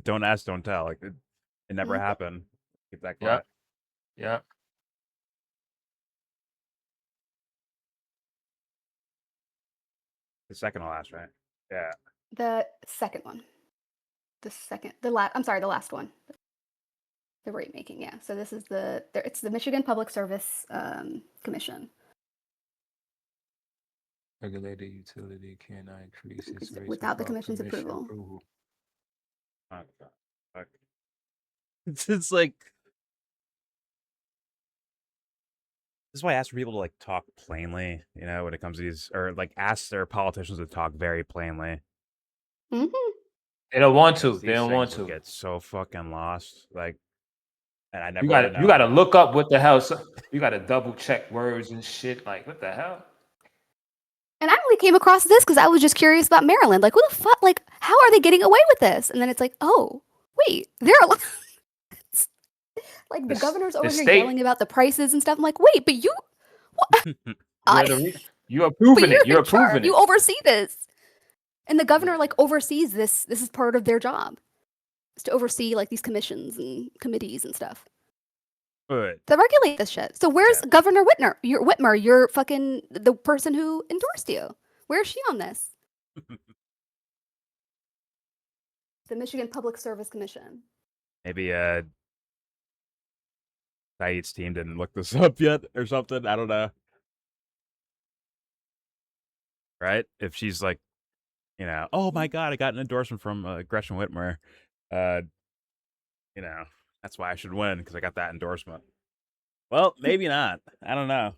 don't ask, don't tell. Like it never happened. Keep that quiet. Yeah. The second to last, right? Yeah. The second one. The last one. The rate making, yeah. So this is it's the Michigan Public Service Commission. Regulated utility cannot increase its rates without the commission's approval. It's like this is why I ask for people to talk plainly, when it comes to these, or ask their politicians to talk very plainly. Mm-hmm. They don't want to. They don't want to. Get so fucking lost. And I never you gotta look up what the hell. You gotta double check words and shit. Like, what the hell? And I only came across this because I was just curious about Maryland. Like, who the fuck? Like, how are they getting away with this? And then it's like, oh, wait, they're like the governor's over here yelling about the prices and stuff. I'm like, wait, but you, you approving it? You're approving it. You oversee this, and the governor like oversees this. This is part of their job, is to oversee like these commissions and committees and stuff. Good. To regulate this shit. So where's Governor Whitmer? You're fucking the person who endorsed you. Where's she on this? The Michigan Public Service Commission. Maybe Saeed's team didn't look this up yet or something. I don't know. Right? If she's like, you know, oh my God, I got an endorsement from Gretchen Whitmer. You know, that's why I should win because I got that endorsement. Well, maybe not. I don't know.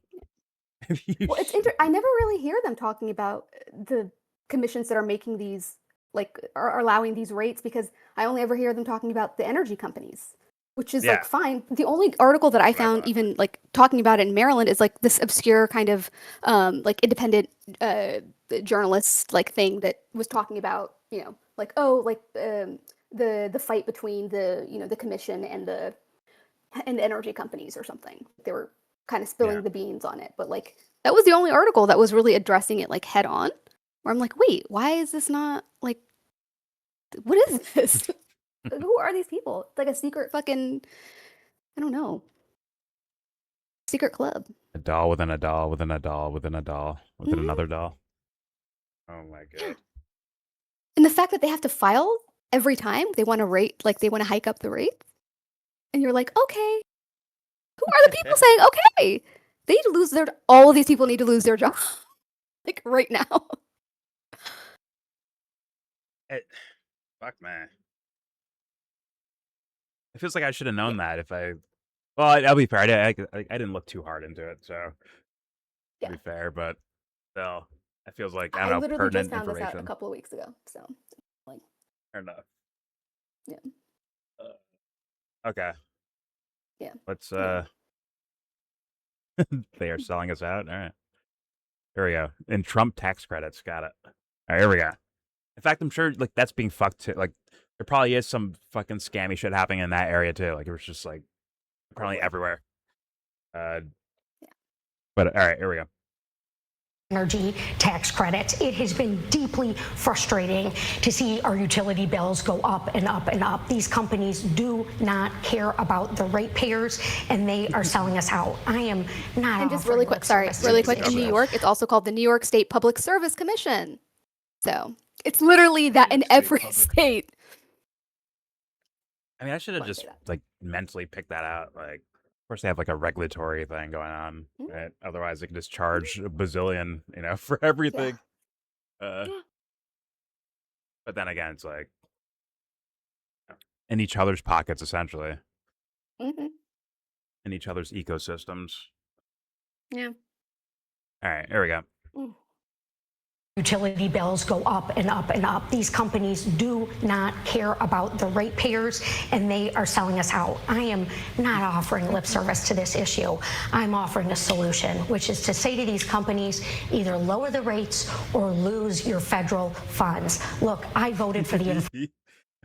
Well, it's I never really hear them talking about the commissions that are making these, like, are allowing these rates, because I only ever hear them talking about the energy companies, which is like fine. The only article that I found even like talking about it in Maryland is like this obscure kind of like independent journalist like thing that was talking about, you know, like, oh, like the fight between the, you know, the commission and the energy companies or something. They were kind of spilling the beans on it, but like that was the only article that was really addressing it like head on, where I'm like, wait, why is this not like, what is this? Who are these people? It's like a secret fucking, I don't know, secret club. A doll within a doll within a doll within a doll within another doll. Oh my God. And the fact that they have to file every time they want to rate, like they want to hike up the rate, and you're like, okay, who are the people saying, okay, they need to lose all of these people need to lose their job, like right now. Fuck, man. It feels like I should have known that if I. Well, I'll be fair. I didn't look too hard into it, so to be fair, but still, it feels like I don't know, literally pertinent just found information. this out a couple of weeks ago, so like. Fair enough. Yeah. Okay. Yeah. Let's they are selling us out. All right. Here we go. And Trump tax credits. Got it. All right, here we go. In fact, I'm sure like that's being fucked too. Like there probably is some fucking scammy shit happening in that area too. Like it was just like probably everywhere. But all right, here we go. Energy tax credits. It has been deeply frustrating to see our utility bills go up and up and up. These companies do not care about the ratepayers, and they are selling us out. I am not. And just really quick, in New York, it's also called the New York State Public Service Commission. So it's literally that in every state. I mean, I should have just like mentally picked that out. Like, of course, they have like a regulatory thing going on, right? Otherwise, they can just charge a bazillion, you know, for everything. But then again, it's like in each other's pockets, essentially. In each other's ecosystems. Yeah. All right, here we go. Utility bills go up and up and up. These companies do not care about the ratepayers, and they are selling us out. I am not offering lip service to this issue. I'm offering a solution, which is to say to these companies, either lower the rates or lose your federal funds. Look, I voted for the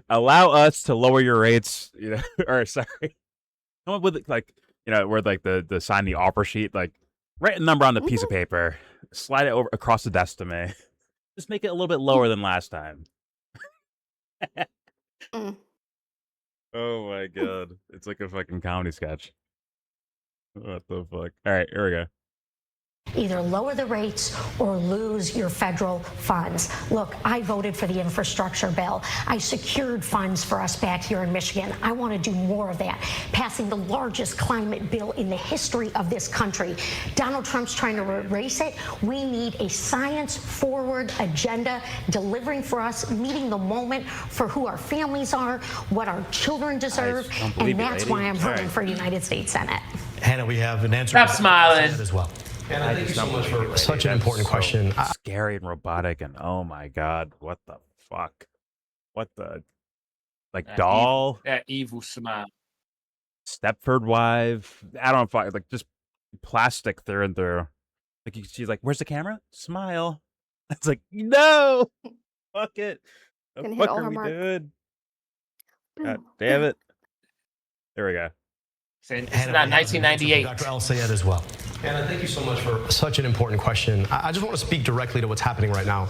allow us to lower your rates, you know, or sorry, come up with like, you know, where like the sign the offer sheet, like write a number on the piece of paper, slide it over across the desk to me. Just make it a little bit lower than last time. Oh my God. It's like a fucking comedy sketch. What the fuck? All right, here we go. Either lower the rates or lose your federal funds. Look, I voted for the infrastructure bill. I secured funds for us back here in Michigan. I want to do more of that, passing the largest climate bill in the history of this country. Donald Trump's trying to erase it. We need a science-forward agenda, delivering for us, meeting the moment for who our families are, what our children deserve, and that's why I'm voting for United States Senate. Hannah, we have an answer. Stop smiling as well. And thank you so much for such an important question. Scary and robotic, and oh my God, what the fuck? What the, like, that doll? That evil smile. Stepford wife. I don't know if like just plastic through and through. Like she's like, "Where's the camera? Smile." It's like, no, fuck it. What the fuck are we doing? God damn it. There we go. It's not 1998. Dr. El-Sayed as well. Anna, thank you so much for such an important question. I just want to speak directly to what's happening right now.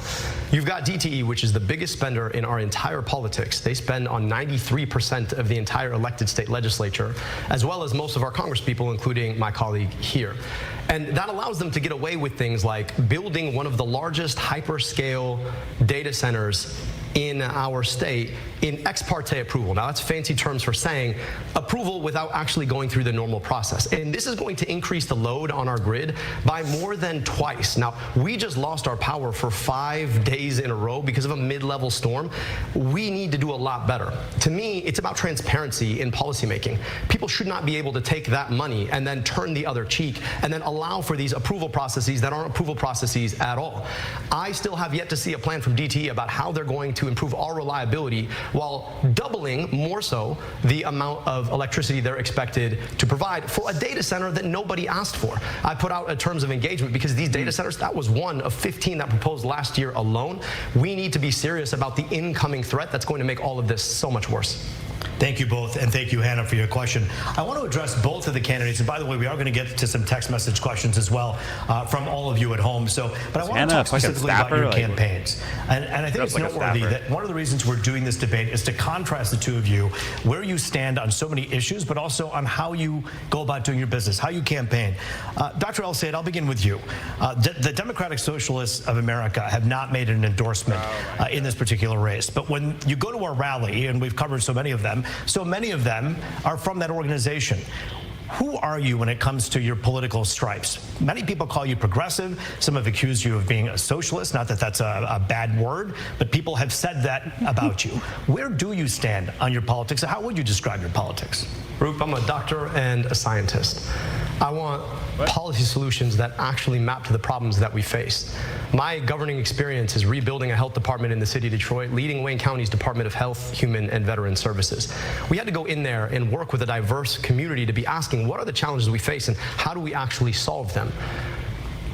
You've got DTE, which is the biggest spender in our entire politics. They spend on 93% of the entire elected state legislature, as well as most of our congresspeople, including my colleague here. And that allows them to get away with things like building one of the largest hyperscale data centers in our state in ex parte approval. Now, that's fancy terms for saying approval without actually going through the normal process. And this is going to increase the load on our grid by more than twice. Now, we just lost our power for 5 days in a row because of a mid-level storm. We need to do a lot better. To me, it's about transparency in policymaking. People should not be able to take that money and then turn the other cheek and then allow for these approval processes that aren't approval processes at all. I still have yet to see a plan from DTE about how they're going to improve our reliability while doubling, more so, the amount of electricity they're expected to provide for a data center that nobody asked for. I put out a terms of engagement because these data centers, that was one of 15 that proposed last year alone. We need to be serious about the incoming threat that's going to make all of this so much worse. Thank you both, and thank you, Hannah, for your question. I want to address both of the candidates, and by the way, we are going to get to some text message questions as well from all of you at home. But I want to talk specifically about your campaigns. And I think it's noteworthy that one of the reasons we're doing this debate is to contrast the two of you, where you stand on so many issues, but also on how you go about doing your business, how you campaign. Dr. El-Sayed, I'll begin with you. The Democratic Socialists of America have not made an endorsement in this particular race. But when you go to our rally, and we've covered so many of them are from that organization. Who are you when it comes to your political stripes? Many people call you progressive. Some have accused you of being a socialist. Not that that's a bad word, but people have said that about you. Where do you stand on your politics? How would you describe your politics? Roop, I'm a doctor and a scientist. I want policy solutions that actually map to the problems that we face. My governing experience is rebuilding a health department in the city of Detroit, leading Wayne County's Department of Health, Human and Veteran Services. We had to go in there and work with a diverse community to be asking, what are the challenges we face and how do we actually solve them?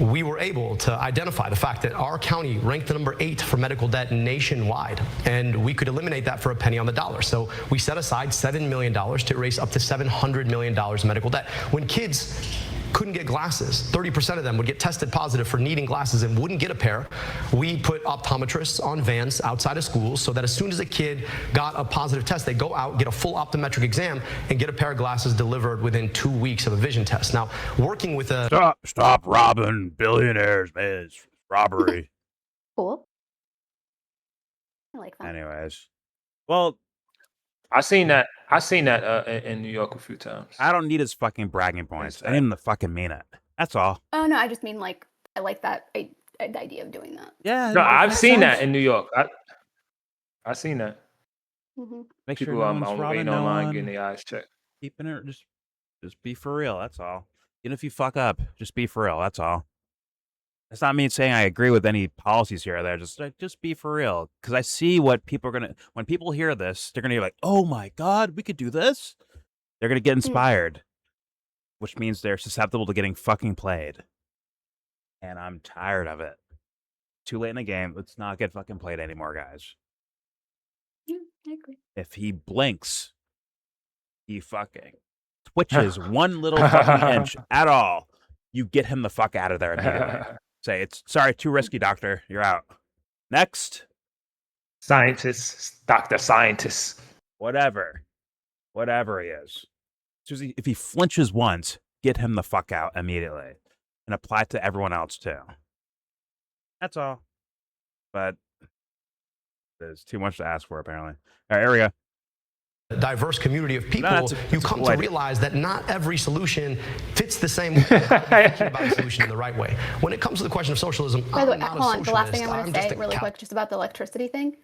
We were able to identify the fact that our county ranked the number 8 for medical debt nationwide, and we could eliminate that for a penny on the dollar. So we set aside $7 million to erase up to $700 million in medical debt. When kids couldn't get glasses, 30% of them would get tested positive for needing glasses and wouldn't get a pair. We put optometrists on vans outside of schools so that as soon as a kid got a positive test, they go out, get a full optometric exam, and get a pair of glasses delivered within 2 weeks of a vision test. Now, working with a... Stop robbing billionaires, man. It's robbery. Cool. I like that. Anyways. Well... I seen that in New York a few times. I don't need his fucking bragging points. I need him to fucking mean it. That's all. Oh no, I just mean like I like that the idea of doing that. Yeah. No, I've seen that in New York. I seen that. Mm-hmm. Make people sure no one's waiting online getting their eyes checked. Keeping it just be for real. That's all. Even if you fuck up, just be for real. That's all. It's not me saying I agree with any policies here or there. Just be for real. Because I see what people are gonna. When people hear this, they're gonna be like, "Oh my God, we could do this." They're gonna get inspired, which means they're susceptible to getting fucking played. And I'm tired of it. Too late in the game. Let's not get fucking played anymore, guys. Yeah, I agree. If he blinks, he fucking twitches one little fucking inch at all, you get him the fuck out of there immediately. Say, it's sorry, too risky, doctor. You're out. Next. Scientists, Dr. Scientists. Whatever he is. If he flinches once, get him the fuck out immediately. And apply it to everyone else too. That's all. But there's too much to ask for, apparently. All right, here we go. Diverse community of people, you come to realize that not every solution fits the same way. Thinking about a solution in the right way. When it comes to the question of socialism, by the way, hold on. The last thing I want to say really quick, just about the electricity thing.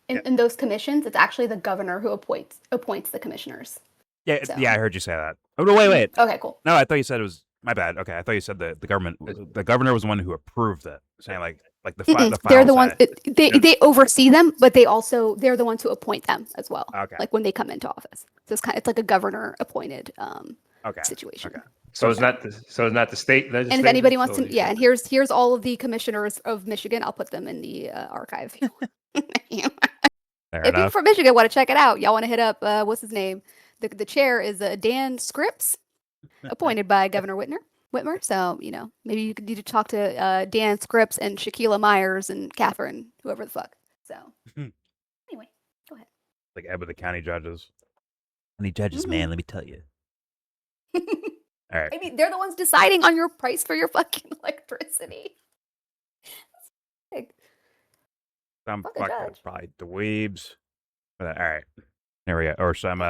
In those commissions, it's actually the governor who appoints the commissioners. Yeah, I heard you say that. Oh no, wait. Okay, cool. No, I thought you said it was my bad. Okay, I thought you said the governor was the one who approved it, saying like Like the final they're the ones. They oversee them, but they're the ones who appoint them as well. Okay. Like when they come into office. So it's like a governor appointed situation. Okay. So it's not the state legislature. And if anybody wants to, and here's all of the commissioners of Michigan. I'll put them in the archive. If people from Michigan want to check it out, y'all want to hit up what's his name? The chair is Dan Scripps, appointed by Governor Whitmer. So maybe you could need to talk to Dan Scripps and Shaquilla Myers and Catherine, whoever the fuck. So anyway, go ahead. Like Ed with the county judges. County judges, man, let me tell you. All right. I mean, they're the ones deciding on your price for your fucking electricity. Some fuckers, probably dweebs. But, all right. Here we go. Or some,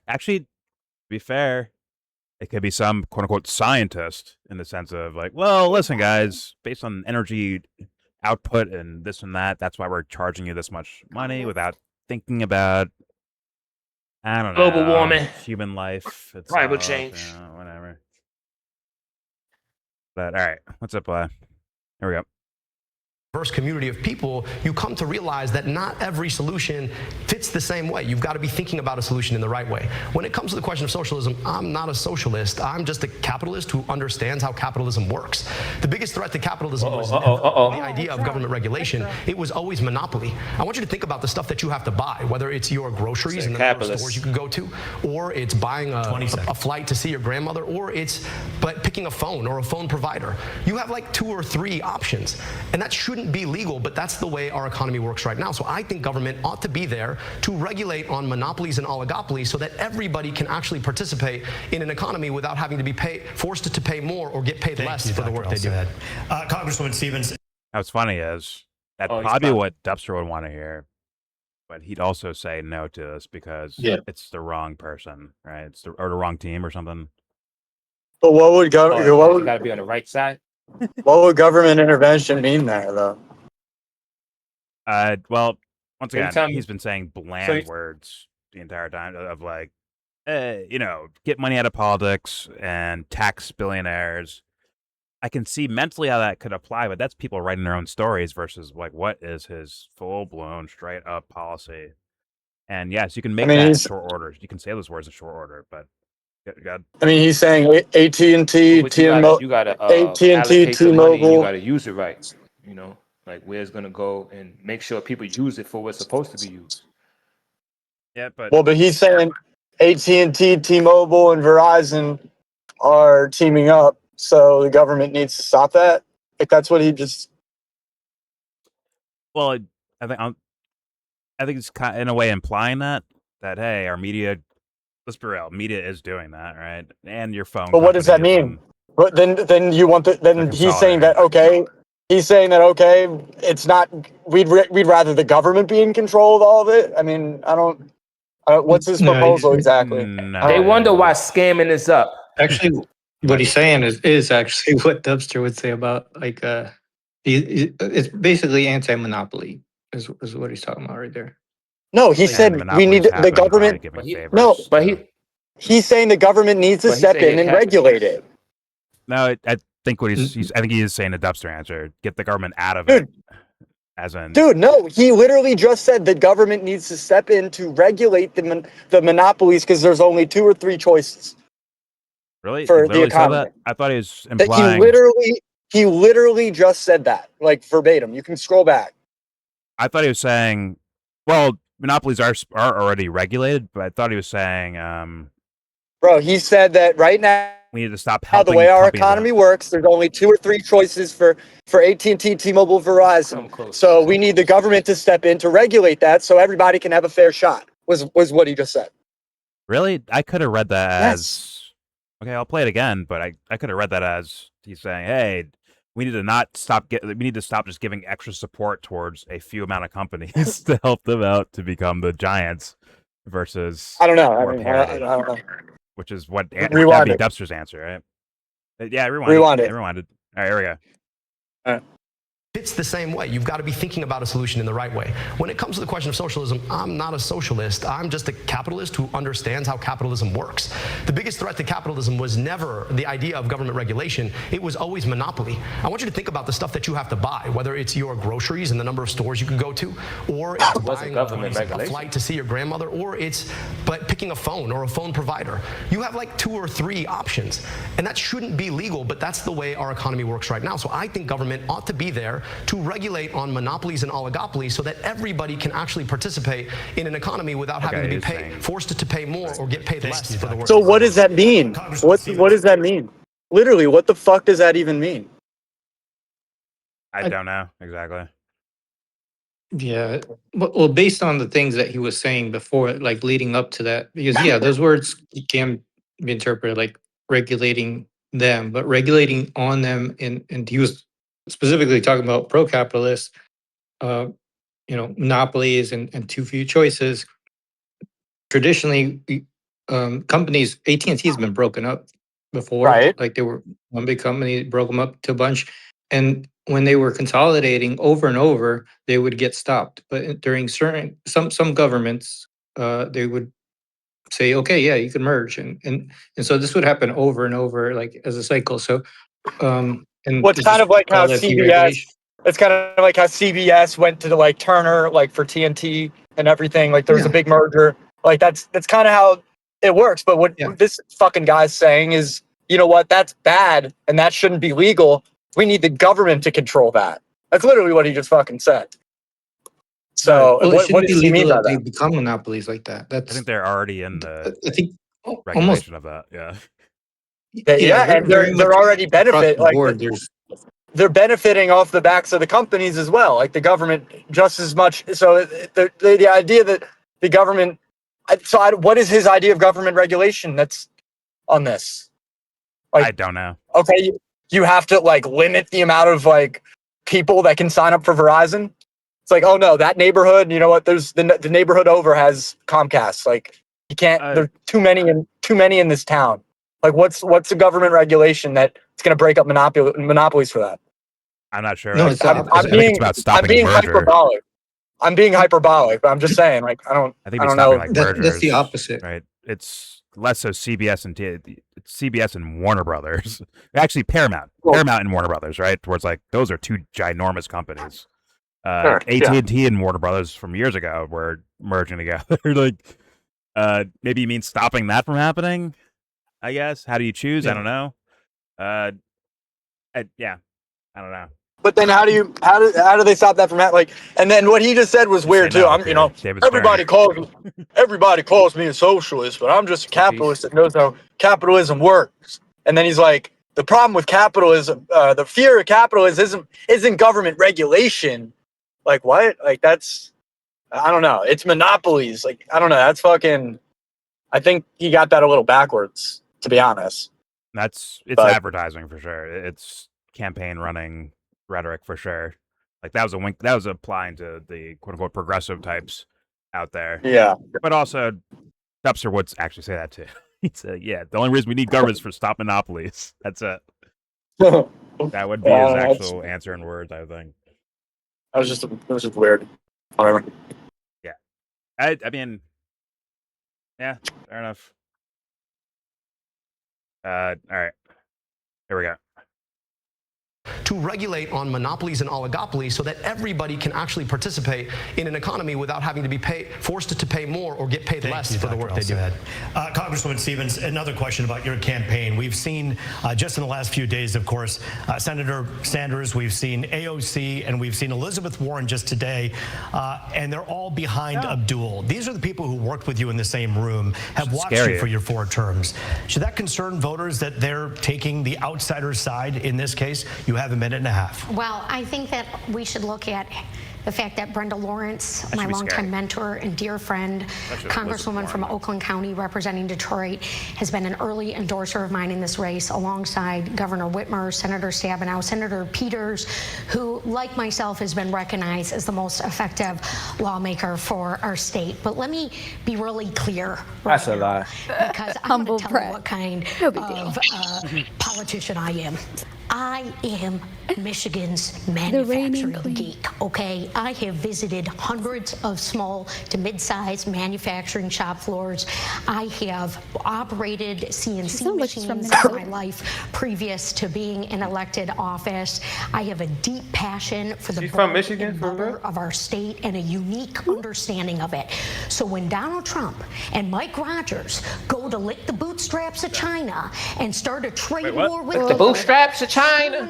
actually, to be fair, it could be some quote unquote scientist in the sense of like, well, listen, guys, based on energy output and this and that, that's why we're charging you this much money without thinking about, I don't know, global warming, human life, climate change, whatever. But all right, what's up? Here we go. Diverse community of people, you come to realize that not every solution fits the same way. You've got to be thinking about a solution in the right way. When it comes to the question of socialism, I'm not a socialist. I'm just a capitalist who understands how capitalism works. The biggest threat to capitalism was the idea of government regulation. It was always monopoly. I want you to think about the stuff that you have to buy, whether it's your groceries in the number of stores you can go to, or it's buying a flight to see your grandmother, or it's picking a phone or a phone provider. You have like 2 or 3 options, and that shouldn't be legal, but that's the way our economy works right now. So I think government ought to be there to regulate on monopolies and oligopolies so that everybody can actually participate in an economy without having to be forced to pay more or get paid less for the work they do. Congresswoman Stevens. What's funny is that's probably what Dubster would want to hear, but he'd also say no to this because it's the wrong person, right? It's the wrong team or something. But what would government? You got to be on the right side. What would government intervention mean there, though? Well, once again, he's been saying bland words the entire time of like, get money out of politics and tax billionaires. I can see mentally how that could apply, but that's people writing their own stories versus like what is his full-blown, straight-up policy. And yes, you can make that in short order. You can say those words in short order, but I mean, he's saying AT&T, T-Mobile, you gotta AT&T, T-Mobile. You gotta use it right. Like where it's gonna go, and make sure people use it for what's supposed to be used. Yeah, but but he's saying AT&T, T-Mobile, and Verizon are teaming up, so the government needs to stop that. Like that's what he just. Well, I think it's kind of, in a way implying that hey, our media. Let's be real. Media is doing that, right? And your phone. But what does that mean? But then you want then he's saying that He's saying that it's not. We'd rather the government be in control of all of it. I mean, I don't. What's his proposal exactly? They wonder why scamming is up. Actually, what he's saying is actually what Dubster would say about like it's basically anti-monopoly is what he's talking about right there. No, he said we need the government. He's saying the government needs to step in and regulate it. No, I think what I think he is saying a Dubster answer. Get the government out of it. No, he literally just said the government needs to step in to regulate the monopolies because there's only 2 or 3 choices. Really? For the economy. I thought he was implying. He literally just said that, like verbatim. You can scroll back. I thought he was saying, well, monopolies are already regulated, but I thought he was saying, bro, he said that right now we need to stop how the way our economy works. There's only 2 or 3 choices for AT&T, T-Mobile, Verizon. So we need the government to step in to regulate that, so everybody can have a fair shot. Was what he just said. Really? I could have read that as okay. I'll play it again, but I could have read that as he's saying, hey. We need to stop just giving extra support towards a few amount of companies to help them out to become the giants versus I don't know. I don't know. Which is what that'd be Dubster's answer, right? Yeah, rewind it. Rewind it. All right, here we go. It's the same way. You've got to be thinking about a solution in the right way. When it comes to the question of socialism, I'm not a socialist. I'm just a capitalist who understands how capitalism works. The biggest threat to capitalism was never the idea of government regulation. It was always monopoly. I want you to think about the stuff that you have to buy, whether it's your groceries and the number of stores you can go to, or it's buying a flight to see your grandmother, or it's picking a phone or a phone provider. You have like 2 or 3 options, and that shouldn't be legal, but that's the way our economy works right now. So I think government ought to be there to regulate on monopolies and oligopolies so that everybody can actually participate in an economy without having to be forced to pay more or get paid less for the work. So what does that mean? What does that mean? Literally, what the fuck does that even mean? I don't know exactly. Yeah, well, based on the things that he was saying before, like leading up to that, because those words can be interpreted like regulating them, but regulating on them, and he was specifically talking about pro-capitalist, monopolies and too few choices. Traditionally, companies, AT&T has been broken up before. Right. Like they were one big company, broke them up to a bunch, and when they were consolidating over and over, they would get stopped. But during some governments, they would say, okay, yeah, you can merge, and so this would happen over and over, like as a cycle. So, and what's kind of like how CBS. It's kind of like how CBS went to like Turner, like for TNT and everything. Like there was a big merger. Like that's kind of how it works. But what this fucking guy's saying is, you know what? That's bad, and that shouldn't be legal. We need the government to control that. That's literally what he just fucking said. So what does he mean by that? They become monopolies like that. I think they're already in the regulation almost of that. Yeah. And they're already they're benefiting off the backs of the companies as well, like the government just as much. So the idea that the government. What is his idea of government regulation that's on this? Like, I don't know. Okay, you have to like limit the amount of like people that can sign up for Verizon. It's like, oh no, that neighborhood, you know what? There's the neighborhood over has Comcast. Like you can't. There's too many in this town. Like what's the government regulation that's going to break up monopolies for that? I'm not sure. No, I'm being hyperbolic. I'm being hyperbolic, but I'm just saying, like, I don't know. Like that's the opposite, right? It's less so CBS and Warner Brothers. Actually, Paramount and Warner Brothers, right? Towards like those are 2 ginormous companies. AT&T and Warner Brothers from years ago were merging together. Like, maybe you mean stopping that from happening? I guess. How do you choose? I don't know. I don't know. But then how do they stop that from happening? Like, and then what he just said was weird too. Everybody calls me a socialist, but I'm just a capitalist that knows how capitalism works. And then he's like, the problem with capitalism, the fear of capitalism isn't government regulation. Like what? Like that's, I don't know. It's monopolies. Like I don't know. That's fucking. I think he got that a little backwards, to be honest. It's advertising for sure. It's campaign running rhetoric for sure. Like that was a wink. That was applying to the quote unquote progressive types out there. Yeah. But also, Dubster would actually say that too. He'd say, "Yeah, the only reason we need government is for stop monopolies. That's it." That would be his actual answer in words, I think. That was just weird. Whatever. Yeah. I mean, yeah, fair enough. All right. Here we go. To regulate on monopolies and oligopolies so that everybody can actually participate in an economy without having to be forced to pay more or get paid less for the work they do. Congresswoman Stevens, another question about your campaign. We've seen just in the last few days, of course, Senator Sanders, we've seen AOC, and we've seen Elizabeth Warren just today, and they're all behind Abdul. These are the people who worked with you in the same room, have watched you for your 4 terms. Should that concern voters that they're taking the outsider's side in this case? You have a minute and a half. Well, I think that we should look at The fact that Brenda Lawrence, my longtime mentor and dear friend, Congresswoman from Oakland County representing Detroit, has been an early endorser of mine in this race alongside Governor Whitmer, Senator Stabenow, Senator Peters, who, like myself, has been recognized as the most effective lawmaker for our state. But let me be really clear. That's a lie. Because I'm going to tell you what kind of politician I am. I am Michigan's manufacturing geek, okay? I have visited hundreds of small to mid-sized manufacturing shop floors. I have operated CNC machines in my life previous to being in elected office. I have a deep passion for the butter of our state and a unique understanding of it. So when Donald Trump and Mike Rogers go to lick the bootstraps of China and start a trade war with the bootstraps of China,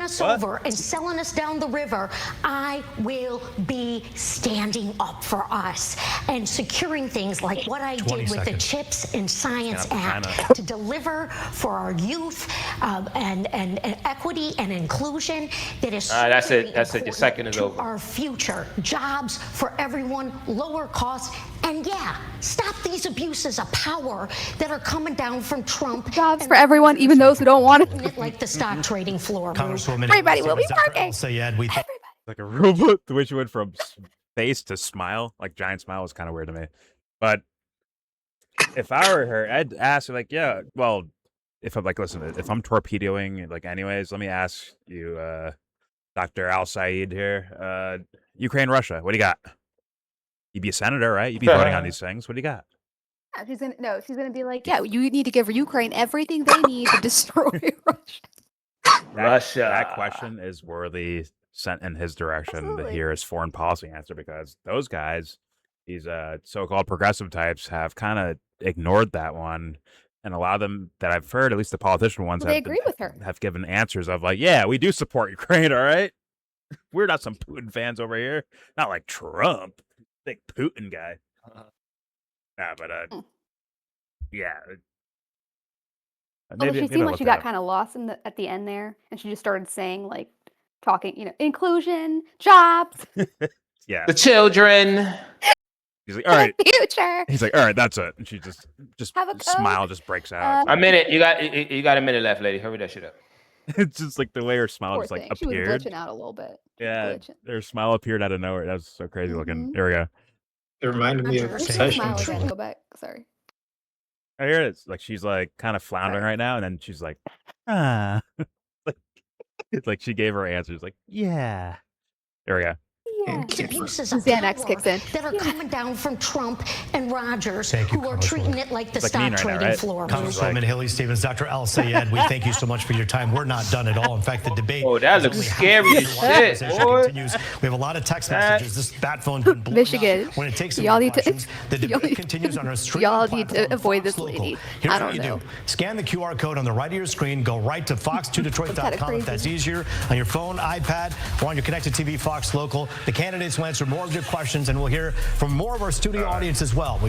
us over and selling us down the river, I will be standing up for us and securing things like what I did with the Chips and Science Act to deliver for our youth and equity and inclusion that is that's it. Your second is over. Our future, jobs for everyone, lower costs, and stop these abuses of power that are coming down from Trump. Jobs for everyone, even those who don't want it. Like the stock trading floor. Everybody will be working. Like a robot, the way she went from face to smile, like giant smile, was kind of weird to me. But if I were her, I'd ask her, like, yeah, well, if I'm like, listen, if I'm torpedoing, like, anyways, let me ask you, Dr. Al Sayed here, Ukraine, Russia, what do you got? You'd be a senator, right? You'd be voting on these things. What do you got? She's gonna be like, yeah, you need to give Ukraine everything they need to destroy Russia. That question is worthy sent in his direction to hear his foreign policy answer, because those guys, these so-called progressive types, have kind of ignored that one, and a lot of them that I've heard, at least the politician ones, they agree with her, have given answers of like, yeah, we do support Ukraine, all right? We're not some Putin fans over here, not like Trump, big Putin guy. Yeah. Although she seemed like she got kind of lost at the end there, and she just started saying, like, talking, inclusion, jobs. Yeah. The children. He's like, all right. Future. He's like, all right, that's it. And she just smile just breaks out. A minute. You got a minute left, lady. Hurry that shit up. It's just like the way her smile just like appeared. She was glitching out a little bit. Yeah, her smile appeared out of nowhere. That was so crazy looking. Here we go. It reminded me of Session. Go back. Sorry. I hear it. It's like she's like kind of floundering right now, and then she's like, ah. It's like she gave her answers. Like, yeah. There we go. Abuses of Xanax kicks in. that are coming down from Trump and Rogers, who are treating it like the stock trading floor. Congresswoman Haley Stevens, Dr. Al Sayed, we thank you so much for your time. We're not done at all. In fact, the debate. Oh, that looks scary as shit. Continues. We have a lot of text messages. This bat phone's been blowing Michigan. Up. When it takes y'all need questions, the debate continues on our stream. Y'all need to avoid this lady. Here's I don't what you know. do. Scan the QR code on the right of your screen. Go right to fox2detroit.com if that's easier. On your phone, iPad, or on your connected TV, Fox Local. The candidates will answer more of your questions, and we'll hear from more of our studio audience as well.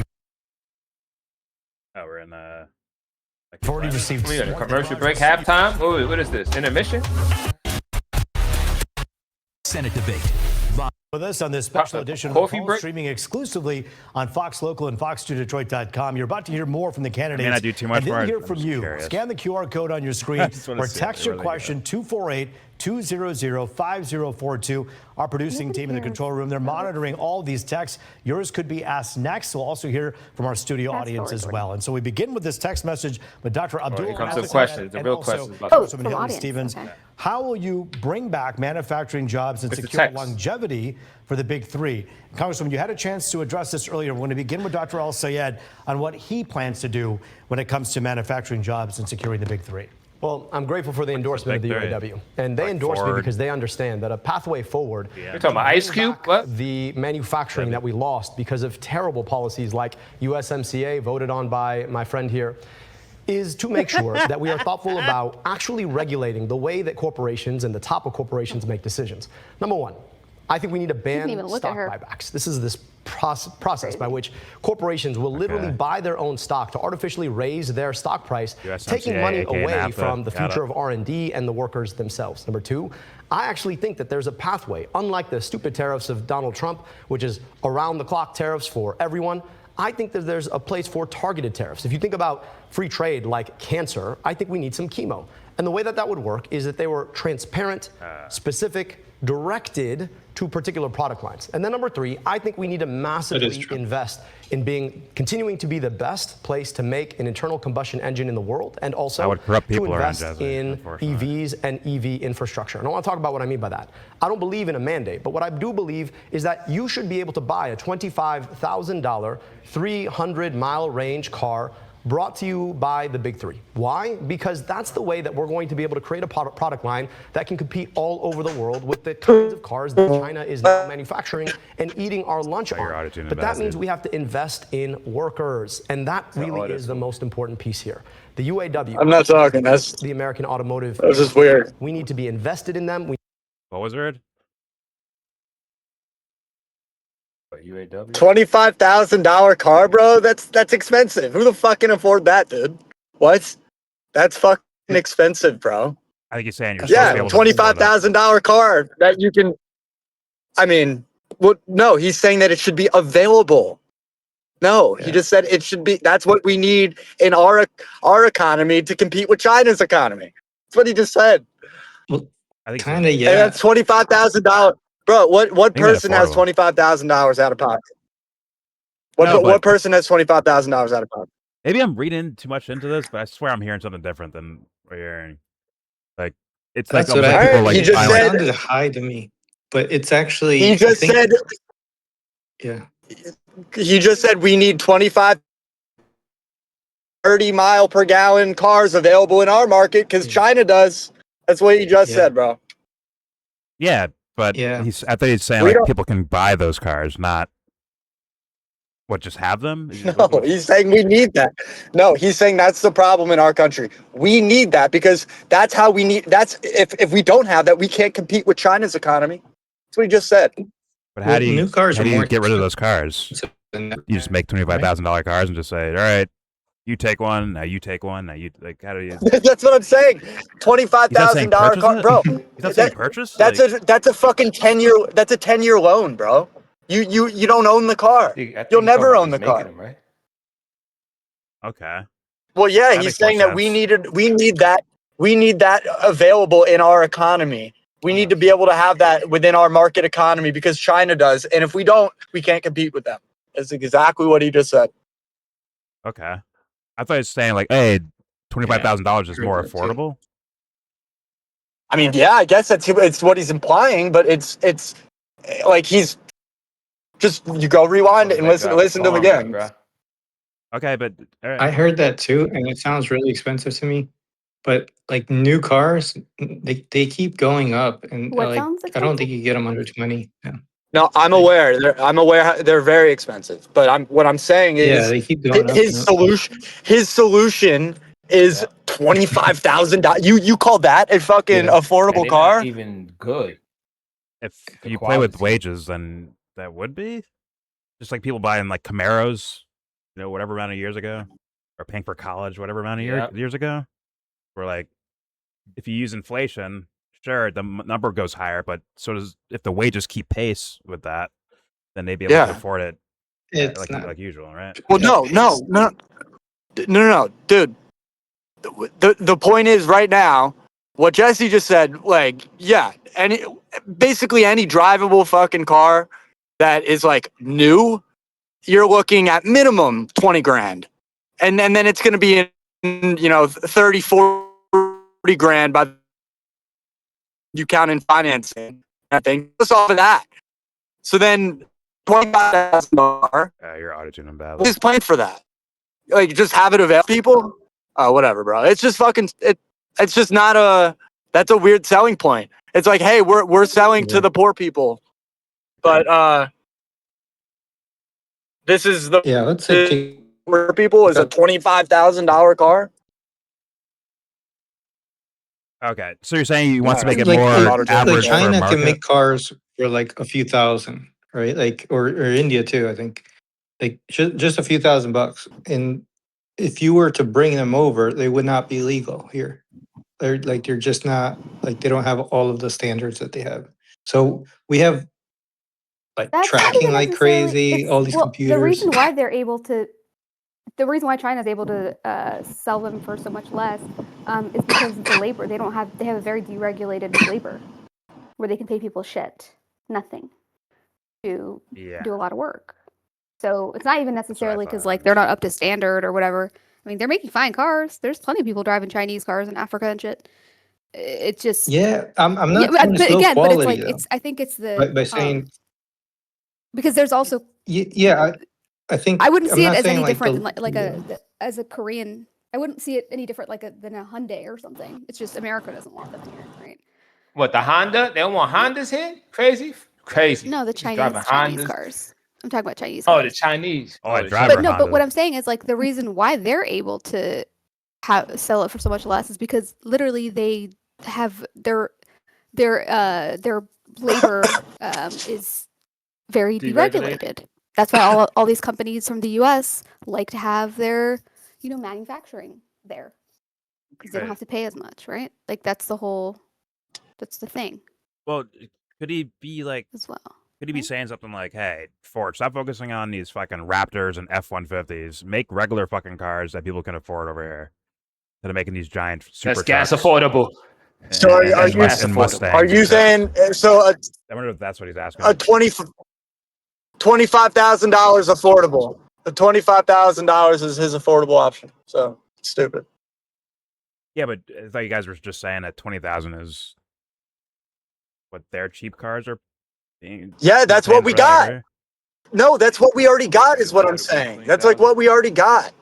We're in the. We've already received a commercial break, halftime. What is this? Intermission? Senate debate. With us on this special edition of the streaming exclusively on Fox Local and fox2detroit.com. You're about to hear more from the candidates. I mean, I do too much and more. Then hear from you. Curious. Scan the QR code on your screen or text your question 248-200-5042. Our producing team in the control room, they're monitoring all these texts. Yours could be asked next. We'll also hear from our studio audience as well. And so we begin with this text message with Dr. Abdul. Here comes the questions, the real questions. From Haley Stevens. Okay. How will you bring back manufacturing jobs and secure longevity for the big three? Congresswoman, you had a chance to address this earlier. We're going to begin with Dr. Al Sayed on what he plans to do when it comes to manufacturing jobs and securing the big three. Well, I'm grateful for the endorsement of the UAW. And they endorse me because they understand that a pathway forward. You're talking about Ice Cube? What? The manufacturing that we lost because of terrible policies like USMCA, voted on by my friend here, is to make sure that we are thoughtful about actually regulating the way that corporations and the top of corporations make decisions. Number one, I think we need to ban stock buybacks. This is this process by which corporations will literally buy their own stock to artificially raise their stock price, taking money away from the future of R&D and the workers themselves. Number two, I actually think that there's a pathway, unlike the stupid tariffs of Donald Trump, which is around-the-clock tariffs for everyone. I think that there's a place for targeted tariffs. If you think about free trade like cancer, I think we need some chemo. And the way that that would work is that they were transparent, specific, directed to particular product lines. And then number three, I think we need to massively invest in continuing to be the best place to make an internal combustion engine in the world, and also to invest in EVs and EV infrastructure. And I want to talk about what I mean by that. I don't believe in a mandate, but what I do believe is that you should be able to buy a $25,000, 300-mile range car brought to you by the big three. Why? Because that's the way that we're going to be able to create a product line that can compete all over the world with the kinds of cars that China is now manufacturing and eating our lunch on. But that means we have to invest in workers, and that really is the most important piece here. The UAW. I'm not talking. That's the American automotive. This is weird. We need to be invested in them. What was it? UAW? $25,000 car, bro. That's expensive. Who the fuck can afford that, dude? What? That's fucking expensive, bro. I think you're saying $25,000 car that you can. I mean, no, he's saying that it should be available. No, he just said it should be. That's what we need in our economy to compete with China's economy. That's what he just said. Well, I think kind of, yeah. And that's $25,000. Bro, what person has $25,000 out of pocket? What person has $25,000 out of pocket? Maybe I'm reading too much into this, but I swear I'm hearing something different than we're hearing. Like it's that's like what I heard. Like he just said it sounded high to me, but it's actually. He just said. Yeah. He just said we need 25, 30 mile per gallon cars available in our market because China does. That's what he just said, bro. Yeah. But I thought he's saying like people can buy those cars, not just have them. No, he's saying we need that. No, he's saying that's the problem in our country. We need that because that's how we need. That's if we don't have that, we can't compete with China's economy. That's what he just said. But how do you get rid of those cars? You just make $25,000 cars and just say, all right, you take one, now you take one, now you like. How do you? That's what I'm saying. $25,000 car, bro. He's not saying purchase. That's a fucking 10-year. That's a 10-year loan, bro. You don't own the car. You'll never own the car. Them, right? Okay. Well, yeah, he's saying that we need that available in our economy. We need to be able to have that within our market economy because China does, and if we don't, we can't compete with them. That's exactly what he just said. Okay. I thought he was saying like, hey, $25,000 is more affordable. I mean, yeah, I guess it's what he's implying, but it's like he's just you go rewind it and listen to him again. Okay, but all right. I heard that too, and it sounds really expensive to me. But like new cars, they keep going up, and like I don't think you get them under 20. Yeah. No, I'm aware. They're very expensive. But what I'm saying is, they keep going his solution is $25,000. You call that a fucking affordable car? Not even good. If you play with wages, then that would be just like people buying like Camaros, whatever amount of years ago, or paying for college, whatever amount of years ago. Where like, if you use inflation. Sure, the number goes higher, but so does if the wages keep pace with that, then they'd be able to afford it like usual, right? Well, no, dude. The point is right now, what Jesse just said, like, yeah, basically any drivable fucking car that is like new, you're looking at minimum 20 grand, and then it's going to be in 30, 40 grand by you count in financing, I think. Just off of that. So then $25,000. You're auditing bad. Just plan for that. Like just have it available people. Whatever, bro. It's just fucking it's just not that's a weird selling point. It's like, hey, we're selling to the poor people. But this is the let's say poor people is a $25,000 car. Okay, so you're saying you want to make it more average. China can make cars for like a few thousand, right? Like, or India too, I think. Like just a few $1,000. And if you were to bring them over, they would not be legal here. They're just not, like, they don't have all of the standards that they have. So we have like That's not tracking even like necessarily. crazy, all these computers. The reason why they're able to, the reason why China is able to sell them for so much less is because of the labor. They have a very deregulated labor, where they can pay people nothing, to do a lot of work. So it's not even necessarily because like they're not up to standard or whatever. I mean, they're making fine cars. There's plenty of people driving Chinese cars in Africa and shit. It's just I'm not saying but it's low again, but it's quality, like though. I think it's the By saying because there's also I think I wouldn't I'm see it not as saying any like different than as a Korean. I wouldn't see it any different than a Hyundai or something. It's just America doesn't want them here, right? What, the Honda? They don't want Hondas here? Crazy. No, the Chinese cars. I'm talking about Chinese cars. cars. Oh, the Chinese. Oh, I drive But no, but what I'm saying is like the reason why they're able to sell it for so much less is because literally they have their labor is very deregulated. That's why all these companies from the U.S. like to have their manufacturing there because they don't have to pay as much, right? Like that's the thing. Well, could he be like as well? Could he be saying something like, "Hey, Ford, stop focusing on these fucking Raptors and F-150s. Make regular fucking cars that people can afford over here instead of making these giant super That's gas trucks affordable." So are you saying so? I wonder if that's what he's asking. A $25,000 affordable. The $25,000 is his affordable option. So stupid. Yeah, but I thought you guys were just saying that 20,000 is what their cheap cars are. Yeah, that's what we got. No, that's what we already got. Is what I'm saying. That's like what we already got.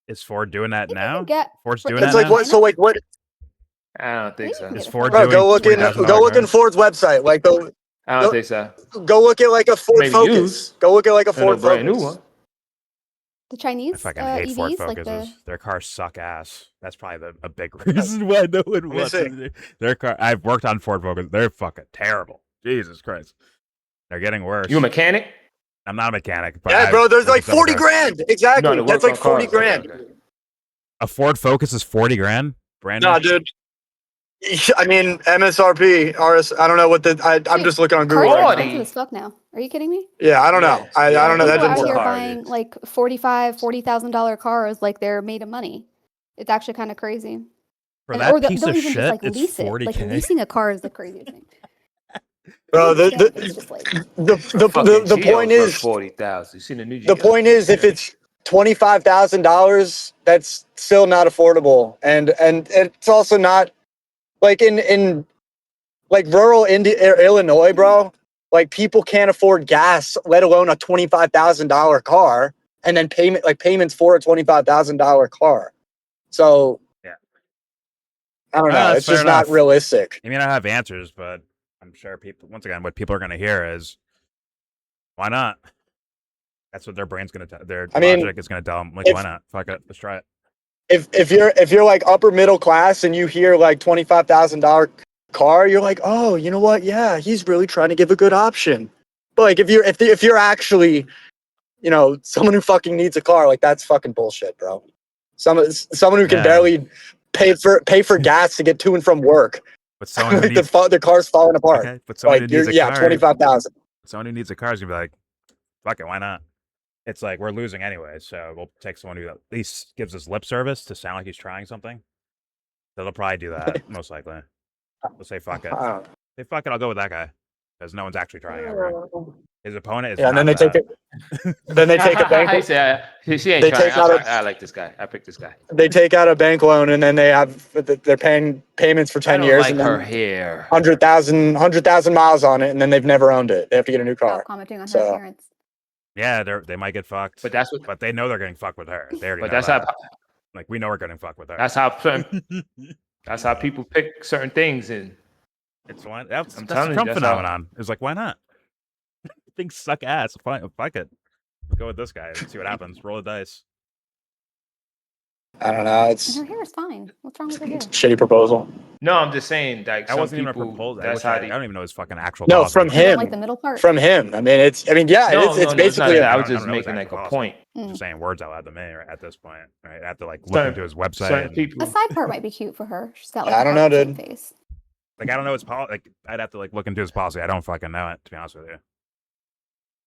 Is Ford doing that now? Ford's doing It's that like now? what? So like what? I don't think so. Is Ford Bro, doing go look in Ford's website. Like I don't think so. Go look at like a Ford Maybe Focus. used. Go look at like a Ford brand Focus. new one. The Chinese I fucking hate EVs, Ford like Focuses. Their cars suck ass. That's probably a big reason why no one wants their car. I've worked on Ford Focus. They're fucking terrible. Jesus Christ. They're getting worse. You a mechanic? I'm not a mechanic. But Yeah, bro, there's like 40 grand. Exactly. That's like 40 grand. Okay. A Ford Focus is 40 grand? Brand new? Nah, dude. I mean, MSRP, RS. I don't know what I'm just looking on Google. Cars are expensive as fuck now. Are you kidding me? Yeah, I don't know. I don't know. That People doesn't out here work. buying like $40,000 cars like they're made of money. It's actually kind of crazy. For that or piece they'll of even shit, just like it's lease 40K. it. Like leasing a car is the craziest thing. Bro, the point is 40,000. You seen the new? The point is, if it's $25,000, that's still not affordable, and it's also not like in like rural Illinois, bro. Like people can't afford gas, let alone a $25,000 car, and then payments for a $25,000 car. So yeah, I don't know. It's just not realistic. I mean, I have answers, but I'm sure people. Once again, what people are going to hear is, why not? That's what their brain's going to tell. Their logic is going to tell them, like, why not? Fuck it, let's try it. If you're like upper middle class and you hear like $25,000 car, you're like, oh, you know what? Yeah, he's really trying to give a good option. But like if you're actually, someone who fucking needs a car, like that's fucking bullshit, bro. Someone who can barely pay for gas to get to and from work. But someone who like needs, the car's falling apart. Okay, but someone who needs a car, 25,000. Someone who needs a car is gonna be like, fuck it, why not? It's like we're losing anyway, so we'll take someone who at least gives us lip service to sound like he's trying something. So they'll probably do that most likely. They'll say fuck it. Say fuck it, I'll go with that guy because no one's actually trying over it. His opponent is. Yeah, and then they take it. Then they take a bank. She ain't trying. I like this guy. I picked this guy. They take out a bank loan and then they're paying payments for 10 years. Like and her hair. 100,000 miles on it, and then they've never owned it. They have to get a new car. Stop commenting on her appearance. Yeah, they might get fucked. But but they know they're getting fucked with her. They already. But know that's that. how. Like we know we're getting fucked with her. That's how people pick certain things, and it's one. That's the Trump phenomenon. It's like, why not? Things suck ass. Fuck it. Go with this guy and see what happens. Roll the dice. I don't know. And her hair is fine. What's wrong with her hair? Shitty proposal. No, I'm just saying, like, That some wasn't even a people, proposal. that's I how don't even know his fucking actual. No, policy. from You don't him. like the middle part? From him. I mean, it's basically. I was I just don't know his making like actual a policy. point. Just saying words out loud to me at this point. Right? I have to like look Certain- into his website. certain and- people. A side part might be cute for her. She's got like I a don't know, cartoon dude. face. Like I don't know his policy. Like I'd have to like look into his policy. I don't fucking know it, to be honest with you.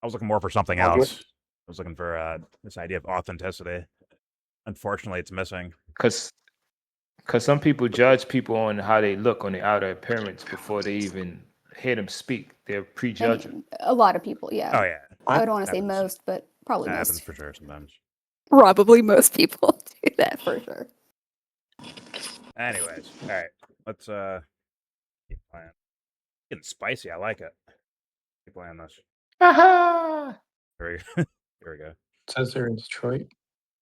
I was looking more for something All good. else. I was looking for this idea of authenticity. Unfortunately, it's missing. Because some people judge people on how they look, on their outer appearance, before they even hear them speak. They're prejudging. And a lot of people, yeah. Oh yeah, I don't want to say Happens. most, but probably that most. happens for sure sometimes. Probably most people do that for sure. Anyways, all right, let's keep playing. Getting spicy. I like it. Keep playing this. Aha! Here we go. Says they're in Detroit.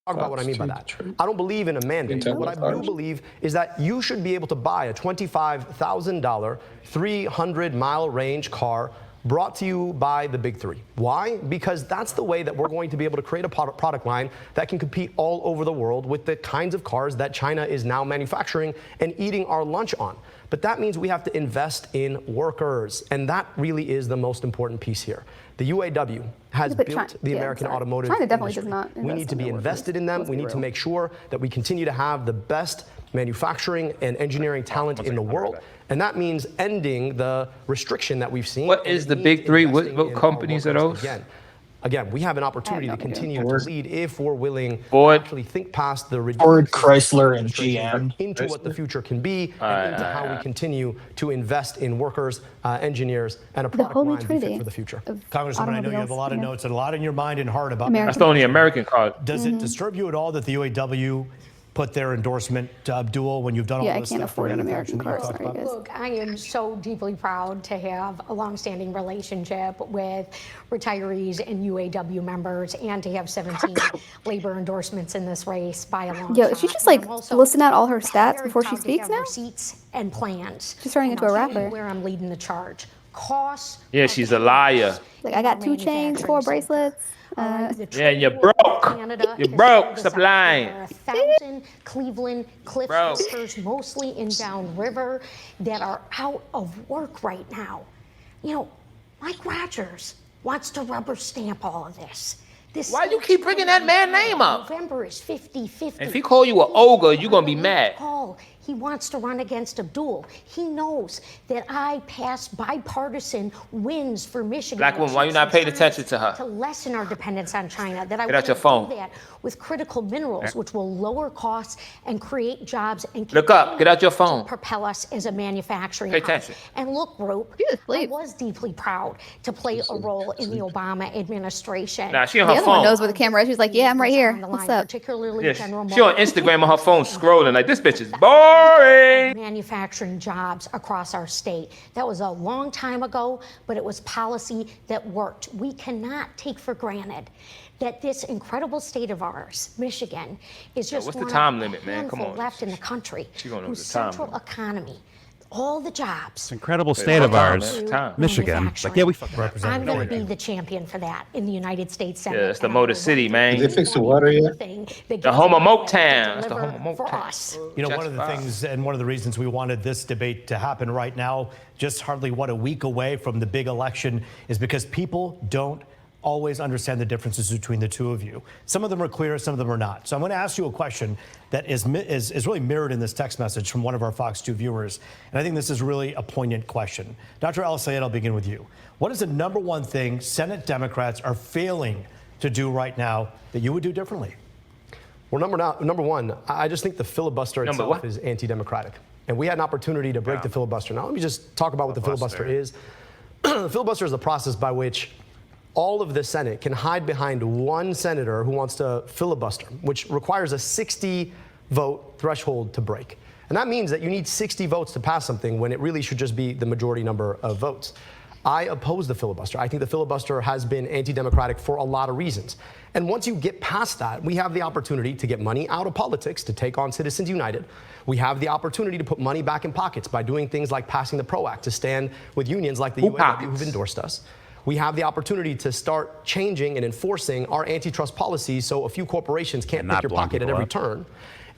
Talk about what I mean by that. I don't believe in a mandate. Intel What I cars. do believe is that you should be able to buy a $25,000, 300-mile range car brought to you by the big three. Why? Because that's the way that we're going to be able to create a product line that can compete all over the world with the kinds of cars that China is now manufacturing and eating our lunch on. But that means we have to invest in workers, and that really is the most important piece here. The UAW has But built the American automotive China definitely industry. does not We invest need to in be their invested in them. workers. We need to make sure that we continue to have the best manufacturing and engineering talent in the world. And that means ending the restriction that we've seen. What is the big three? What companies are those? Again, we have an opportunity to continue to lead if we're willing Ford. to actually think past the Ford, ridiculous Chrysler, and restrictions GM. into what the future can be and into how we continue to invest in workers, engineers, and a product holy line fit trinity for the future. Congressman, I know you have a lot of automobiles, notes and a lot in your mind and heart about American. That's the only American car. Does it disturb you at all that the UAW put their endorsement to Abdul when you've done Yeah, all I this can't stuff for afford an manufacturing American that you car. talked Sorry, about? guys. Look, I am so deeply proud to have a long-standing relationship with retirees and UAW members, and to have 17 labor endorsements in this race by a long Yo, shot. is she just And like I'm also listing out all her stats very before she proud to speaks have now? Receipts and plans. She's turning And into a I'll tell you rapper. where I'm leading the charge. Costs. Yeah, of she's a liar. Like, I got 2 chains, 4 bracelets. Yeah, and you're broke. You're broke. Stop lying. There are 1,000 Cleveland Cliff Broke. workers, mostly in Downriver, that are out of work right now. You know, Mike Rogers wants to rubber stamp all of this. Why you keep bringing that man's name up? November is 50-50. If he call you an ogre, you're gonna be mad. Paul, he wants to run against Abdul. He knows that I passed bipartisan wins for Michigan. Black woman, why you not paying attention to her? To lessen our dependence on China. That I Get out want your to phone. do that with critical minerals, which will lower costs and create jobs and Look up. Get out your phone. propel us as a manufacturing Pay hub. attention. And look, Rope, I was deeply proud to play a role in the Obama administration. Nah, she on The her other one phone. knows where the camera is. She's like, yeah, I'm right here. On the What's line, up? Particularly Yeah, General she on Motors. Instagram on her phone scrolling like, this bitch is boring. Manufacturing jobs across our state. That was a long time ago, but it was policy that worked. We cannot take for granted that this incredible state of ours, Michigan, is just what's the one time of limit, a man? Come handful on. left in the country She gonna know whose the time central limit. economy, all the jobs. It's an incredible state of ours, Time. Michigan. Like, yeah, we fucking represent. I'm going to be the champion for that in the United States Senate. Yeah, that's the and I Motor will City, work man. Did they fix the water yet? The home of Motown. That's the home of for Motown. us. You know, one of the things and one of the reasons we wanted this debate to happen right now, just hardly a week away from the big election, is because people don't always understand the differences between the two of you. Some of them are clear, some of them are not. So I'm going to ask you a question that is really mirrored in this text message from one of our Fox 2 viewers. And I think this is really a poignant question. Dr. El-Sayed, I'll begin with you. What is the number one thing Senate Democrats are failing to do right now that you would do differently? Well, number one, I just think the filibuster itself is anti-democratic. And we had an opportunity to break the filibuster. Now, let me just talk about what the filibuster is. The filibuster is the process by which all of the Senate can hide behind one senator who wants to filibuster, which requires a 60-vote threshold to break. And that means that you need 60 votes to pass something when it really should just be the majority number of votes. I oppose the filibuster. I think the filibuster has been anti-democratic for a lot of reasons. And once you get past that, we have the opportunity to get money out of politics to take on Citizens United. We have the opportunity to put money back in pockets by doing things like passing the PRO Act to stand with unions like the UAW who've endorsed us. We have the opportunity to start changing and enforcing our antitrust policies so a few corporations can't pick your pocket at every turn.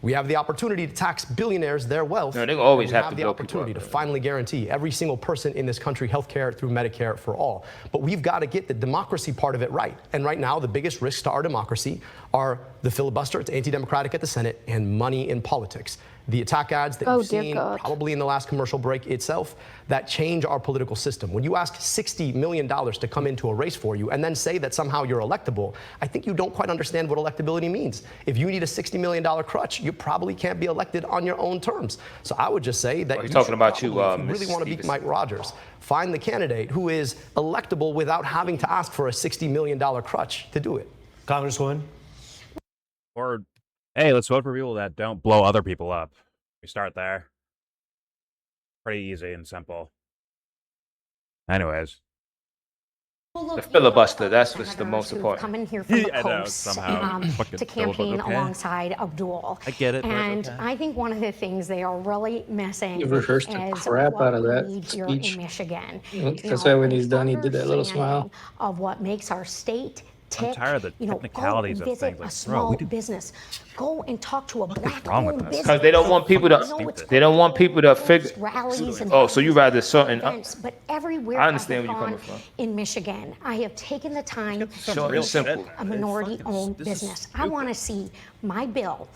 We have the opportunity to tax billionaires their wealth. No, they always have to the opportunity to finally guarantee every single person in this country health care through Medicare for all. But we've got to get the democracy part of it right. And right now, the biggest risks to our democracy are the filibuster, it's anti-democratic at the Senate, and money in politics. The attack ads that you've seen probably in the last commercial break itself that change our political system. When you ask $60 million to come into a race for you and then say that somehow you're electable, I think you don't quite understand what electability means. If you need a $60 million crutch, you probably can't be elected on your own terms. So I would just say that you're talking about you, if you really want to beat Mike Rogers, find the candidate who is electable without having to ask for a $60 million crutch to do it. Congresswoman? Or, hey, let's vote for people that don't blow other people up. We start there. Pretty easy and simple. Anyways. The filibuster, that's what's the most important. Come in here from the coast to campaign alongside Abdul. I get it. And I think one of the things they are really missing You rehearsed the crap out of that speech. In Michigan. That's why when he's done, he did that little smile. Of what makes our state tick. I'm tired of the technicalities go of visit things. Like, a small business. Go and talk to a black-owned business. Because they don't want people to. They don't want people to figure. Oh, so you rather certain. But everywhere I understand where you're coming from. In Michigan, I have taken the time to real simple. a minority-owned business. I want to see my bill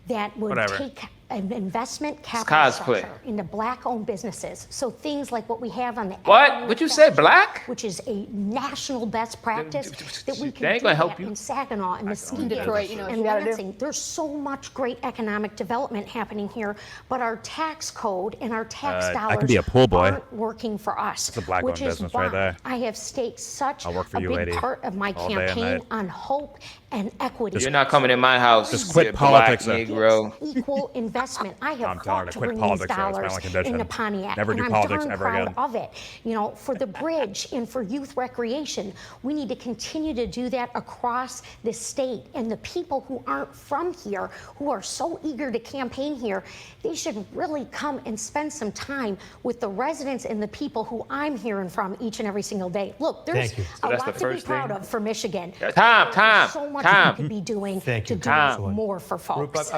that would take an investment capital structure into black-owned businesses. So things like what we have on the what? Would you say black? Which is a national best practice that we can do help you. in Saginaw and Muskegon Detroit, and Lansing. There's so much great economic development happening here, but our tax code and our tax dollars can be a pool boy. aren't working for us. It's a black-owned business right there. I have staked such a big part of my campaign on hope and equity. You're not coming in my house. Just quit politics, Negro. Equal investment. I have fought to bring these dollars into Pontiac, Never and do I'm politics darn ever proud again. of it. You know, for the bridge and for youth recreation, we need to continue to do that across the state. And the people who aren't from here, who are so eager to campaign here, they should really come and spend some time with the residents and the people who I'm hearing from each and every single day. Look, there's a lot to be proud of for Michigan. There's so much we could be doing to do more for folks.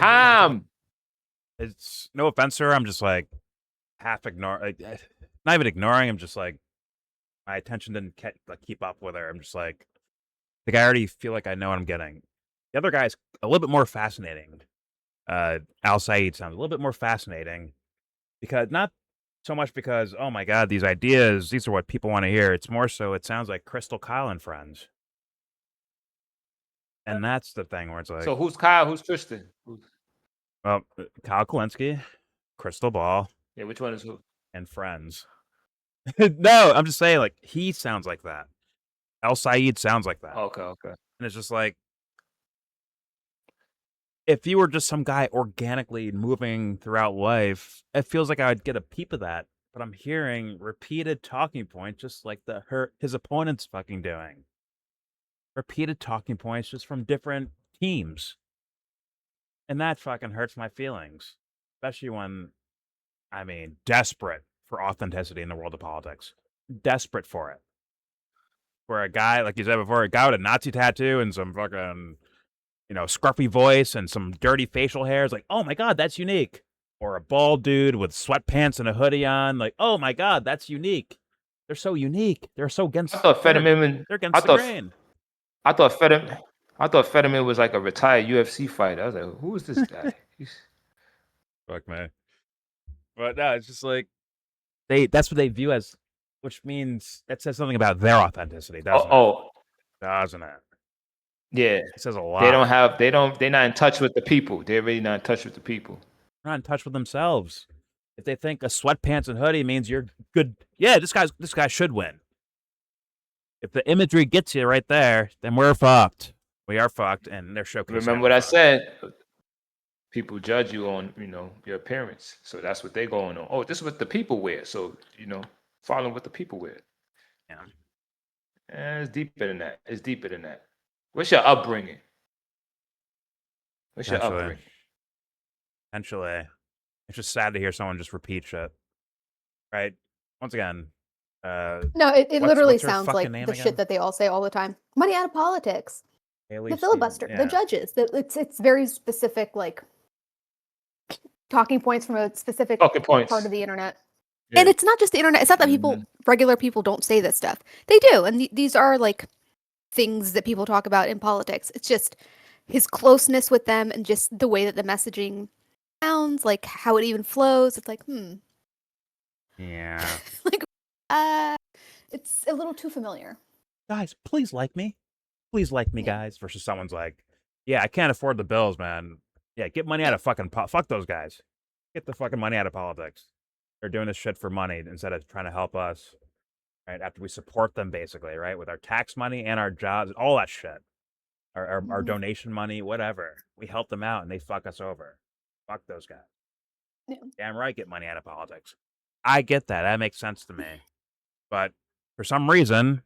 It's no offense, sir. I'm just like half ignoring, not even ignoring. I'm just like my attention didn't keep up with her. I'm just like I already feel like I know what I'm getting. The other guy's a little bit more fascinating. Al Saeed sounds a little bit more fascinating because not so much because oh my god, these ideas, these are what people want to hear. It's more so it sounds like Crystal Kyle and friends. And that's the thing where it's like. So who's Kyle? Who's Tristan? Well, Kyle Kulinski, Crystal Ball. Yeah, which one is who? And friends. No, I'm just saying, like, he sounds like that. Al Saeed sounds like that. Okay. And it's just like, if you were just some guy organically moving throughout life, it feels like I would get a peep of that. But I'm hearing repeated talking points, just like his opponent's fucking doing. Repeated talking points just from different teams. And that fucking hurts my feelings. Especially when, desperate for authenticity in the world of politics. Desperate for it. For a guy, like you said before, a guy with a Nazi tattoo and some fucking, scruffy voice and some dirty facial hair is like, oh my god, that's unique. Or a bald dude with sweatpants and a hoodie on, like, oh my god, that's unique. They're so unique. They're so against. I thought Fetterman. They're against the grain. I thought Fetterman was like a retired UFC fighter. I was like, who is this guy? Fuck man. But no, it's just like that's what they view as, which means that says something about their authenticity, doesn't it? Doesn't it? Yeah. It says a lot. They're not in touch with the people. They're really not in touch with the people. They're not in touch with themselves. If they think a sweatpants and hoodie means you're good, yeah, this guy should win. If the imagery gets you right there, then we're fucked. We are fucked, and they're showcasing. Remember what I said? People judge you on, your appearance. So that's what they're going on. Oh, this is what the people wear. So, follow what the people wear. Yeah. It's deeper than that. What's your upbringing? Potentially. It's just sad to hear someone just repeat shit. Right? Once again. No, it literally sounds like the shit that they all say all the time. Money out of politics. The filibuster, the judges. It's very specific, like talking points from a specific Talking points. part of the internet. Yeah. And it's not just the internet. It's not that people, regular people, don't say this stuff. They do, and these are like things that people talk about in politics. It's just his closeness with them and just the way that the messaging sounds, like how it even flows. It's like, Yeah. like, it's a little too familiar. Guys, please like me. Please like me, guys. Versus someone's like, yeah, I can't afford the bills, man. Yeah, get money out of fucking fuck those guys. Get the fucking money out of politics. They're doing this shit for money instead of trying to help us. Right after we support them, basically, right, with our tax money and our jobs, all that shit, our donation money, whatever. We help them out and they fuck us over. Fuck those guys. Yeah. Damn right, get money out of politics. I get that. That makes sense to me. But for some reason,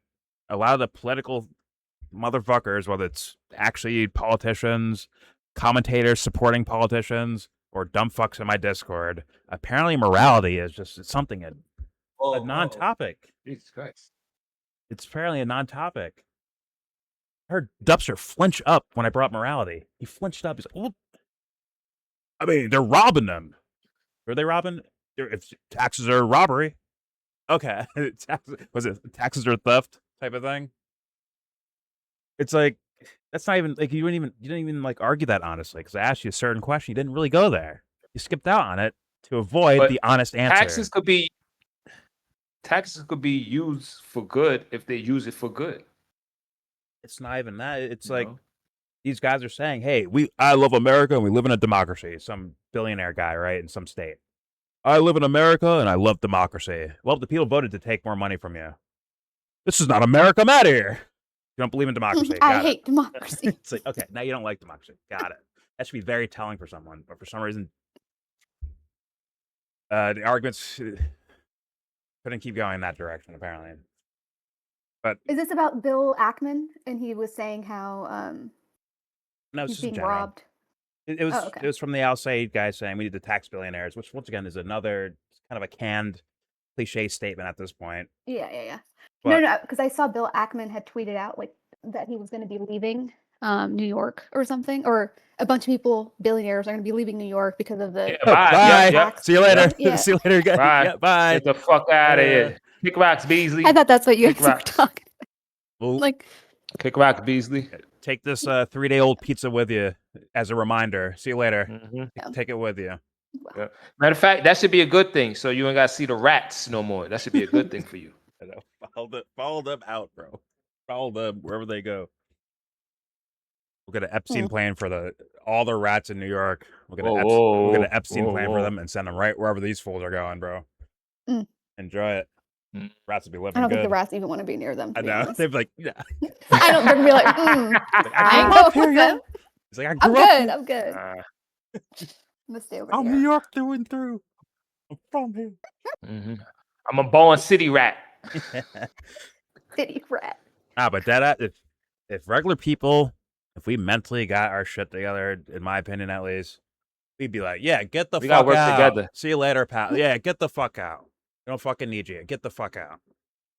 a lot of the political motherfuckers, whether it's actually politicians, commentators supporting politicians, or dumb fucks in my Discord, apparently morality is just something a non-topic. Jesus Christ. It's apparently a non-topic. I heard Dubster flinch up when I brought up morality. He flinched up. He's like, oh. I mean, they're robbing them. Who are they robbing? If taxes are robbery. Okay. Was it taxes are theft type of thing? It's like, that's not even, like, you didn't even like argue that honestly, because I asked you a certain question. You didn't really go there. You skipped out on it to avoid the honest answer. Taxes could be used for good if they use it for good. It's not even that. It's like these guys are saying, "Hey, I love America and we live in a democracy." Some billionaire guy, right, in some state. I live in America and I love democracy. Well, the people voted to take more money from you. This is not America. I'm out of here. You don't believe in democracy. I hate democracy. It's like, okay, now you don't like democracy. Got it. That should be very telling for someone. But for some reason, the arguments couldn't keep going in that direction, apparently. But is this about Bill Ackman? And he was saying how no, he's being general. robbed. It was from the Al Said guy saying we need to tax billionaires, which once again is another kind of a canned cliche statement at this point. Yeah. But, no, because I saw Bill Ackman had tweeted out like that he was going to be leaving New York or something, or a bunch of people, billionaires, are going to be leaving New York because of the bye. Tax. See you later. Yeah. See you later, guys. Bye. Yeah, bye. Get the fuck out of here. Kick rocks, Beasley. I thought that's what you guys were talking about. Like, kick rocks, Beasley. Take this 3-day-old pizza with you as a reminder. See you later. Mm-hmm. Take it with you. Yeah. Matter of fact, that should be a good thing. So you ain't got to see the rats no more. That should be a good thing for you. I know. Follow them out, bro. Follow them wherever they go. We'll get an Epstein plan for all the rats in New York. We'll get an Epstein plan for them and send them right wherever these fools are going, bro. Enjoy it. Rats will be living good. I don't think the rats even want to be near them. I know. They'd be like, yeah. I don't. They're gonna be like, I ain't going with them. He's like, I'm good. I'm gonna stay over here. I'm New York through and through. I'm from here. I'm a born city rat. City rat. But that if regular people, if we mentally got our shit together, in my opinion at least, we'd be like, yeah, get the fuck out. We gotta work together. See you later, pal. Yeah, get the fuck out. We don't fucking need you. Get the fuck out.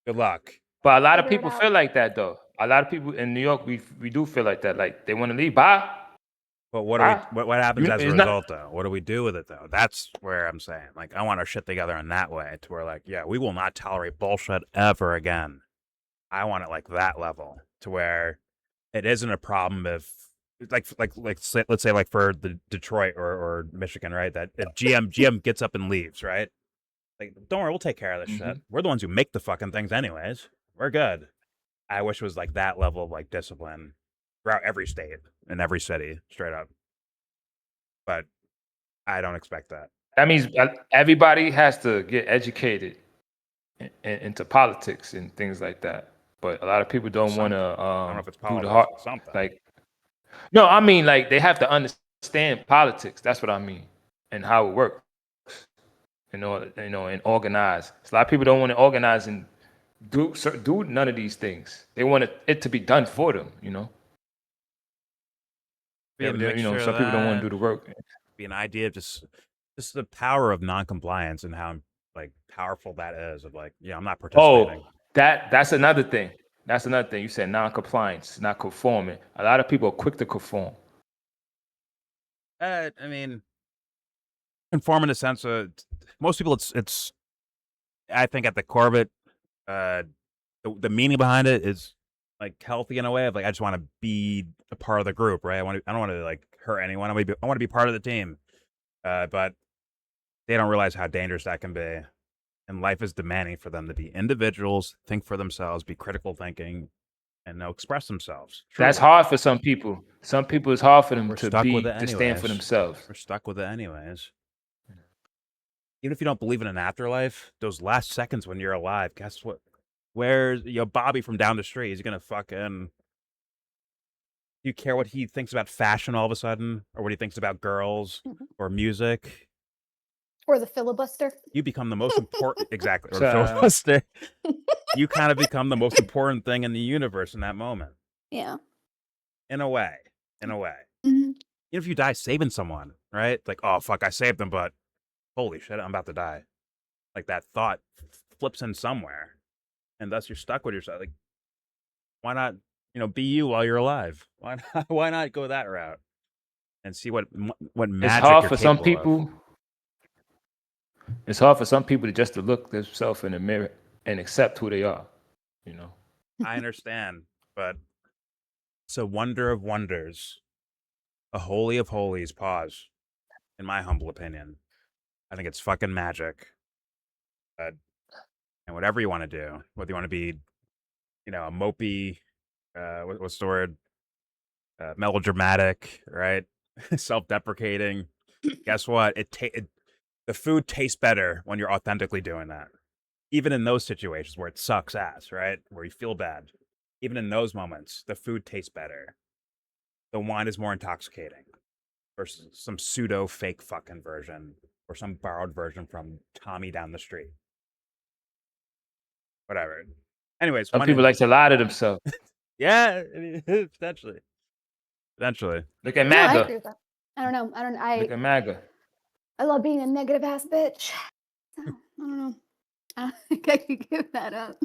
Good luck. But a lot of people feel like that, though. A lot of people in New York, we do feel like that. Like, they want to leave. Bye. But what happens as a result, though? What do we do with it, though? That's where I'm saying, like, I want our shit together in that way, to where, like, yeah, we will not tolerate bullshit ever again. I want it like that level, to where it isn't a problem if, let's say, like for the Detroit or Michigan, right? That if GM gets up and leaves, right? Like, don't worry, we'll take care of this shit. We're the ones who make the fucking things anyways. We're good. I wish it was like that level of like discipline throughout every state and every city, straight up. But I don't expect that. That means everybody has to get educated into politics and things like that. But a lot of people don't want to I don't know if it's politics do the hard, or something. like, no, I mean, like, they have to understand politics. That's what I mean, and how it works. And organize. So a lot of people don't want to organize and do none of these things. They want it to be done for them. Some people don't want to do the work. Be an idea of just the power of non-compliance and how like powerful that is. Of like, yeah, I'm not participating. Oh, that's another thing. That's another thing. You said non-compliance, not conforming. A lot of people are quick to conform. I mean, conform in a sense of most people. It's I think at the core of it, the meaning behind it is like healthy in a way of like I just want to be a part of the group, right? I don't want to like hurt anyone. I want to be part of the team, but they don't realize how dangerous that can be. And life is demanding for them to be individuals, think for themselves, be critical thinking, and express themselves. That's hard for some people. Some people, it's hard for them We're to stuck with it to stand for anyways. themselves. We're stuck with it anyways. Even if you don't believe in an afterlife, those last seconds when you're alive, guess what? Where's Bobby from down the street? He's gonna fucking. Do you care what he thinks about fashion all of a sudden, or what he thinks about girls or music? Or the filibuster. You become the most important, exactly. Or the filibuster. You kind of become the most important thing in the universe in that moment. Yeah. In a way. Mm-hmm. Even if you die saving someone, right? Like, oh fuck, I saved them, but holy shit, I'm about to die. Like that thought flips in somewhere, and thus you're stuck with yourself. Like, why not? Be you while you're alive. Why not? Why not go that route and see what magic? It's hard you're for some capable people. of. It's hard for some people to just to look themselves in the mirror and accept who they are. I understand, but it's a wonder of wonders, a holy of holies. Pause. In my humble opinion, I think it's fucking magic. And whatever you want to do, whether you want to be, a mopey, what's the word? Melodramatic, right? Self-deprecating. Guess what? The food tastes better when you're authentically doing that. Even in those situations where it sucks ass, right? Where you feel bad. Even in those moments, the food tastes better. The wine is more intoxicating versus some pseudo fake fucking version or some borrowed version from Tommy down the street. Whatever. Anyways, some people like to lie to themselves. Yeah, potentially. Look at MAGA. No, I agree with that. I don't know. Look at MAGA. I love being a negative ass bitch. So, I don't know. I don't think I could give that up.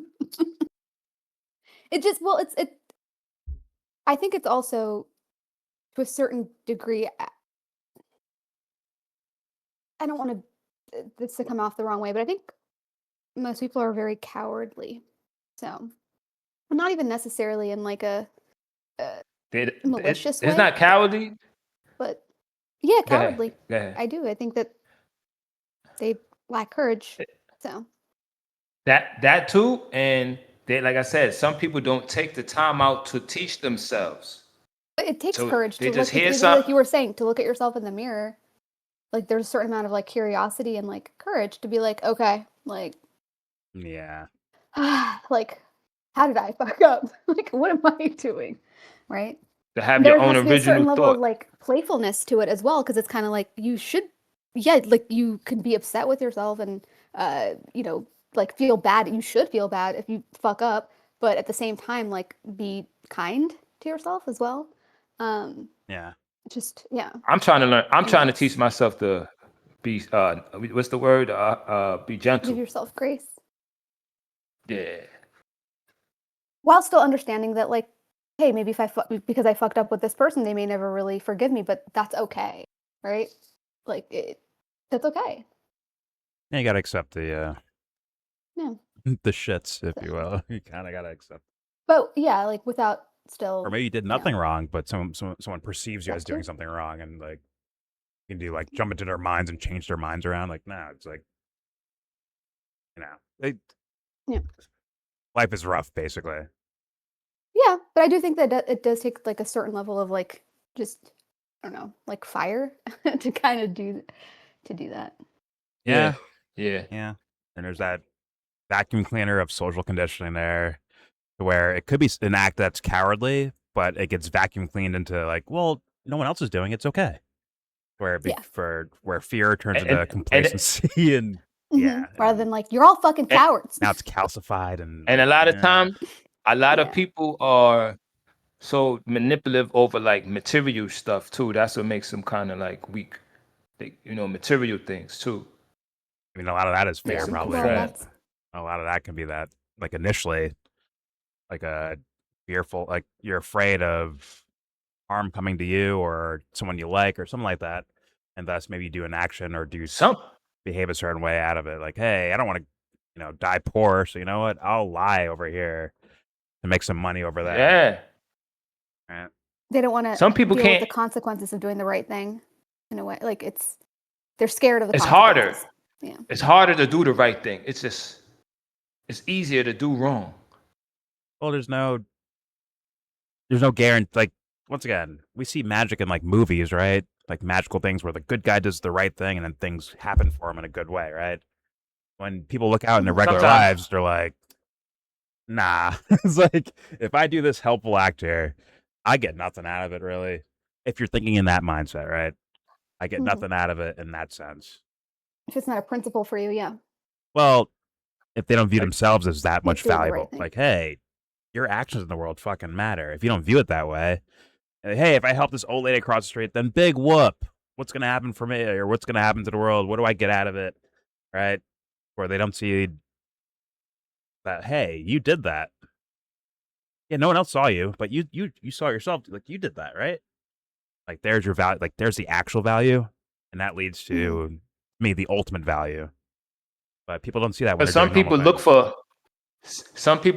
I think it's also to a certain degree. I don't want this to come off the wrong way, but I think most people are very cowardly. So, not even necessarily in like a malicious way. It's not cowardly. But yeah, cowardly. Go ahead. I do. I think that they lack courage. So that too, and they, like I said, some people don't take the time out to teach themselves. But it takes courage to just look hear like you were saying, to look at yourself in the mirror. Like there's a certain amount of like curiosity and like courage to be like, okay, like yeah. Like, how did I fuck up? Like, what am I doing? Right? To have your own original There has to be a certain level thought. of like playfulness to it as well, because it's kind of like you should, like you can be upset with yourself and like feel bad. You should feel bad if you fuck up, but at the same time, like be kind to yourself as well. Yeah. I'm trying to learn. I'm trying to teach myself to be. What's the word? Be gentle. Give yourself grace. Yeah. While still understanding that, like, hey, maybe because I fucked up with this person, they may never really forgive me, but that's okay, right? Like, that's okay. Yeah, you gotta accept the the shits, if you will. You kind of gotta accept. But yeah, like without still. Or maybe you did nothing wrong, but someone perceives you as doing something wrong, and like you can do like jump into their minds and change their minds around. Like, no, it's like life is rough, basically. Yeah, but I do think that it does take like a certain level of like just I don't know, like fire to kind of do that. Yeah. Yeah. And there's that vacuum cleaner of social conditioning there, where it could be an act that's cowardly, but it gets vacuum cleaned into like, well, no one else is doing it, it's okay. Where where fear turns into complacency and rather than like you're all fucking cowards. Now it's calcified and a lot of times, a lot of people are so manipulative over like material stuff too. That's what makes them kind of like weak. Material things too. I mean, a lot of that is fair, probably. Right? A lot of that can be that, like initially, like a fearful, like you're afraid of harm coming to you or someone you like or something like that, and thus maybe do an action or some behave a certain way out of it. Like, hey, I don't want to, die poor, so you know what? I'll lie over here to make some money over there. Yeah. Right. They don't want to Some people deal can't. with the consequences of doing the right thing in a way. Like they're scared of the It's consequences. harder. Yeah. It's harder to do the right thing. It's easier to do wrong. Well, there's no guarantee. Like, once again, we see magic in like movies, right? Like magical things where the good guy does the right thing and then things happen for him in a good way, right? When people look out in their regular lives, they're like, nah. It's like, if I do this helpful act here, I get nothing out of it, really. If you're thinking in that mindset, right? I get nothing out of it in that sense. If it's not a principle for you, yeah. Well, if they don't view themselves as that much valuable, right like, hey, your actions in the world fucking matter. If you don't view it that way, hey, if I help this old lady across the street, then big whoop. What's going to happen for me? Or what's going to happen to the world? What do I get out of it? Right? Where they don't see that, hey, you did that. Yeah, no one else saw you, but you saw yourself. Like, you did that, right? Like, there's your value. Like, there's the actual value. And that leads to me, the ultimate value. But people don't see that. But some people looking for something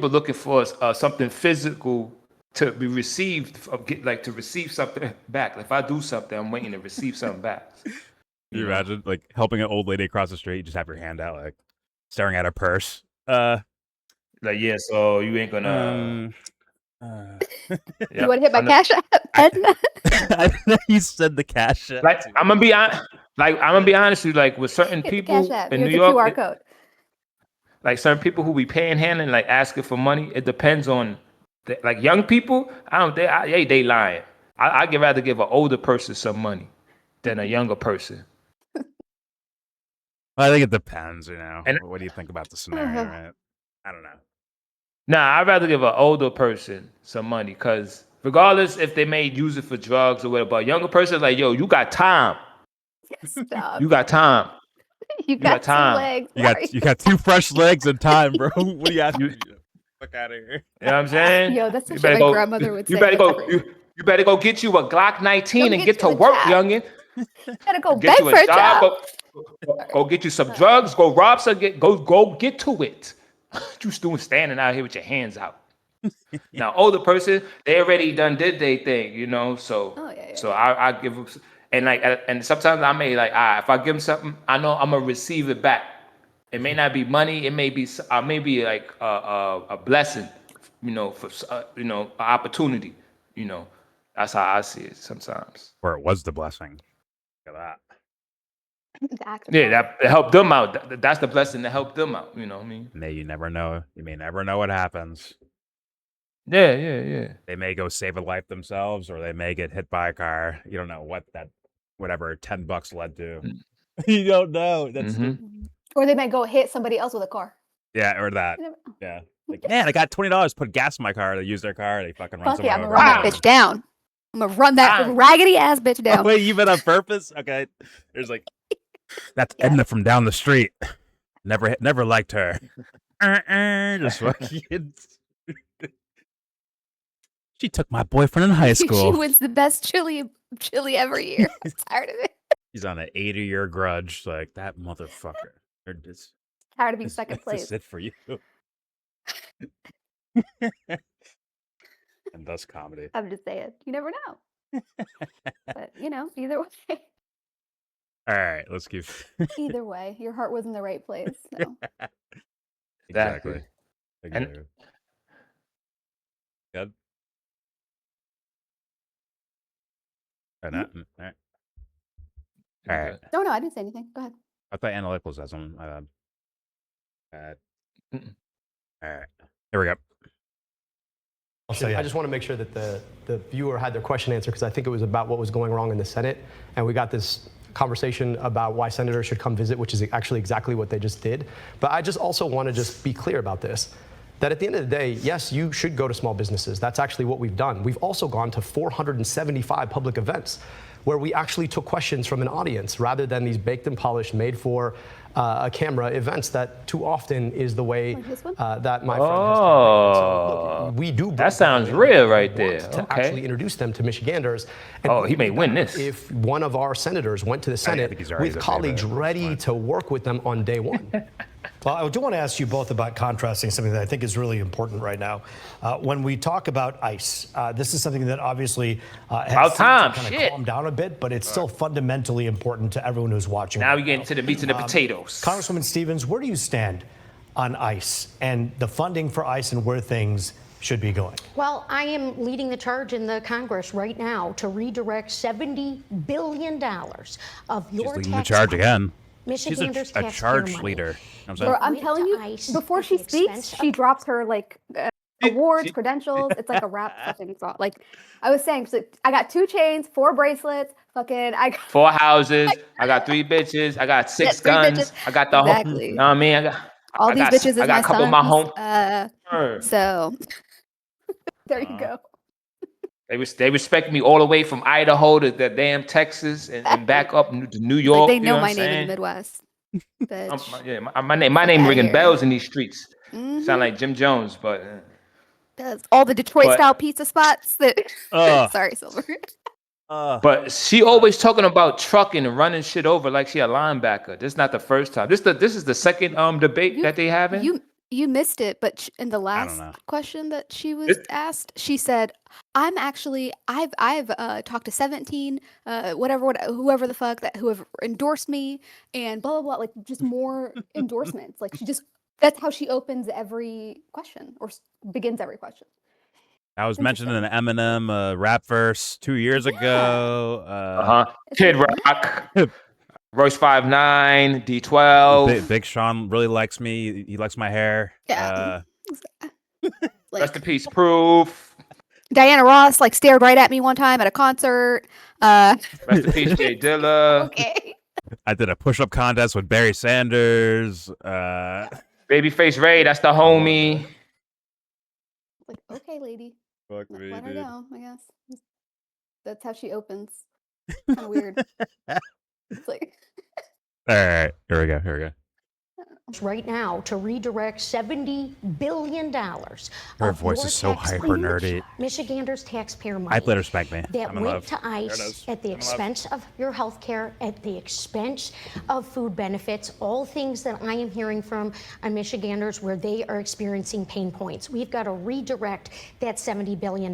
physical to be received, to receive something back. If I do something, I'm waiting to receive something back. You imagine, like, helping an old lady across the street, you just have your hand out, like, staring at her purse. Like, yeah, so you ain't gonna... You want to hit my cash app? You said the cash app. Like, I'm gonna be honest with you, like, with certain people in New York, QR code. Like certain people who be panhandling, like asking for money, it depends on, like young people. They lying. I'd rather give an older person some money than a younger person. Well, I think it depends, And what do you think about the scenario, right? I don't know. Nah, I'd rather give an older person some money, because regardless if they may use it for drugs or whatever, but a younger person, like, yo, you got time. Stop. You got time. You got time. You got two fresh legs and time, bro. What do you have to do? Fuck out of here. You know what I'm saying? Yo, that's what my grandmother would say. You better go get you a Glock 19 and get to work, youngin. You gotta go beg for a job. Go get you some drugs. Go rob some. Go get to it. You still standing out here with your hands out. Now, older person, they already done did their thing, So, so I give them, and sometimes I may if I give them something, I know I'm gonna receive it back. It may not be money. It may be like a blessing, for an opportunity. That's how I see it sometimes. Or it was the blessing. Look at that. Yeah, that helped them out. That's the blessing that helped them out. You know what I mean? You never know. You may never know what happens. Yeah. They may go save a life themselves, or they may get hit by a car. You don't know what that, whatever, $10 led to. You don't know. That's or they might go hit somebody else with a car. Yeah, or that. Yeah. Like, man, I got $20. Put gas in my car. They use their car. They fucking run someone I'm over. gonna run that bitch down. I'm gonna run that raggedy ass bitch down. Oh, wait, even on purpose? Okay. There's like, that's Edna from down the street. Never liked her. Just fucking. She took my boyfriend in high school. She wins the best chili every year. I'm tired of it. He's on an 80-year grudge. Like, that motherfucker. Tired of being second place. This is it for you. And thus comedy. I'm just saying. You never know. But, either way. All right, let's keep. Either way, your heart was in the right place. So. Exactly. And good. All right. No, I didn't say anything. Go ahead. I thought analytical said something. All right. Here we go. I just want to make sure that the viewer had their question answered, because I think it was about what was going wrong in the Senate. And we got this conversation about why senators should come visit, which is actually exactly what they just did. But I just also want to just be clear about this, that at the end of the day, yes, you should go to small businesses. That's actually what we've done. We've also gone to 475 public events where we actually took questions from an audience rather than these baked and polished, made for a camera events that too often is the way Like this one? that my friend has campaigned. So look, we do. That sounds real right there. To actually introduce them to Michiganders. And he may win this. If one of our senators went to the Senate with colleagues ready to work with them on day one. Well, I do want to ask you both about contrasting something that I think is really important right now. When we talk about ICE, this is something that obviously has kind of calmed down a bit, but it's still fundamentally important to everyone who's watching. Now we get into the meat and the potatoes. Congresswoman Stevens, where do you stand on ICE and the funding for ICE and where things should be going? Well, I am leading the charge in the Congress right now to redirect $70 billion of your She's leading the tax charge money. again. Michiganders She's a charge leader. You know Bro, I'm telling you, before she speaks, she drops her like awards, credentials. It's like a rap fucking song. Like I was saying, so I got 2 chains, 4 bracelets, fucking I got 4 houses. I got 3 bitches. I got 6 guns. bitches. I got the Exactly. whole. Know what I mean? I got all these bitches is I got my a couple of my sons. home. So there you go. They respect me all the way from Idaho to the damn Texas and back up to New York. Like they you know what my I'm name in saying? the Midwest. Bitch. My name ringing here. bells in these streets. Mhm. Sound like Jim Jones, but Does all the Detroit style pizza spots that sorry, Silver. but she always talking about trucking and running shit over like she a linebacker. This is not the first time. This is the second debate that they having. You missed it, but in the last question that she was asked, she said, "I'm actually I've talked to 17 whoever the fuck who have endorsed me and blah blah blah, like just more endorsements." Like that's how she opens every question or begins every question. I was mentioning an Eminem rap verse 2 years ago. Kid Rock. Royce 5'9", D12. Big Sean really likes me. He likes my hair. Yeah. Rest in peace, Proof. Diana Ross like stared right at me one time at a concert. Rest in peace, Jay Dilla. Okay. I did a push-up contest with Barry Sanders. Babyface Ray, that's the homie. Like, okay, lady. Fuck me, let her dude. go, I guess. That's how she opens. Kind of weird. It's like All right, here we go. Right now to redirect $70 billion. Her voice is so hyper nerdy. Michiganders' taxpayer money. I let her respect me. That I'm in went love. to ICE at the expense of your health care, at the expense of food benefits, all things that I am hearing from Michiganders where they are experiencing pain points. We've got to redirect that $70 billion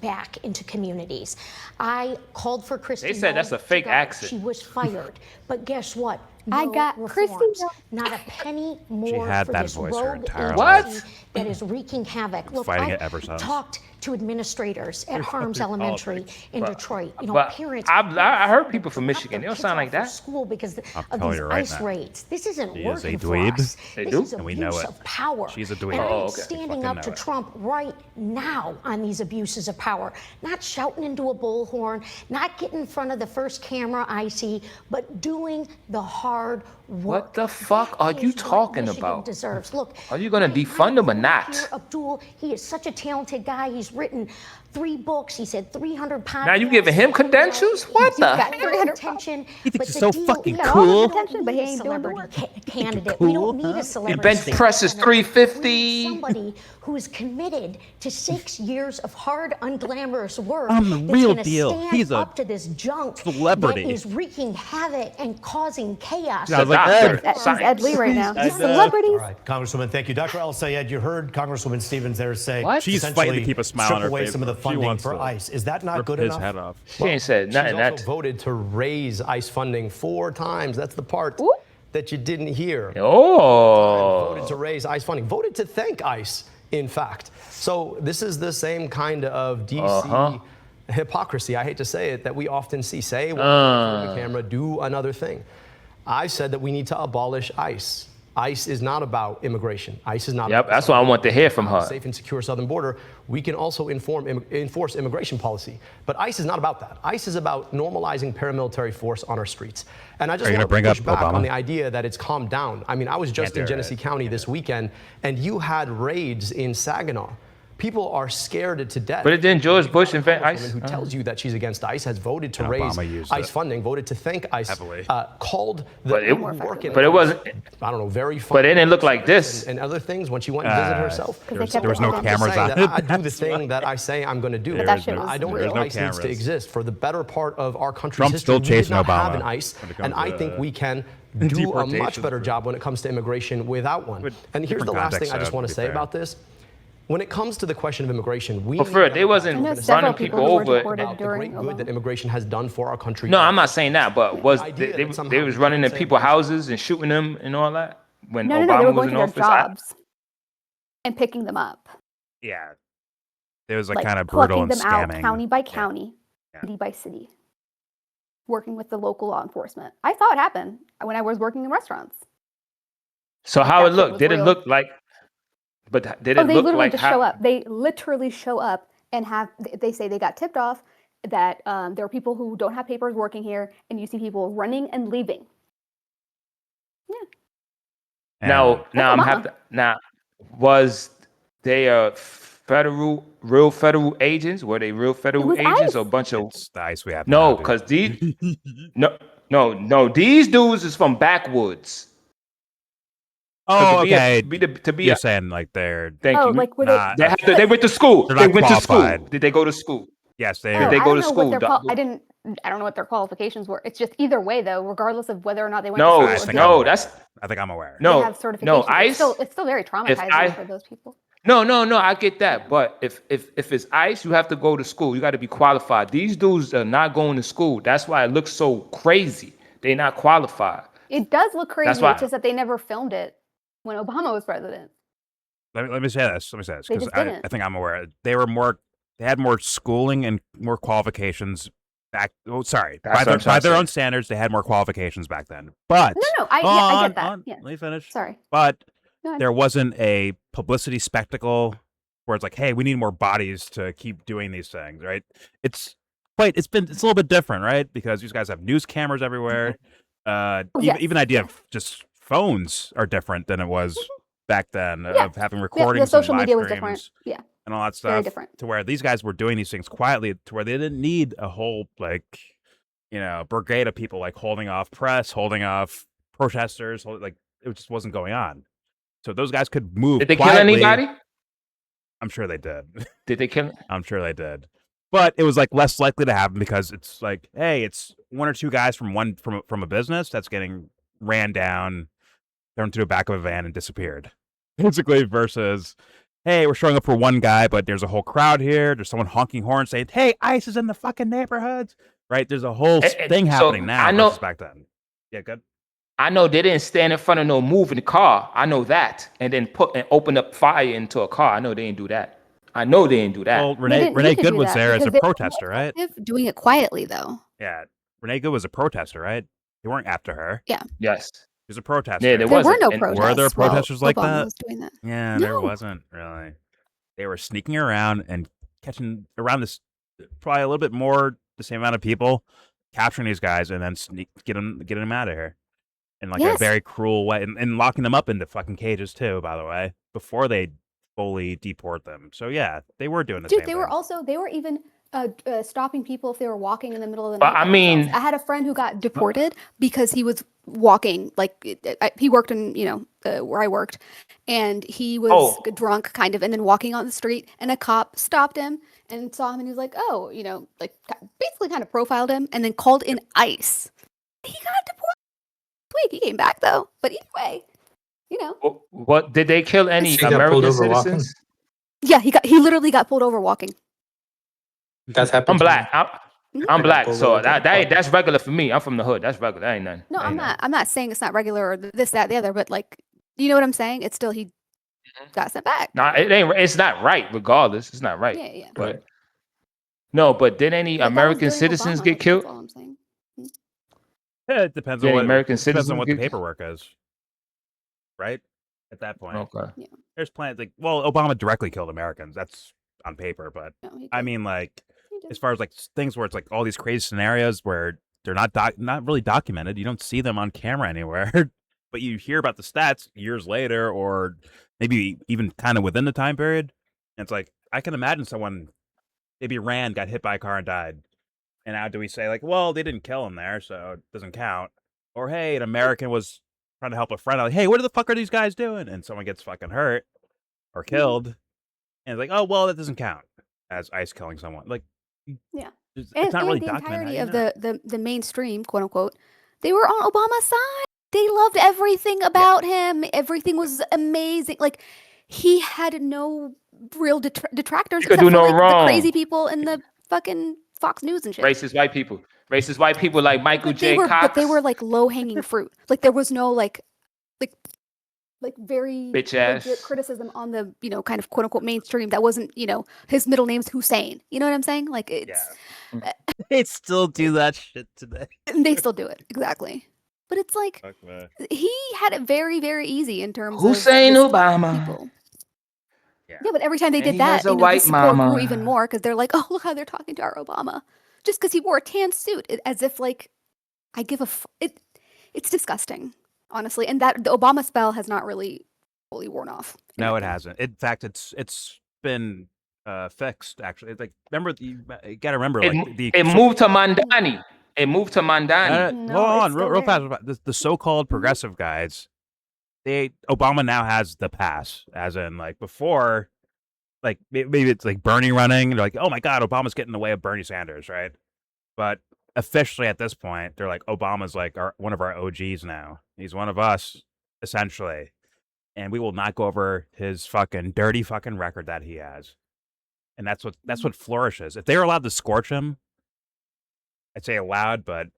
back into communities. I called for Christy. They said that's a fake accent. She was fired. But guess what? I got reforms. Christy. Not a penny more She had for that this voice her rogue entire agency life. that is wreaking havoc. Look, Fighting I it ever since. talked to administrators at Harms Elementary in Detroit. You know, But parents. I heard people from Michigan. They don't sound like that. School because I'll of tell these you right ICE now. raids. This isn't She is working a for dweeb. us. They This do? is And we know abuse it. of power. She's a dweeb. And Oh, I'm okay. standing fucking up know to it. Trump right now on these abuses of power. Not shouting into a bullhorn, not getting in front of the first camera I see, but doing the hard work. What the fuck are you That is what talking Michigan about? Deserves. Look, Are you gonna defund him or not? here, Abdul, he is such a talented guy. He's written 3 books. He said 300 podcasts. Now you giving him credentials? What the? Got 300 attention. He thinks but he's the so deal fucking is, cool. we don't Attention, but need he a ain't doing the celebrity work. candidate. cool, We don't need huh? a celebrity. bench press is candidate. We need 350. somebody who is committed to 6 years of hard, unglamorous work. I'm the that's real gonna deal. stand He's a up to this junk celebrity. that is wreaking havoc and causing chaos. I was like, Doctor. Ed. She's Ed Lee right now. I These know. celebrities. All right, Congresswoman, thank you. Dr. El Sayed, you heard Congresswoman Stevens there say What? She's fighting to essentially keep a smile strip on her away face. some of the She funding wants for to ICE. Is that not rip good his enough? head off. She ain't said She's nothing. also That. voted to raise ICE funding 4 times. That's the part Ooh. that you didn't hear. Oh. Voted to raise ICE funding. Voted to thank ICE, in fact. So this is the same kind of DC hypocrisy, I hate to say it, that we often see. Say one thing in front of the camera, do another thing. I said that we need to abolish ICE. ICE is not about immigration. ICE is not. Yep, that's what I want to hear from her. Safe and secure southern border. We can also enforce immigration policy, but ICE is not about that. ICE is about normalizing paramilitary force on our streets. And I just Are you want gonna to bring push up back Obama? on the idea that it's calmed down. I mean, I was just Can't in do it. Genesee County this weekend, and you had raids in Saginaw People are scared to death. But didn't George Bush invent ICE? Who tells you that she's against ICE has voted to raise ICE funding, voted to thank ICE, called the but it wasn't. I don't know, very fun. But it didn't look like this. And other things when she went and visited herself. There was no cameras on it. I do the thing that I say I'm going to do. I don't think ICE needs to exist. For the better part of our country's history, we did not have an ICE, and I think we can do a much better job when it comes to immigration without one. And here's the last thing I just want to say about this. When it comes to the question of immigration, we they wasn't running people over about the great good that immigration has done for our country. No, I'm not saying that, but they was running in people's houses and shooting them and all that when Obama they were was going in to their office. jobs and picking them up. Yeah, it was like kind of brutal and them scamming. Out county by county, city by city, working with the local law enforcement. I saw it happen when I was working in restaurants. So how it looked? Did it look like? But did it they look literally like just show up. They literally show up and they say they got tipped off that there are people who don't have papers working here, and you see people running and leaving. Yeah. Now was they real federal agents? Were they real federal agents ICE. or a bunch of the ICE we have? No, because these no, these dudes is from backwoods. Oh, okay. You're saying like they're thank you. Like they went to school. They went to school. Did they go to school? Yes, did they go to school? I don't know what their qualifications were. It's just either way though, regardless of whether or not they went to school. I think I'm aware. They have certifications. It's still very traumatizing for those people. No, I get that. But if it's ICE, you have to go to school. You got to be qualified. These dudes are not going to school. That's why it looks so crazy. They're not qualified. It does look crazy. It's just that they never filmed it when Obama was president. Let me say this because I think I'm aware. They had more schooling and more qualifications back. Oh, sorry. By their own standards, they had more qualifications back then. But I get that. Let me finish. Sorry. But there wasn't a publicity spectacle where it's like, hey, we need more bodies to keep doing these things, right? It's a little bit different, right? Because these guys have news cameras everywhere. Even the idea of just phones are different than it was back then of having recordings. The social and live media was streams different. And all that stuff. Very different. To where these guys were doing these things quietly, to where they didn't need a whole brigade of people holding off press, holding off protesters. It just wasn't going on. So those guys could move. Did they quietly. kill anybody? I'm sure they did. Did they kill? I'm sure they did. But it was less likely to happen because it's hey, it's one or two guys from a business that's getting ran down, thrown to the back of a van and disappeared. Basically, versus, hey, we're showing up for one guy, but there's a whole crowd here. There's someone honking horns saying, hey, ICE is in the fucking neighborhoods. Right? There's a whole thing happening now. I know. Versus back then. Yeah, good. I know they didn't stand in front of no moving car. I know that, and then open up fire into a car. I know they didn't do that. Well, Renee Good was there as a protester, right? Doing it quietly though. Yeah, Renee Good was a protester, right? They weren't after her. Yeah. Yes. She was a protester. Yeah, there were no protests. Were there protesters like Obama that? was doing that. Yeah, No. there wasn't really. They were sneaking around and catching around this, probably a little bit more, the same amount of people, capturing these guys and then getting them out of here in a very cruel way, and locking them up into fucking cages too. By the way, before they fully deport them. So yeah, they were doing the same thing. They were even stopping people if they were walking in the middle of the But night. I mean- I had a friend who got deported because he was walking, he worked in, where I worked, and he was drunk kind of, and then walking on the street, and a cop stopped him and saw him, and he was like, basically kind of profiled him, and then called in ICE. He got deported last week. He came back though, but either way, What did they kill any American citizens? Yeah, he literally got pulled over walking. That's happened. I'm black. I'm black, so that's regular for me. I'm from the hood. That's regular. That ain't nothing. No, I'm not saying it's not regular or this, that, the other, but you know what I'm saying? It's still he got sent back. No, it ain't. It's not right. Regardless, it's not right. Yeah. But but did any American citizens get killed? That's all I'm saying. Yeah, it depends Did on what American depends citizens on what the get- paperwork is. Right? At that point. Okay. Yeah. There's plenty Obama directly killed Americans. That's on paper, but No, he I didn't. mean He didn't. as far as things where it's all these crazy scenarios where they're not really documented. You don't see them on camera anywhere, but you hear about the stats years later, or maybe even kind of within the time period. And it's I can imagine someone maybe got hit by a car and died. And now do we say, like, well, they didn't kill him there, so it doesn't count? Or, hey, an American was trying to help a friend. Like, hey, what the fuck are these guys doing? And someone gets fucking hurt or killed. And it's like, oh, well, that doesn't count as ICE killing someone. Like, yeah. It's and not really the entirety of the the mainstream, quote unquote, they were on Obama's side. They loved everything about him. Everything was amazing. Like, he had no real detractors You could except do for no like the wrong. crazy people in the fucking Fox News and shit. Racist white people like Michael J. Cox. But they were like low hanging fruit. Like, there was no like very Bitch legit ass. criticism on the, you know, kind of quote unquote mainstream that wasn't, you know, his middle name's Hussein. You know what I'm saying? Like, it's they still do that shit today. They still do it, exactly. But it's like he had it very, very easy in terms Hussein of Obama. people. Yeah, but every time they And did he that, has a you know, white the support mama. grew even more because they're like, oh, look how they're talking to our Obama. Just because he wore a tan suit, as if like, I give a it's disgusting, honestly. And that the Obama spell has not really fully worn off. No, it hasn't. In fact, it's been fixed, actually. It's like, remember, you got to remember, like, it moved to Mandani. It moved to Mandani. Hold on, real fast. The so-called progressive guys, Obama now has the pass, as in, like, before, like, maybe it's like Bernie running. They're like, oh my God, Obama's getting in the way of Bernie Sanders, right? But officially at this point, they're like, Obama's like one of our OGs now. He's one of us, essentially. And we will not go over his fucking dirty fucking record that he has. And that's what flourishes. If they were allowed to scorch him, I'd say allowed, but,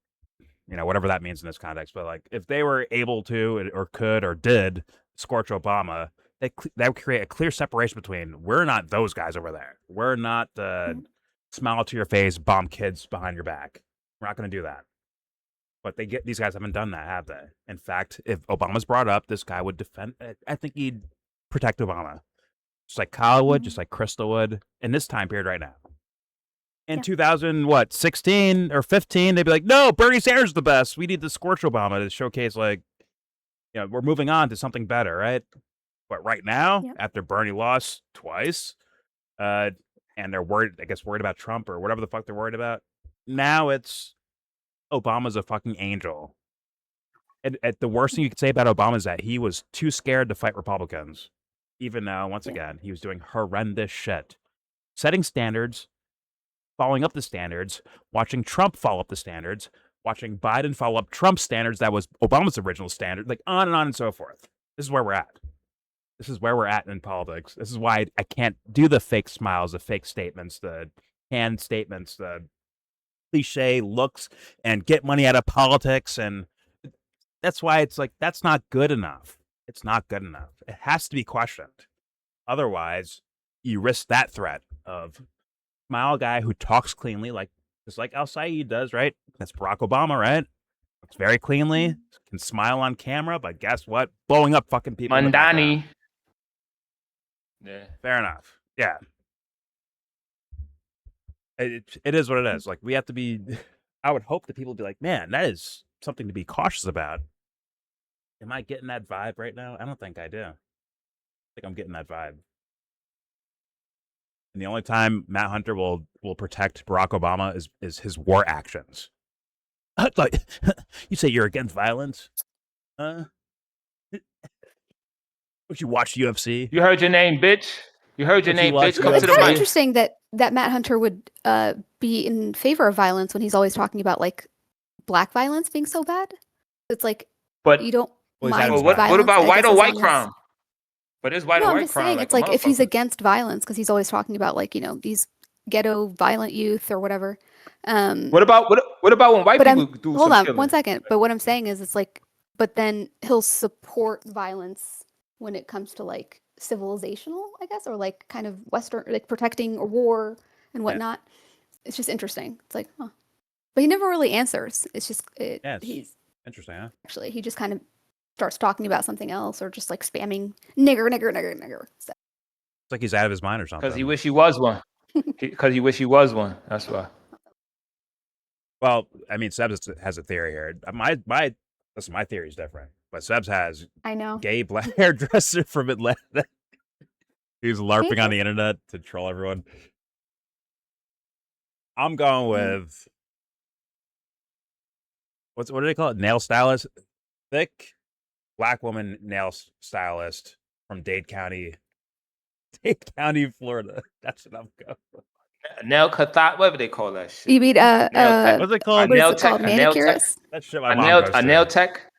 you know, whatever that means in this context. But, like, if they were able to or could or did scorch Obama, that would create a clear separation between, we're not those guys over there. We're not the smile to your face, bomb kids behind your back. We're not going to do that. But these guys haven't done that, have they? In fact, if Obama's brought up, this guy would defend. I think he'd protect Obama, just like Kyle would, just like Crystal would, in this time period right now. In 2016 or 15, they'd be like, "No, Bernie Sanders is the best. We need to scorch Obama to showcase, like, you know, we're moving on to something better, right?" But right now, after Bernie lost twice, and they're worried about Trump or whatever the fuck they're worried about, now it's Obama's a fucking angel. And the worst thing you could say about Obama is that he was too scared to fight Republicans, even though, once again, he was doing horrendous shit. Setting standards, following up the standards, watching Trump follow up the standards, watching Biden follow up Trump's standards that was Obama's original standard, like on and so forth. This is where we're at. This is where we're at in politics. This is why I can't do the fake smiles, the fake statements, the canned statements, the cliche looks and get money out of politics. And that's why it's like, that's not good enough. It's not good enough. It has to be questioned. Otherwise, you risk that threat of smile guy who talks cleanly, like just like Al Saeed does, right? That's Barack Obama, right? It's very cleanly, can smile on camera, but guess what? Blowing up fucking people. Mandani. Yeah. Fair enough. Yeah. It is what it is. Like, we have to be, I would hope that people would be like, man, that is something to be cautious about. Am I getting that vibe right now? I don't think I do. I think I'm getting that vibe. And the only time Matt Hunter will protect Barack Obama is his war actions. Like, you say you're against violence? Would you watch UFC? You heard your name, bitch. You heard your name, bitch. Come to It's the kind of mic. interesting that Matt Hunter would be in favor of violence when he's always talking about like black violence being so bad. It's like, but you don't mind what violence, about I white guess, or as white long as- crime? But it's white No, or I'm white just crime. saying, it's a like if he's motherfucker. against violence because he's always talking about like, you know, these ghetto violent youth or whatever. What about when white people do hold some on killing? 1 second. But what I'm saying is, it's like, but then he'll support violence when it comes to like civilizational, I guess, or like kind of Western, like protecting or war and whatnot. It's just interesting. It's like, huh. But he never really answers. It's just he's interesting, huh? Actually, he just kind of starts talking about something else or just like spamming nigger. So. It's like he's out of his mind or something. Because he wish he was one. Because he wish he was one. That's why. Well, I mean, Sebs has a theory here. My theory is different. But Sebs has I know gay black hairdresser from Atlanta. He's LARPing on the internet to troll everyone. I'm going with what do they call it? Nail stylist, thick black woman nail stylist from Dade County, Florida. That's what I'm going with. Nail cathot, whatever they call that shit. You mean what's it called? What is it called? Manicurist? That shit my mom goes to. A nail tech.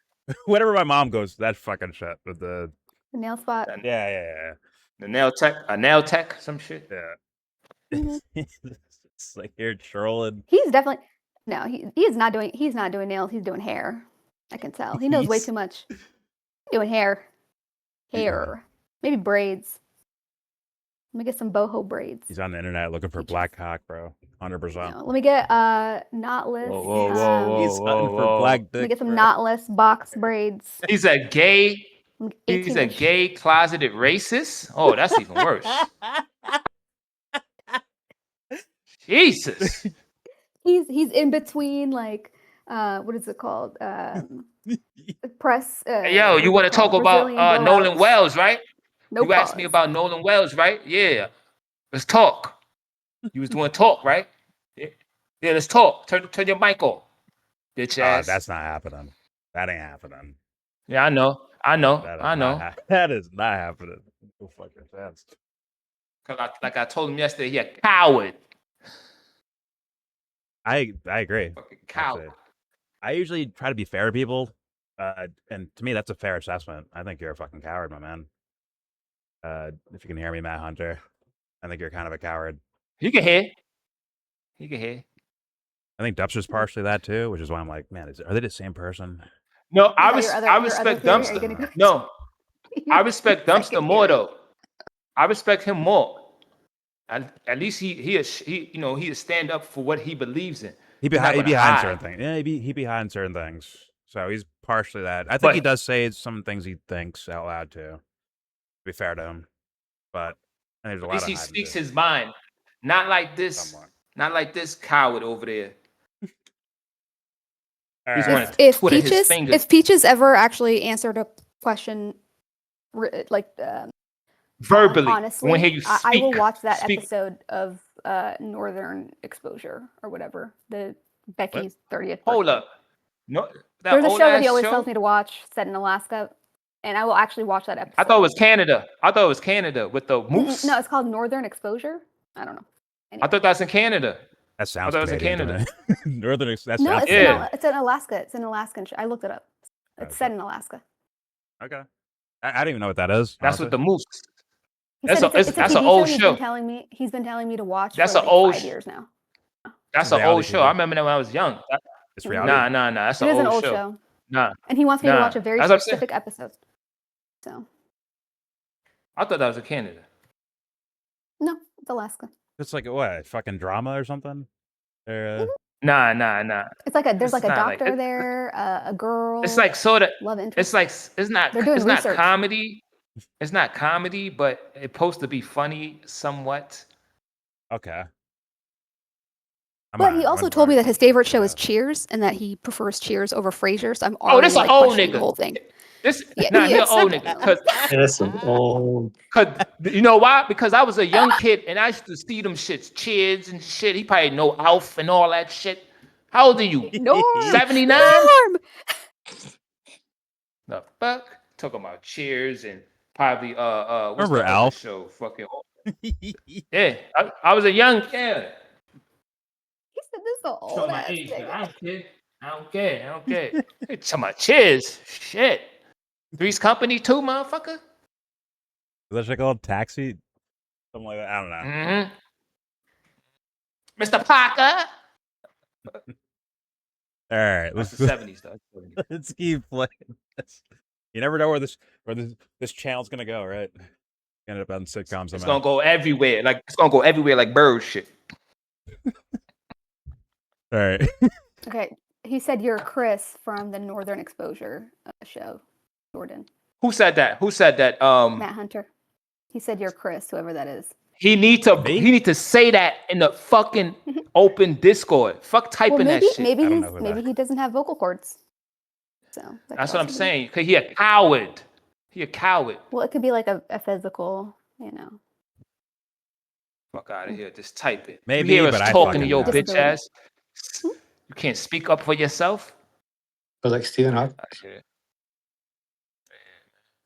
Whatever my mom goes to, that fucking shit with the nail spot. Yeah. The nail tech, a nail tech, some shit. Yeah. It's like you're trolling. He's definitely he's not doing nails. He's doing hair. I can tell. He knows way too much. Doing hair, maybe braids. Let me get some boho braids. He's on the internet looking for black cock, bro. 100%. Let me get knotless. Whoa. He's hunting for black dick. Let me get some knotless box braids. He's a gay. He's a gay closeted racist. Oh, that's even worse. Jesus. He's in between, like what is it called? Press. Yo, you want to talk about Nolan Wells, right? No you asked me about Nolan Wells, right? Yeah. Let's talk. You was doing talk, right? Yeah, let's talk. Turn your mic off. Bitch ass. That's not happening. That ain't happening. Yeah, I know. That is not happening. No fucking chance. Like I told him yesterday, he a coward. I agree. Fucking coward. I usually try to be fair to people, and to me, that's a fair assessment. I think you're a fucking coward, my man. If you can hear me, Matt Hunter, I think you're kind of a coward. He can hear. I think Dumpster's partially that too, which is why I'm like, man, are they the same person? No, I respect Dumpster. No, I respect Dumpster more though. I respect him more. At least he stand up for what he believes in. He behind certain things. Yeah, he behind certain things. So he's partially that. I think he does say some things he thinks out loud too. To be fair to him, but there's a lot. At least he speaks his mind, not like this. Somewhat. Not like this coward over there. If Peaches ever actually answered a question, like verbally, honestly, when you speak, I will watch that episode of Northern Exposure or whatever, the Becky's 30th. Hold up, no, there's a show that he always tells me to watch, set in Alaska, and I will actually watch that episode. I thought it was Canada with the moose. No, it's called Northern Exposure. I don't know. Anyway. I thought that's in Canada. That sounds. I thought it was in Canada. Northern. That's no, it's in Alaska. It's an Alaskan show. I looked it up. It's set in Alaska. Okay. I don't even know what that is. That's with the moose. That's an old show. He's been telling me to watch. That's for like 5 years now. That's an old show. I remember that when I was young. It's reality. Nah. That's an old show. Nah. And he wants me to watch a very specific episode. So. I thought that was in Canada. No, it's Alaska. It's like what, fucking drama or something? Nah. It's like there's like a doctor there, a girl. It's like sort of love interest. It's like it's not comedy. It's not comedy, but it's supposed to be funny somewhat. Okay. But he also told me that his favorite show is Cheers, and that he prefers Cheers over Frasier. So I'm already this an old nigga. The whole thing. He's an old nigga. That's an old. Cause you know why? Because I was a young kid and I used to see them shits, Cheers and shit. He probably know Alf and all that shit. How old are you? 79. The fuck? Talking about Cheers and probably what's remember the Alf show? Fucking yeah. I was a young kid. He said this so old. I don't care. Hey, talking about Cheers. Shit. Three's Company too, motherfucker. Is that shit called Taxi? Something like that. I don't know. Mm-hmm. Mr. Parker. All right, that's the 70s though. Let's keep playing this. You never know where this channel's gonna go, right? End up on sitcoms. It's gonna go everywhere. Like bird shit. All right. Okay. He said you're Chris from the Northern Exposure show, Jordan. Who said that? Matt Hunter. He said you're Chris, whoever that is. He need to say that in the fucking open Discord. Fuck typing that shit. Maybe he doesn't have vocal cords. So that's what I'm saying. Cause he a coward. Well, it could be like a physical, Fuck out of here. Just type it. Maybe, you hear but us I talking to fucking your know. bitch ass. You can't speak up for yourself. But like Stephen Hawking.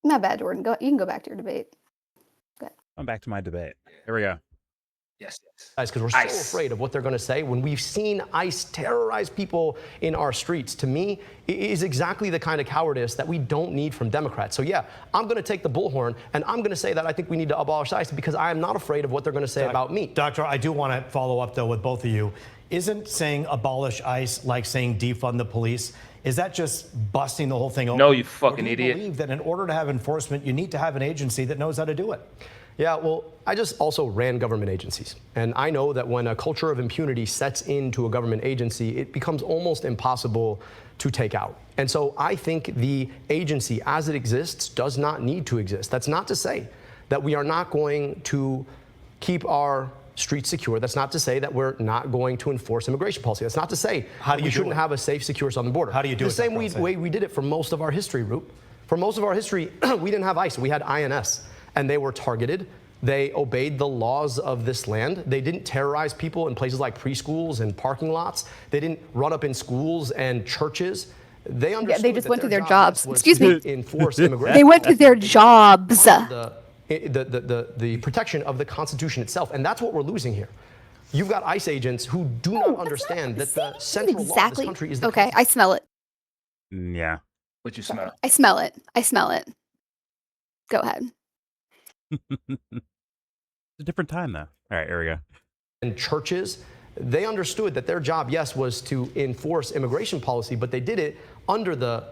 Not bad, Jordan. You can go back to your debate. I'm back to my debate. Here we go. Yes. Because we're so afraid of what they're going to say when we've seen ICE terrorize people in our streets. To me, it is exactly the kind of cowardice that we don't need from Democrats. So yeah, I'm going to take the bullhorn and I'm going to say that I think we need to abolish ICE because I am not afraid of what they're going to say about me. Doctor, I do want to follow up though with both of you. Isn't saying abolish ICE like saying defund the police? Is that just busting the whole thing open? No, you fucking idiot. I believe that in order to have enforcement, you need to have an agency that knows how to do it. Yeah, well, I just also ran government agencies. And I know that when a culture of impunity sets into a government agency, it becomes almost impossible to take out. And so I think the agency as it exists does not need to exist. That's not to say that we are not going to keep our streets secure. That's not to say that we're not going to enforce immigration policy. That's not to say we shouldn't have a safe, secure southern border. How do you do it? The same way we did it for most of our history, Roop. For most of our history, we didn't have ICE. We had INS. And they were targeted. They obeyed the laws of this land. They didn't terrorize people in places like preschools and parking lots. They didn't run up in schools and churches. They understood they just went to their job jobs. was Excuse to me. enforce immigration. They went to their jobs. The protection of the Constitution itself. And that's what we're losing here. You've got ICE agents who do not understand that the central law of this country is the Okay, I smell it. Yeah. What you smell? I smell it. I smell it. Go ahead. It's a different time, though. All right, here we go. And churches, they understood that their job, yes, was to enforce immigration policy, but they did it under the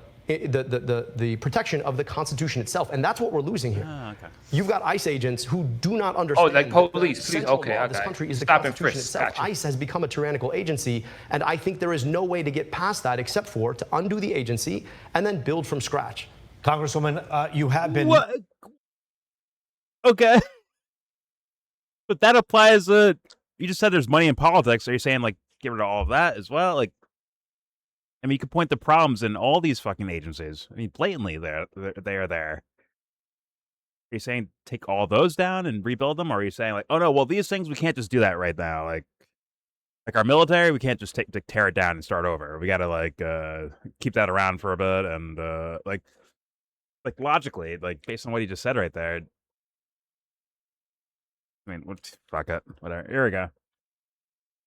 protection of the Constitution itself. And that's what we're losing here. Okay. You've got ICE agents who do not understand. Oh, like police, please. Okay, okay. This country is the Stop and Constitution frisk. itself. Gotcha. ICE has become a tyrannical agency, and I think there is no way to get past that except for to undo the agency and then build from scratch. Congresswoman, you have been. What? Okay. But that applies you just said there's money in politics. Are you saying like get rid of all of that as well? Like, I mean, you could point the problems in all these fucking agencies. I mean, blatantly they are there. Are you saying take all those down and rebuild them? Or are you saying like, oh no, well these things we can't just do that right now. Like our military, we can't just tear it down and start over. We gotta like keep that around for a bit and like logically, like based on what you just said right there. I mean, fuck it, whatever. Here we go.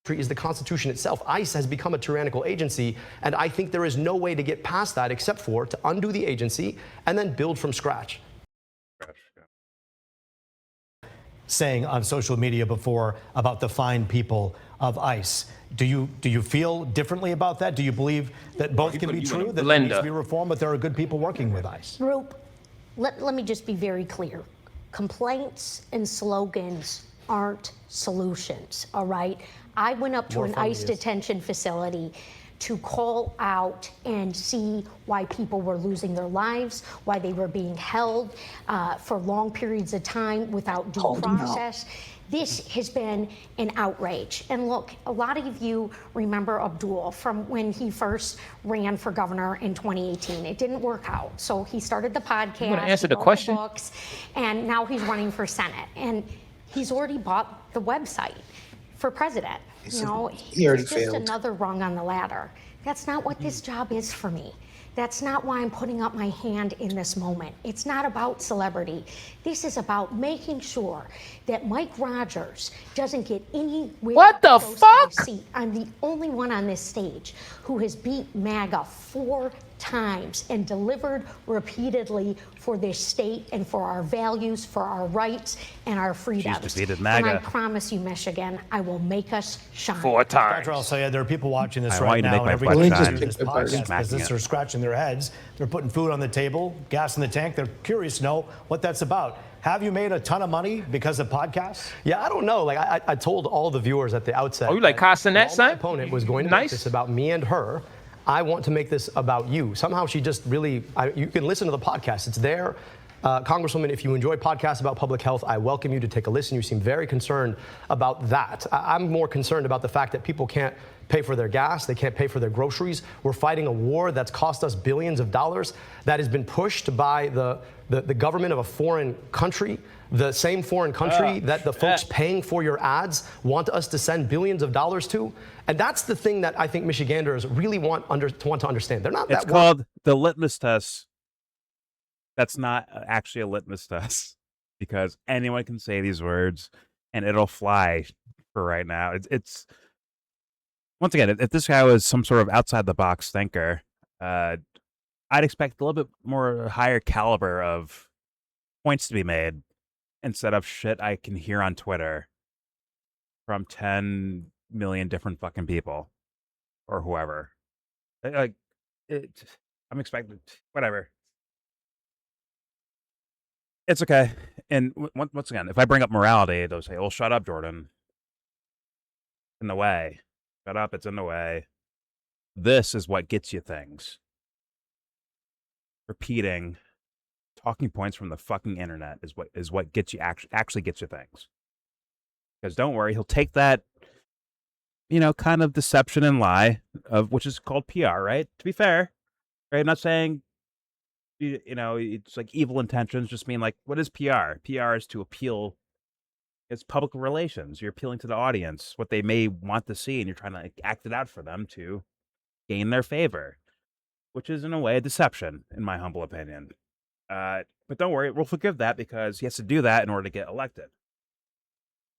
Is the Constitution itself. ICE has become a tyrannical agency, and I think there is no way to get past that except for to undo the agency and then build from scratch. Saying on social media before about the fine people of ICE. Do you feel differently about that? Do you believe that both can be true, that there needs to be reform, but there are good people working with ICE? Roop, let me just be very clear. Complaints and slogans aren't solutions, all right? I went up to an ICE detention facility to call out and see why people were losing their lives, why they were being held for long periods of time without due process. This has been an outrage. And look, a lot of you remember Abdul from when he first ran for governor in 2018. It didn't work out. So he started the podcast. You want to answer the question? Books, and now he's running for Senate. And he's already bought the website for president. You know, he already it's just failed. another rung on the ladder. That's not what this job is for me. That's not why I'm putting up my hand in this moment. It's not about celebrity. This is about making sure that Mike Rogers doesn't get anywhere. What the fuck? Seat. I'm the only one on this stage who has beat MAGA 4 times and delivered repeatedly for this state and for our values, for our rights, and our freedoms. She's defeated MAGA. And I promise you, Michigan, I will make us shine. 4 times. Dr. Al-Sayed, there are people watching this I want right you to now, make and my every butt time shine. they this Smacking podcast business it. are scratching their heads. They're putting food on the table, gas in the tank. They're curious to know what that's about. Have you made a ton of money because of podcasts? Yeah, I don't know. Like I told all the viewers at the outset. Oh, you like Castanet, my son? opponent was going to Nice. make this about me and her. I want to make this about you. Somehow she just really, you can listen to the podcast. It's there. Congresswoman, if you enjoy podcasts about public health, I welcome you to take a listen. You seem very concerned about that. I'm more concerned about the fact that people can't pay for their gas, they can't pay for their groceries. We're fighting a war that's cost us billions of dollars that has been pushed by the government of a foreign country, the same foreign country that the folks paying for your ads want us to send billions of dollars to. And that's the thing that I think Michiganders really want to understand. They're not that. It's called the litmus test. That's not actually a litmus test because anyone can say these words and it'll fly for right now. It's once again, if this guy was some sort of outside the box thinker, I'd expect a little bit more higher caliber of points to be made instead of shit I can hear on Twitter from 10 million different fucking people or whoever. Like, I'm expecting whatever. It's okay. And once again, if I bring up morality, they'll say, well, shut up, Jordan. In the way. Shut up, it's in the way. This is what gets you things. Repeating talking points from the fucking internet is what gets you actually gets you things. Because don't worry, he'll take that, kind of deception and lie of which is called PR, right? To be fair, right? I'm not saying it's like evil intentions, just mean like, what is PR? PR is to appeal. It's public relations. You're appealing to the audience, what they may want to see, and you're trying to act it out for them to gain their favor, which is in a way a deception, in my humble opinion. But don't worry, we'll forgive that because he has to do that in order to get elected.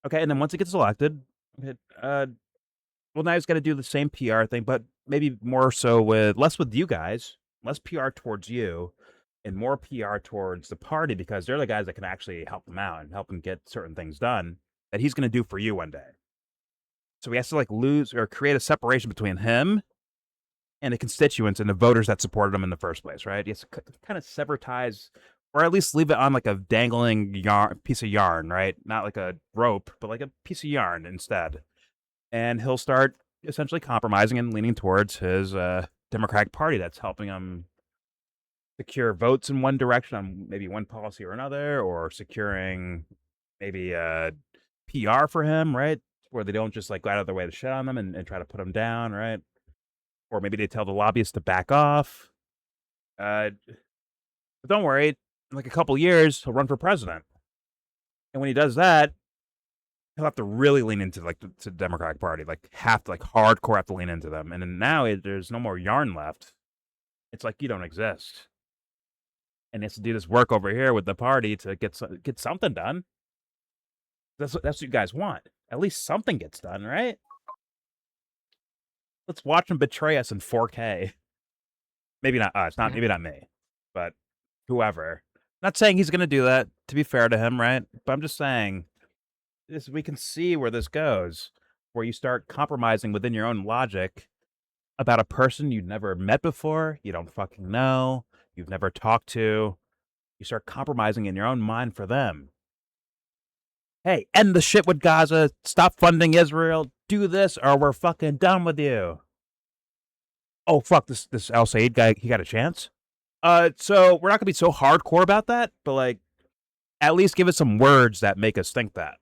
Okay, and then once he gets elected, well, now he's got to do the same PR thing, but maybe more so less with you guys, less PR towards you, and more PR towards the party because they're the guys that can actually help him out and help him get certain things done that he's going to do for you one day. So he has to lose or create a separation between him and the constituents and the voters that supported him in the first place, right? He has to kind of sever ties or at least leave it on like a dangling piece of yarn, right? Not like a rope, but like a piece of yarn instead. And he'll start essentially compromising and leaning towards his Democratic Party that's helping him secure votes in one direction on maybe one policy or another, or securing maybe PR for him, right? Where they don't just go out of their way to shit on them and try to put him down, right? Or maybe they tell the lobbyists to back off. But don't worry, in a couple years, he'll run for president. And when he does that, he'll have to really lean into to the Democratic Party, hardcore have to lean into them. And then now there's no more yarn left. It's like you don't exist. And he has to do this work over here with the party to get something done. That's what you guys want. At least something gets done, right? Let's watch him betray us in 4K. Maybe not us, maybe not me, but whoever. Not saying he's going to do that, to be fair to him, right? But I'm just saying, we can see where this goes, where you start compromising within your own logic about a person you've never met before, you don't fucking know, you've never talked to. You start compromising in your own mind for them. Hey, end the shit with Gaza, stop funding Israel, do this, or we're fucking done with you. Oh, fuck, this Al Said guy, he got a chance? So we're not going to be so hardcore about that, but, at least give us some words that make us think that.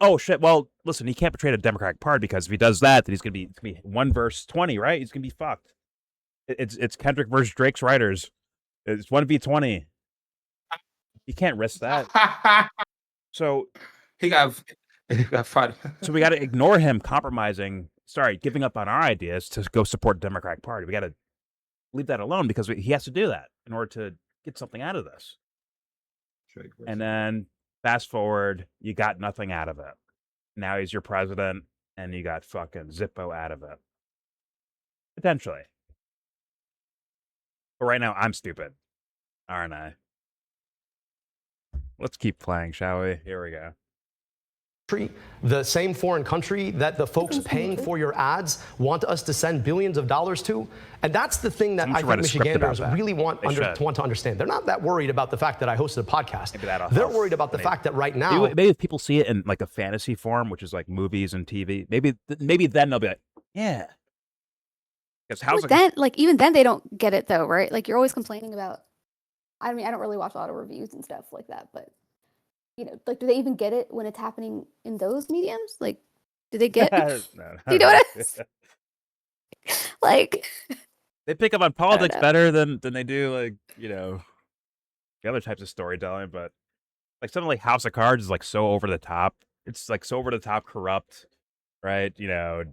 Oh, shit, well, listen, he can't betray the Democratic Party because if he does that, then he's going to be 1 versus 20, right? He's going to be fucked. It's Kendrick versus Drake's writers. It's 1v20. You can't risk that. So he got fired. So we got to ignore him compromising, giving up on our ideas to go support the Democratic Party. We got to leave that alone because he has to do that in order to get something out of this. And then fast forward, you got nothing out of it. Now he's your president, and you got fucking Zippo out of it. Potentially. But right now, I'm stupid, aren't I? Let's keep playing, shall we? Here we go. The same foreign country that the folks paying for your ads want us to send billions of dollars to. And that's the thing that I think Michiganders really want to understand. They're not that worried about the fact that I hosted a podcast. They're worried about the fact that right now... Maybe if people see it in a fantasy form, which is movies and TV, maybe then they'll be like, yeah. Because even then they don't get it though, right? You're always complaining about I mean, I don't really watch a lot of reviews and stuff like that, but you know, like, do they even get it when it's happening in those mediums? Like, do they get? Do you know what I like? They pick up on politics better than they do, like, you know, the other types of storytelling. But like something like House of Cards is like so over the top. It's like so over the top corrupt, right? You know,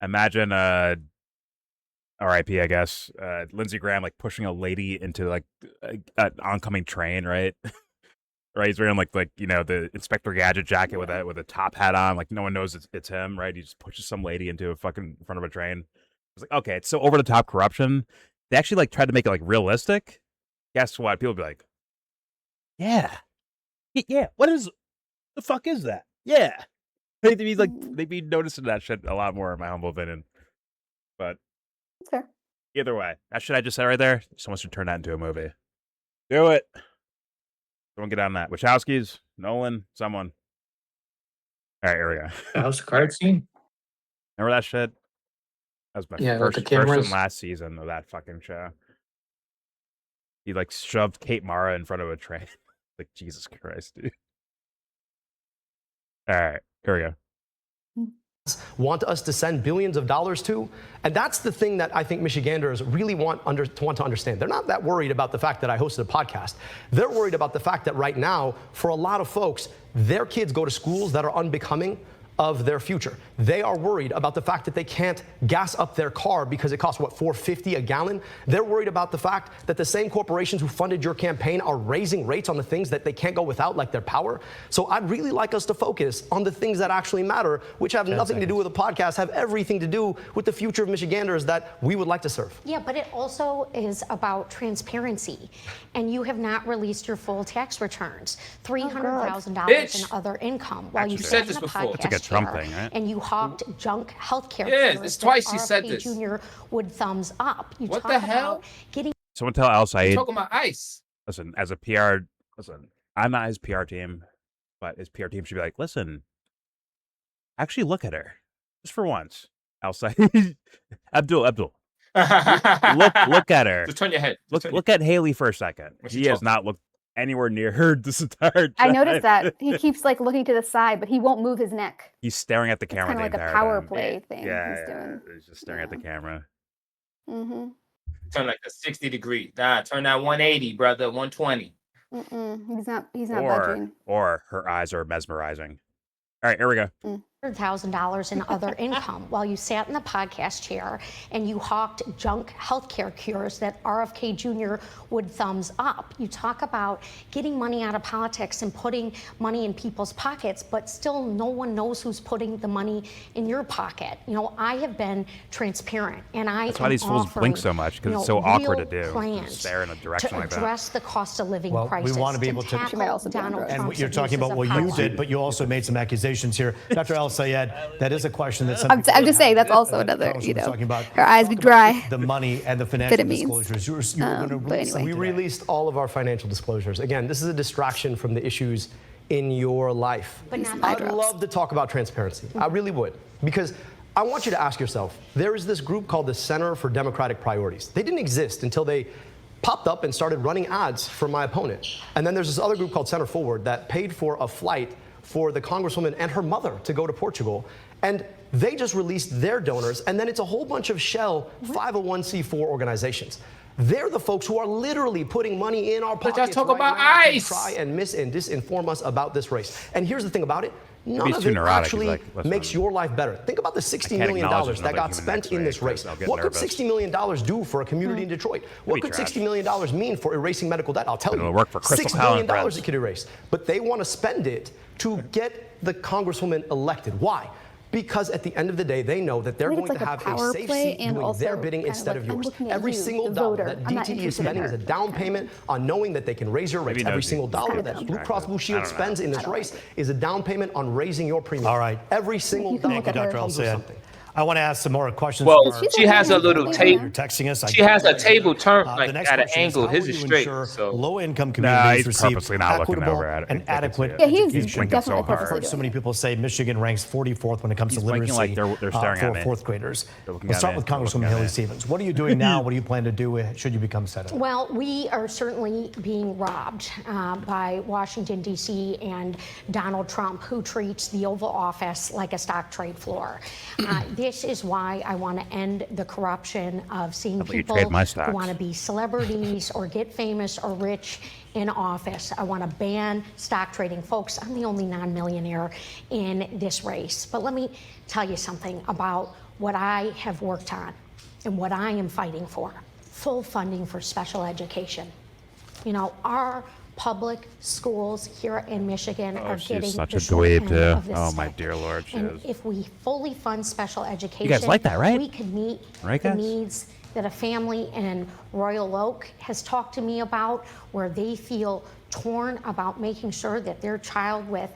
imagine R.I.P. I guess Lindsey Graham like pushing a lady into like an oncoming train, right? Right, he's wearing like you know, the Inspector Gadget jacket with a top hat on, like no one knows it's him, right? He just pushes some lady into a fucking front of a train. It's like, okay, it's so over the top corruption. They actually like tried to make it like realistic. Guess what? People be like, yeah, what is the fuck is that? Yeah, they'd be noticing that shit a lot more, in my humble opinion. But that's fair. Either way, that shit I just said right there, someone should turn that into a movie. Do it. Someone get on that. Wachowskis, Nolan, someone. All right, here we go. House of Cards scene. Remember that shit? That was my first and last season of that fucking show. He like shoved Kate Mara in front of a train. Like, Jesus Christ, dude. All right, here we go. Want us to send billions of dollars to, and that's the thing that I think Michiganders really want to understand. They're not that worried about the fact that I hosted a podcast. They're worried about the fact that right now, for a lot of folks, their kids go to schools that are unbecoming of their future. They are worried about the fact that they can't gas up their car because it costs, what, $4.50 a gallon? They're worried about the fact that the same corporations who funded your campaign are raising rates on the things that they can't go without, like their power. So I'd really like us to focus on the things that actually matter, which have nothing to do with the podcast, have everything to do with the future of Michiganders that we would like to serve. Yeah, but it also is about transparency. And you have not released your full tax returns. $300,000 in other income while you said sat this in a before. It's like a Trump thing, right? And you hawked junk healthcare. Yeah, it's twice you said RFK this. Jr. would thumbs up. You What talk the hell? about getting. Someone tell Al Saeed. Talking about ICE. Listen, as a I'm not his PR team, but his PR team should be like, listen, actually look at her. Just for once. Al Saeed. Abdul. look at her. Just turn your head. Look at Haley for a second. He has not looked anywhere near her this entire time. I noticed that. He keeps like looking to the side, but he won't move his neck. He's staring at the camera. Kind of like a power play thing he's doing. He's just staring at the camera. Mm-hmm. Turn like a 60 degree. Nah, turn that 180, brother. 120. He's not budging. Or her eyes are mesmerizing. All right, here we go. $100,000 in other income while you sat in the podcast chair and you hawked junk healthcare cures that RFK Jr. would thumbs up. You talk about getting money out of politics and putting money in people's pockets, but still no one knows who's putting the money in your pocket. You know, I have been transparent, and that's why these fools blink so much, because it's so awkward to do. Plans stare in a direction like that. To address the cost of living well, crisis. We want to be able to. And you're talking about what you did, but you also made some accusations here, Dr. El Sayed. That is a question that I'm just saying that's also another, you know, her eyes be dry. The money and the financial disclosures. We released all of our financial disclosures. Again, this is a distraction from the issues in your life. But not I'd love to talk about transparency. I really would. Because I want you to ask yourself, there is this group called the Center for Democratic Priorities. They didn't exist until they popped up and started running ads for my opponent. And then there's this other group called Center Forward that paid for a flight for the Congresswoman and her mother to go to Portugal. And they just released their donors, and then it's a whole bunch of shell 501c4 organizations. They're the folks who are literally putting money in our pockets talk right about now ICE. to try and disinform us about this race. And here's the thing about it. None of too it neurotic. actually makes your life better. Think about the $60 million that got spent in this race. What could $60 million do for a community in Detroit? What could $60 million mean for erasing medical debt? I'll tell you. $6 million it could erase. But they want to spend it to get the Congresswoman elected. Why? Because at the end of the day, they know that they're going to have a safe seat doing their bidding instead of yours. Every single dollar that DTE is spending is a down payment on knowing that they can raise your rates. Every single dollar that Blue Cross Blue Shield spends in this race is a down payment on raising your premium. All right. Every single dollar. Thank you, Dr. El Sayed. I want to ask some more questions. Well, she has a little table. You're texting us. She has a table turned like the next at an question is, angle. how His will is you straight. ensure So low-income communities he's receive purposely not looking equitable over at it. and adequate Yeah, he's education? definitely so hard. I've heard so many people say Michigan ranks 44th when it comes He's to blinking literacy like they're staring at for me. fourth graders. They're looking Let's at start me. with They're Congresswoman looking at Haley me. Stevens. What are you doing now? What do you plan to do should you become senator? Well, we are certainly being robbed by Washington, D.C. and Donald Trump, who treats the Oval Office like a stock trade floor. This is why I want to end the corruption of seeing people who want to be celebrities or get famous or rich in office. I want to ban stock trading. Folks, I'm the only non-millionaire in this race. But let me tell you something about what I have worked on and what I am fighting for. Full funding for special education. You know, our public schools here in Michigan are getting such the a short dweeb, end too. of the Oh, my stick. dear Lord, she And is. if we fully fund special education, You guys like that, right? we can meet Right, the guys? needs that a family in Royal Oak has talked to me about, where they feel torn about making sure that their child with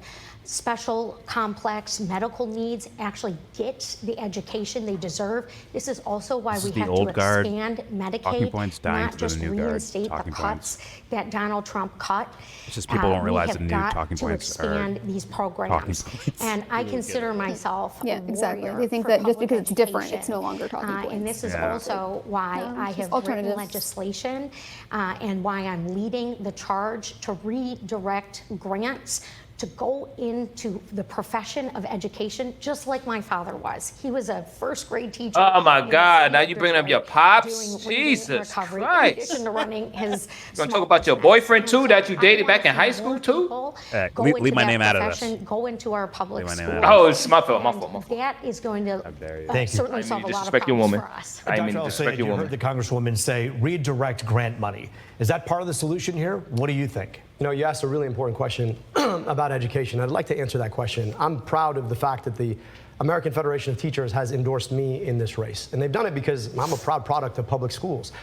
special complex medical needs actually gets the education they deserve. This is also why This we is the have to old guard. expand Talking Medicaid, points dying not to the just new guard. reinstate the Talking cuts points. that Donald Trump cut. It's just people don't realize we the have new got talking to points are expand these programs. talking points. And I consider myself Yeah, a exactly. warrior They think for that just public because it's different, it's education. no longer talking points. And this is Yeah. also why No, I it's just have written alternatives. legislation and why I'm leading the charge to redirect grants to go into the profession of education, just like my father was. He was a first grade teacher. Oh my in the God! city Now of you bringing up your Detroit, pops? doing reading Jesus recovery, in Christ! addition to running his You gonna small talk about your business. boyfriend too And that so you I dated wanna back in see high more school too? people go leave into my that name out of this. profession, Go into our public Leave my name schools. out of Oh, it's my fault. My And fault. My fault. that is going to dare you. Thank you. certainly I didn't solve mean a to lot of disrespect your problems woman. for us. I didn't mean to Dr. disrespect Al-Sayed, your you woman. heard the Congresswoman say redirect grant money. Is that part of the solution here? What do you think? You know, you asked a really important question about education. I'd like to answer that question. I'm proud of the fact that the American Federation of Teachers has endorsed me in this race. And they've done it because I'm a proud product of public schools.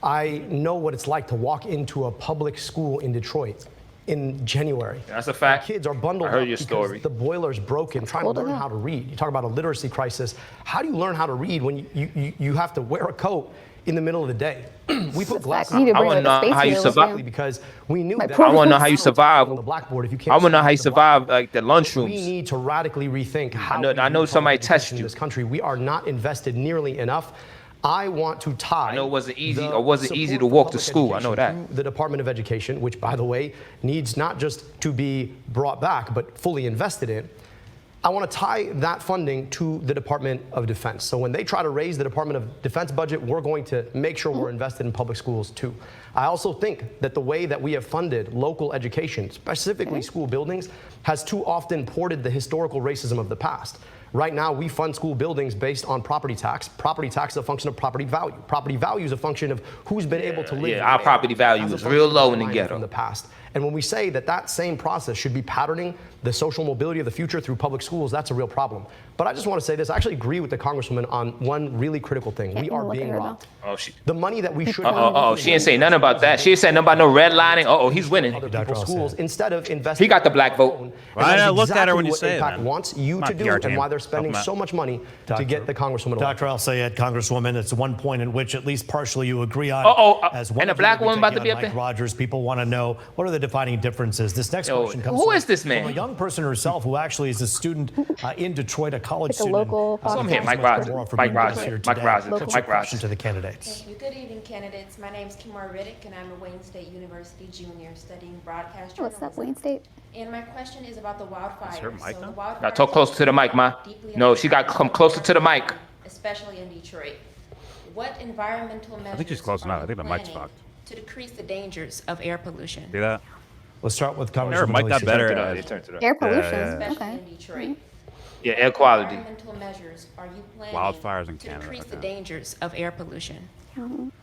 I know what it's like to walk into a public school in Detroit in January. That's a fact. Kids are bundled I heard up your because story. the boiler's broken, trying to learn how to read. You talk about a literacy crisis. How do you learn how to read when you have to wear a coat in the middle of the day? We put glasses You need to I bring wanna like a know how space you needle with survive. you. because we knew My that. poor I want to know how you survive. On the blackboard if you I can't. want to know how you see the blackboard. survive like the We lunchrooms. need to radically rethink how I know- we I know do somebody public test education you. in this country. We are not invested nearly enough. I want to tie. I know it wasn't easy. the It wasn't easy support to for walk to public school. I know education that. to the Department of Education, which, by the way, needs not just to be brought back, but fully invested in. I want to tie that funding to the Department of Defense. So when they try to raise the Department of Defense budget, we're going to make sure we're invested in public schools too. I also think that the way that we have funded local education, specifically school buildings, has too often ported the historical racism of the past. Right now, we fund school buildings based on property tax. Property tax is a function of property value. Property value is a function of who's been able to live. Yeah, our there property value as a is function real of low in the decline ghetto. From the past. And when we say that that same process should be patterning the social mobility of the future through public schools, that's a real problem. But I just want to say this. I actually agree with the Congresswoman on one really critical thing. We are being robbed. Oh, she. The money that we should She didn't say nothing about that. She didn't say nothing about no redlining. He's winning. other people's schools instead of investing. He got the black vote. And Well, that is I looked at her when you exactly say it, what Impact man. wants you Come to on, do PR and team. why they're spending Help 'em so much money to get the Congresswoman elected. Dr. Al-Sayed, Congresswoman, it's one point in which at least partially you agree on. As one and a of you black will be woman about to taking be on up Mike there? Rogers, people want to know what are the defining differences. This next Yo, question comes who from- is this man? from a young person herself who actually is a student in Detroit, a college It's a student. local Thank podcast. you so Mike much Rogers. more for Mike being with us Rogers. here Mike today. Rogers. What's your Mike Rogers. question to the candidates? Thank you. Good evening, candidates. My name is Kimar Riddick, and I'm a Wayne State University junior studying broadcast What's journalism. up, Wayne State? And my question is about the wildfires. her mic So the on? wildfires Now talk closer to the mic, ma. deeply No, she got to affect come closer to the mic. especially in Detroit. What environmental measures think she's close are enough. you I think the mic's planning fucked. to decrease the dangers of air pollution, See that? Let's start with Her Congresswoman. mic got Haley better. Stevens. They turned it up. Air pollution. especially Okay. in Detroit? Yeah, air quality. Environmental measures are you planning Wildfires in to Canada, decrease the okay. dangers of air pollution?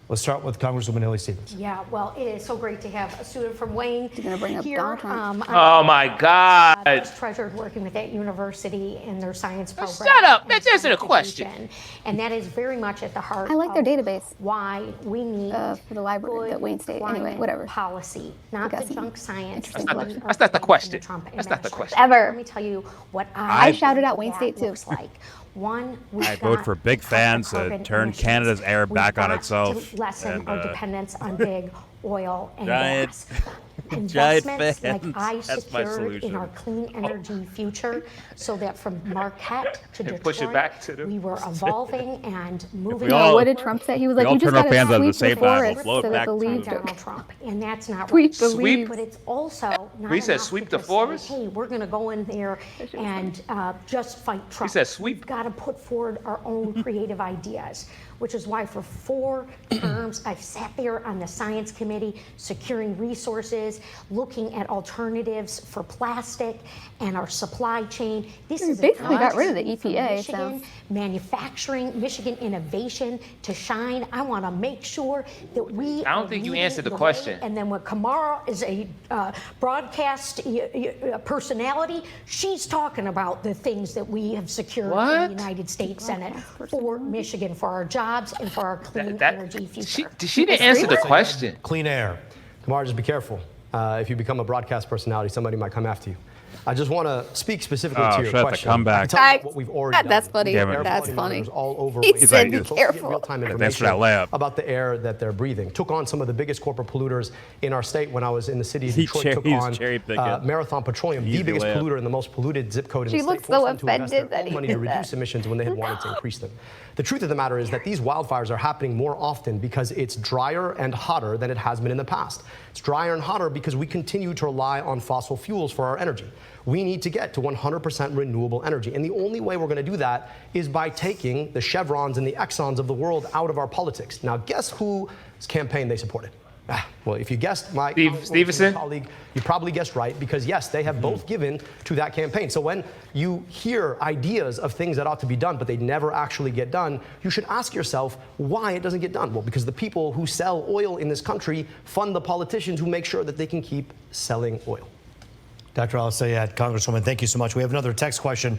Let's start with Congresswoman Haley Stevens. Yeah, well, it is so great to have a student from Wayne gonna bring up here. Donald Trump. Oh my God. I was treasured working with that university in their science program. Shut up. and Let's answer the education. question. And that is very much at the heart I like their of database why we need for the library, good the Wayne State. Anyway, climate whatever. policy, not got the some junk science. interesting that we collection. are That's not the getting from question. Trump That's not the administration. question. Ever. Let me tell you what I I shouted think out Wayne that State, too. looks like. One, I vote for big fans to turn Canada's air back on itself. To lessen and, our dependence on big oil and giant, gas. giant Investments fans. like I That's my secured in solution. our clean energy future, so that from Marquette to And Detroit, push it back to the- we were evolving and moving. we all- What did Trump say? He was like, all you just turn our got to fans on at the sweep same the time, we'll forest blow it so that back the to leaves Donald don't. Trump, and that's not Sweep right. the Sweep. leaves. But it's also not He said enough sweep to the just forest? say, hey, we're going to go in there and just fight Trump. said sweep. We've got to put forward our own creative ideas, which is why for 4 terms I've sat there on the science committee, securing resources, looking at alternatives for plastic and our supply chain. This is basically a got rid of the time for EPA, Michigan manufacturing, Michigan innovation to shine. I want to make sure that we. I don't think you are leading answered the way. question. And then when Kamara is a broadcast personality, she's talking about the things that we have secured in What? the United States Senate for Michigan, for our jobs and for our clean energy future. She didn't answer the question. Clean air. Kamara, just be careful. If you become a broadcast personality, somebody might come after you. I just want to speak specifically to your shut the question. comeback. I can tell you what we've already done. That's funny. Damn it. That's Air funny. quality monitors all over He Wayne said, State. be Folks get careful. real-time Thanks for information that layup. about the air that they're breathing. Took on some of the biggest corporate polluters in our state when I was in the city of Detroit. Took on Marathon Petroleum, the biggest polluter and the most polluted zip code in the She state. looks so forced them to invest offended their that own he money to did reduce that. emissions when they had wanted to increase them. The truth of the matter is that these wildfires are happening more often because it's drier and hotter than it has been in the past. It's drier and hotter because we continue to rely on fossil fuels for our energy. We need to get to 100% renewable energy. And the only way we're going to do that is by taking the Chevrons and the Exxons of the world out of our politics. Now, guess whose campaign they supported? Well, if you guessed my Stevenson colleague, you probably guessed right, because yes, they have both given to that campaign. So when you hear ideas of things that ought to be done, but they never actually get done, you should ask yourself why it doesn't get done. Well, because the people who sell oil in this country fund the politicians who make sure that they can keep selling oil. Dr. Al-Sayed, Congresswoman, thank you so much. We have another text question,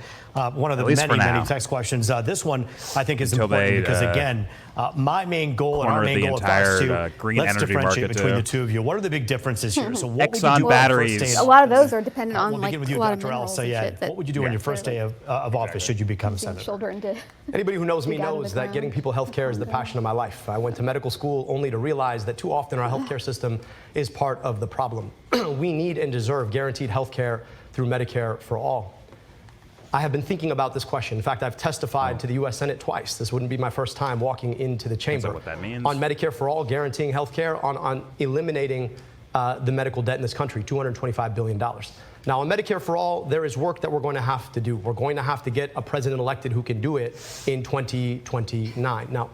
one of the many text questions. This one I think is important because, again, my main goal and our main goal is to let's differentiate between the two of you. What are the big differences here? So what would you do batteries. A lot of those are dependent on we'll like begin with a you, lot of Dr. minerals and Al-Sayed. shit that What would you do on your first day of office should you become a senator? shoulder into. Anybody who knows me Dig out of knows the that ground. getting people health care is the passion of my life. I went to medical school only to realize that too often our healthcare system is part of the problem. We need and deserve guaranteed health care through Medicare for all. I have been thinking about this question. In fact, I've testified to the U.S. Senate twice. This wouldn't be my first time walking into the chamber. Is that what that means? On Medicare for all, guaranteeing health care, on eliminating the medical debt in this country, $225 billion. Now, on Medicare for all, there is work that we're going to have to do. We're going to have to get a president elected who can do it in 2029. Now,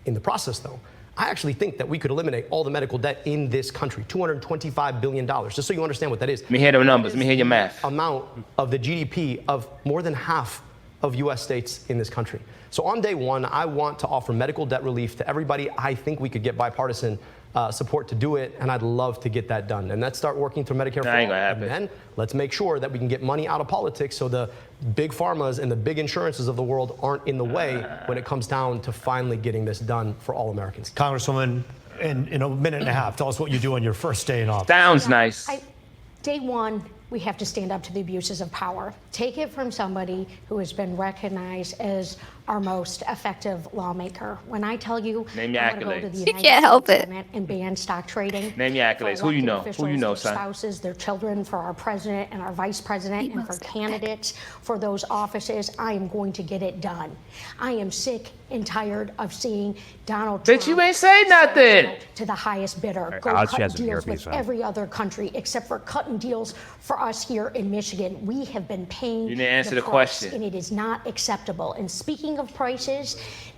in the process, though, I actually think that we could eliminate all the medical debt in this country, $225 billion, just so you understand what that is. Let me hear the numbers. Let me hear your math. Amount of the GDP of more than half of U.S. states in this country. So on day one, I want to offer medical debt relief to everybody. I think we could get bipartisan support to do it, and I'd love to get that done. And let's start working through Medicare for all. And then let's make sure that we can get money out of politics so the big pharmas and the big insurances of the world aren't in the way when it comes down to finally getting this done for all Americans. Congresswoman, in a minute and a half, tell us what you do on your first day in office. Sounds nice. Day one, we have to stand up to the abuses of power. Take it from somebody who has been recognized as our most effective lawmaker. When I tell you, Name your I want to go to accolades. the You United can't help States it. Senate and ban stock trading. Name your accolades. Who you know? Who you know, Their son? spouses, their children, for our president and our vice president, and for candidates for those offices, I am going to get it done. I am sick and tired of seeing Donald Trump. Bitch, you ain't say nothing. To the highest bidder. Go odds she cut has an deals earpiece with on. every other country except for cutting deals for us here in Michigan. We have been paying You didn't answer the price, question. and it is not acceptable. And speaking of prices,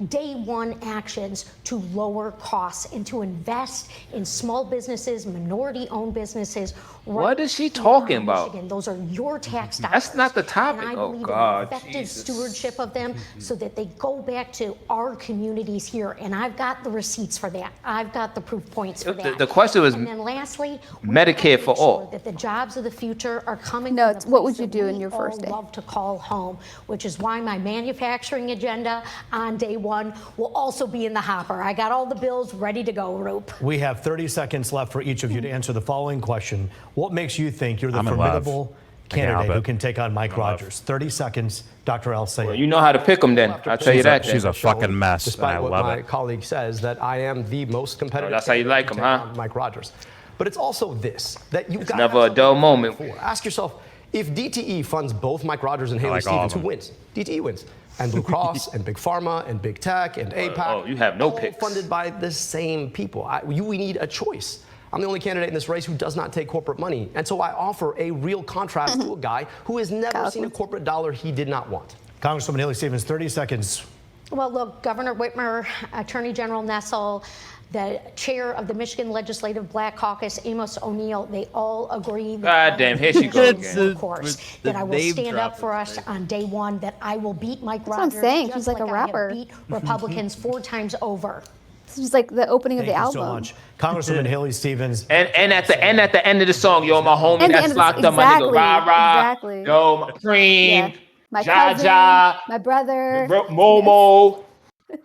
day one actions to lower costs and to invest in small businesses, minority-owned businesses. What is she here in talking about? Michigan. Those are your tax dollars. That's not the topic. And I Oh, believe in God, effective Jesus. stewardship of them so that they go back to our communities here. And I've got the receipts for that. I've got the proof points for that. The question was And then lastly, we Medicare have to for make all. sure that the jobs of the future are coming. No, from it's the what place would you that do in we your first all day? love to call home, which is why my manufacturing agenda on day one will also be in the hopper. I got all the bills ready to go, Roop. We have 30 seconds left for each of you to answer the following question. What makes you think you're the I'm in love. formidable candidate who can take on Mike Rogers. 30 seconds, Dr. El-Sayed. Well, you know how to pick them then. I'll tell you that. She's a fucking mess. Despite what my it. colleague says, that I am the most competitive. That's how you like him, huh? Mike Rogers. But it's also this, that you've got never a dull moment. Ask yourself, if DTE funds both Mike Rogers and Haley Stevens, who wins? DTE wins. And Blue Cross and Big Pharma and Big Tech and APAC. You have no all picks. Funded by the same people. We need a choice. I'm the only candidate in this race who does not take corporate money. And so I offer a real contrast to a guy who has never seen a corporate dollar he did not want. Congresswoman Haley Stevens, 30 seconds. Well, look, Governor Whitmer, Attorney General Nessel, the chair of the Michigan Legislative Black Caucus, Amos O'Neill, they all agree God damn, here she goes again. Of course, that I will stand up for us on day one, that I will beat Mike Rogers. That's what I'm saying. Just She's like a rapper. I have beat Republicans 4 times over. This is like the opening of the album. Thank you so much. Congresswoman Haley Stevens. And at the end of the song, yo, my homie And the that's end of locked the- up, my nigga exactly, Rah-Rah. exactly. Yo, my cream. Yeah. My Ja cousin, Ja. my brother. Momo. You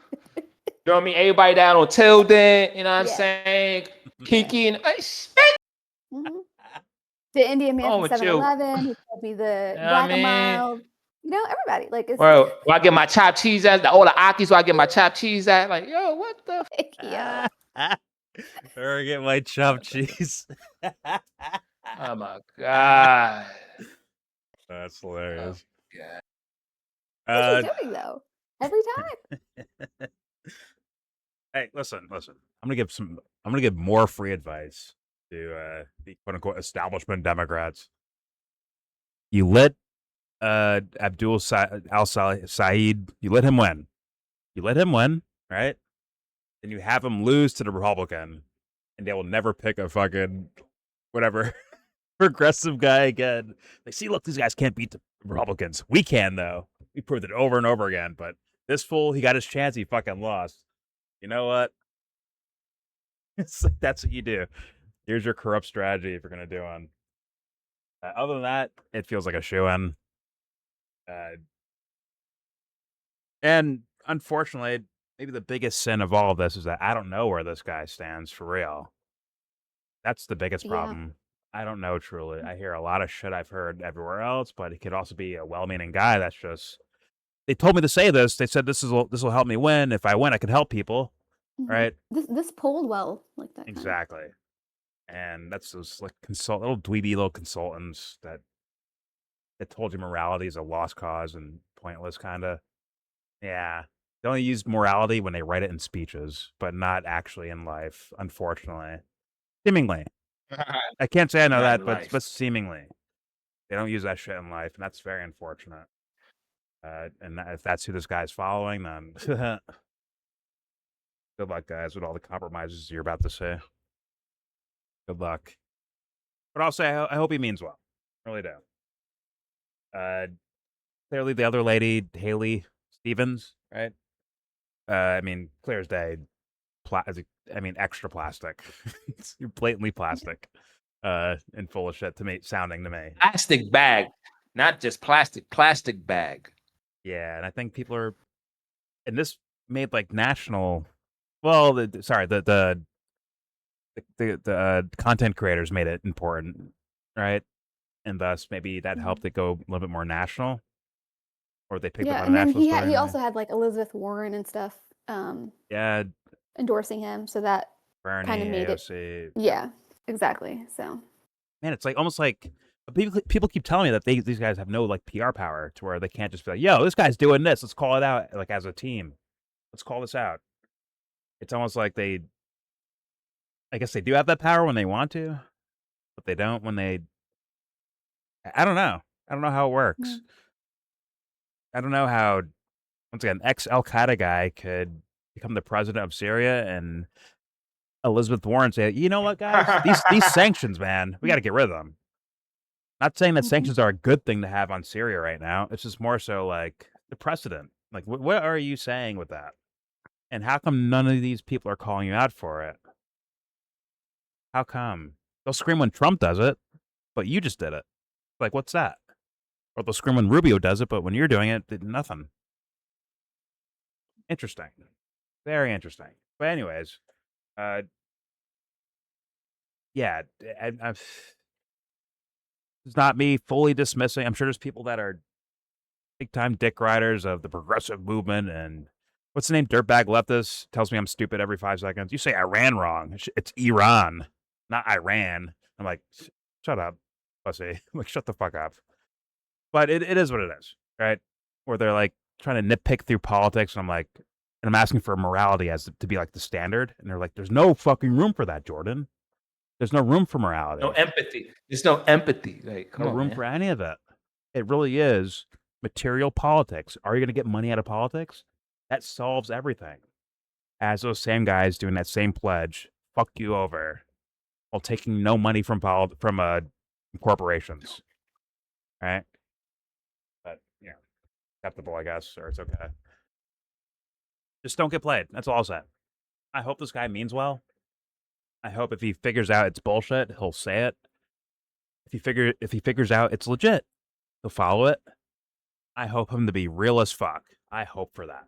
know what I mean? Everybody down on Tilden, you know what I'm saying? Kiki and The Indian man Oh, from with you. 7-Eleven. He told me the Yeah, Black I and mean- Mild. You know, everybody. Like, it's Well, I get my chopped cheese at all the Akis, I get my chopped cheese at. Like, yo, what the? yeah. Or get my chopped cheese. Oh my god. That's hilarious. Yeah. What's he doing though? Every time. Hey, listen. I'm gonna give more free advice to the quote unquote establishment Democrats. You let Abdul Saeed, you let him win. You let him win, right? Then you have him lose to the Republican, and they will never pick a fucking whatever progressive guy again. Like, see, look, these guys can't beat the Republicans. We can, though. We proved it over and over again. But this fool, he got his chance. He fucking lost. You know what? It's like, that's what you do. Here's your corrupt strategy if you're gonna do one. Other than that, it feels like a shoe-in. And unfortunately, maybe the biggest sin of all of this is that I don't know where this guy stands for real. That's the biggest Yeah. problem. I don't know truly. I hear a lot of shit I've heard everywhere else, but he could also be a well-meaning guy that's just. They told me to say this. They said this will help me win. If I win, I can help people, right? This polled well, like that. Exactly. And that's those like little dweeby little consultants that told you morality is a lost cause and pointless, kind of. Yeah, they only use morality when they write it in speeches, but not actually in life. Unfortunately, seemingly. I can't say I know that, but seemingly, they don't use that shit in life, and that's very unfortunate. And if that's who this guy's following, then good luck, guys, with all the compromises you're about to say. Good luck. But I'll say I hope he means well. I really do. Clearly, the other lady, Haley Stevens, right? I mean, clear as day. Extra plastic. You're blatantly plastic. And full of shit sounding to me. Plastic bag, not just plastic bag. Yeah, and I think people are, and this made like national. Well, the content creators made it important, right? And thus maybe that helped it go a little bit more national, or they picked up on a and then national story. he also had like Elizabeth Warren and stuff. Yeah, endorsing him, so that kind of made AOC. it. Yeah, exactly. So, man, it's like almost like people keep telling me that these guys have no like PR power to where they can't just be like, "Yo, this guy's doing this. Let's call it out." Like as a team, let's call this out. It's almost like I guess they do have that power when they want to, but they don't when they. I don't know. I don't know how it works. Mm. I don't know how. Once again, ex-Al Qaeda guy could become the president of Syria, and Elizabeth Warren say, "You know what, guys? these sanctions, man, we got to get rid of them." Not saying that sanctions are a good thing to have on Syria right now. It's just more so like the precedent. Like, what are you saying with that? And how come none of these people are calling you out for it? How come? They'll scream when Trump does it, but you just did it. Like, what's that? Or they'll scream when Rubio does it, but when you're doing it, nothing. Interesting. Very interesting. But anyways, yeah, It's not me fully dismissing. I'm sure there's people that are big time dick riders of the progressive movement and what's the name? Dirtbag leftist tells me I'm stupid every 5 seconds. You say Iran wrong. It's Iran, not Iran. I'm like, shut up, pussy. Like, shut the fuck up. But it is what it is, right? Where they're like trying to nitpick through politics. And I'm like, and I'm asking for morality as to be like the standard. And they're like, there's no fucking room for that, Jordan. There's no room for morality. No empathy. There's no empathy. Like, come no on, room man. for any of it. It really is material politics. Are you going to get money out of politics? That solves everything. As those same guys doing that same pledge, fuck you over, while taking no money from corporations, right? But yeah, acceptable, I guess, or it's okay. Just don't get played. That's all I'll say. I hope this guy means well. I hope if he figures out it's bullshit, he'll say it. If he figures out it's legit, he'll follow it. I hope him to be real as fuck. I hope for that.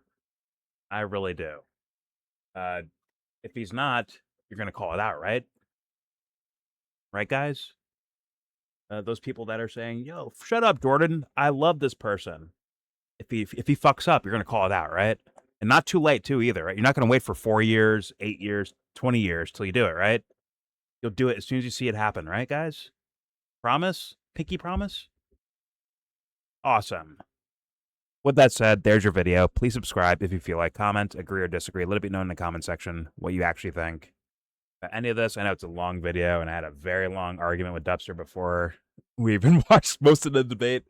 I really do. If he's not, you're gonna call it out, right? Right, guys? Those people that are saying, "Yo, shut up, Jordan. I love this person." If he fucks up, you're gonna call it out, right? And not too late, too, either, right? You're not gonna wait for 4 years, 8 years, 20 years till you do it, right? You'll do it as soon as you see it happen, right, guys? Promise? Pinky promise? Awesome. With that said, there's your video. Please subscribe if you feel like. Comment, agree or disagree. Let it be known in the comment section what you actually think about any of this. I know it's a long video, and I had a very long argument with Dubster before we even watched most of the debate.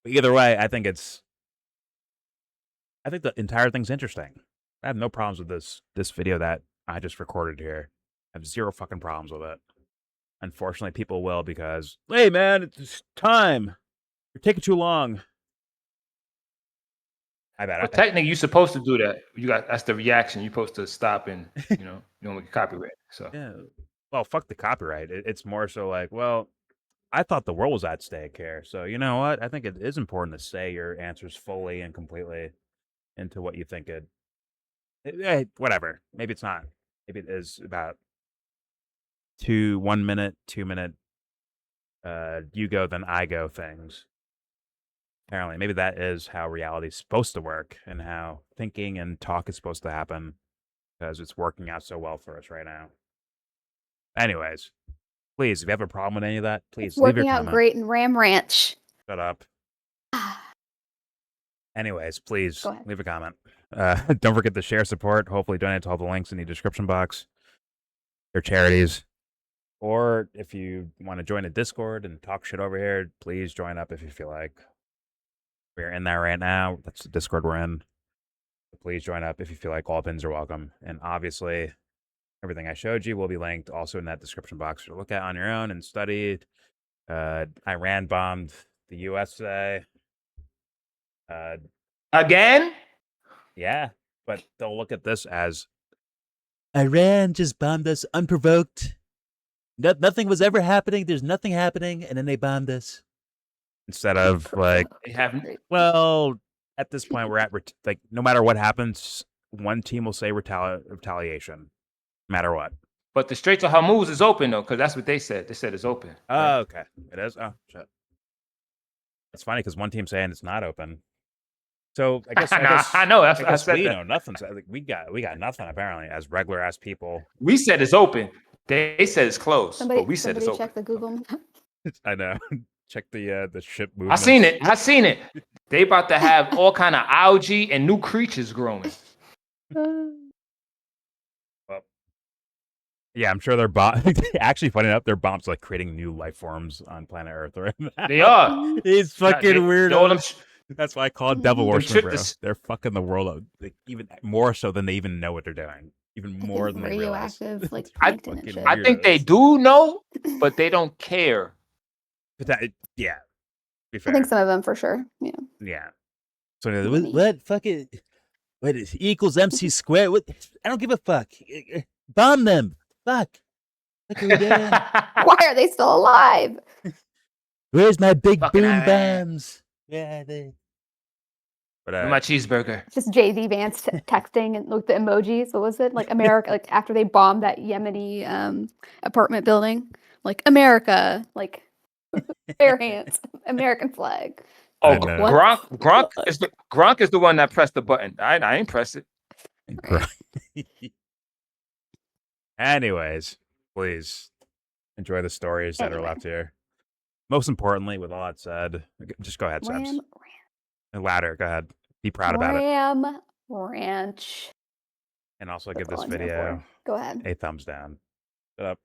But either way, I think the entire thing's interesting. I have no problems with this video that I just recorded here. I have zero fucking problems with it. Unfortunately, people will because, hey, man, it's time. You're taking too long. Well, technically, you're supposed to do that. That's the reaction. You're supposed to stop and you don't get copyright. So yeah. Well, fuck the copyright. It's more so like, well, I thought the world was at stake here. So you know what? I think it is important to say your answers fully and completely into what you think whatever. Maybe it's not. Maybe it is about 1 minute, 2 minute, you go then I go things. Apparently, maybe that is how reality is supposed to work and how thinking and talk is supposed to happen because it's working out so well for us right now. Anyways, please, if you have a problem with any of that, please leave your comment. Working out great in Ram Ranch. Shut up. Anyways, please leave a comment. Don't forget to share support. Hopefully donate to all the links in the description box. Their charities. Or if you want to join a Discord and talk shit over here, please join up if you feel like. We're in there right now. That's the Discord we're in. So please join up if you feel like. All pins are welcome. And obviously, everything I showed you will be linked also in that description box to look at on your own and study. Iran bombed the U.S. today. Again? Yeah, but they'll look at this as Iran just bombed us unprovoked. Nothing was ever happening. There's nothing happening, and then they bombed us. Instead of like, they haven't. Well, at this point, we're at like no matter what happens, one team will say retaliation, no matter what. But the Straits of Hormuz is open though, because that's what they said. They said it's open. Oh, right? Okay, it is. Oh, shit. It's funny because one team's saying it's not open. So I guess I know. That's what I said. We know nothing. So, like, we got nothing apparently as regular ass people. We said it's open. They said it's closed, but we said it's open. Check the Google. I know. Check the ship movement. I seen it. They about to have all kind of algae and new creatures growing. Well, yeah, I'm sure they're actually, funny enough, their bombs like creating new life forms on planet Earth right now. They are. It's fucking weird. That's why I call it devil worship, bro. They're fucking the world up, like, even more so than they even know what they're doing. Even more than they realize. Like I think they do know, but they don't care. But yeah. Be fair. I think some of them for sure. Yeah. Yeah. So what? Fuck it. What is E equals MC squared? What? I don't give a fuck. Bomb them. Fuck. What are we doing? Why are they still alive? Where's my big boom bombs? Yeah, they. But my cheeseburger. Just JD Vance texting and look at the emojis. What was it? Like America, like after they bombed that Yemeni apartment building. Like America, like Bare hands. American flag. Oh, What? Gronk is the one that pressed the button. I ain't press it. Anyways, please enjoy the stories that are left here. Most importantly, with all that said, just go ahead, Sebs. Louder, go ahead. Be proud about it. Ram Ranch. And also give this video Go ahead. a thumbs down. Shut up.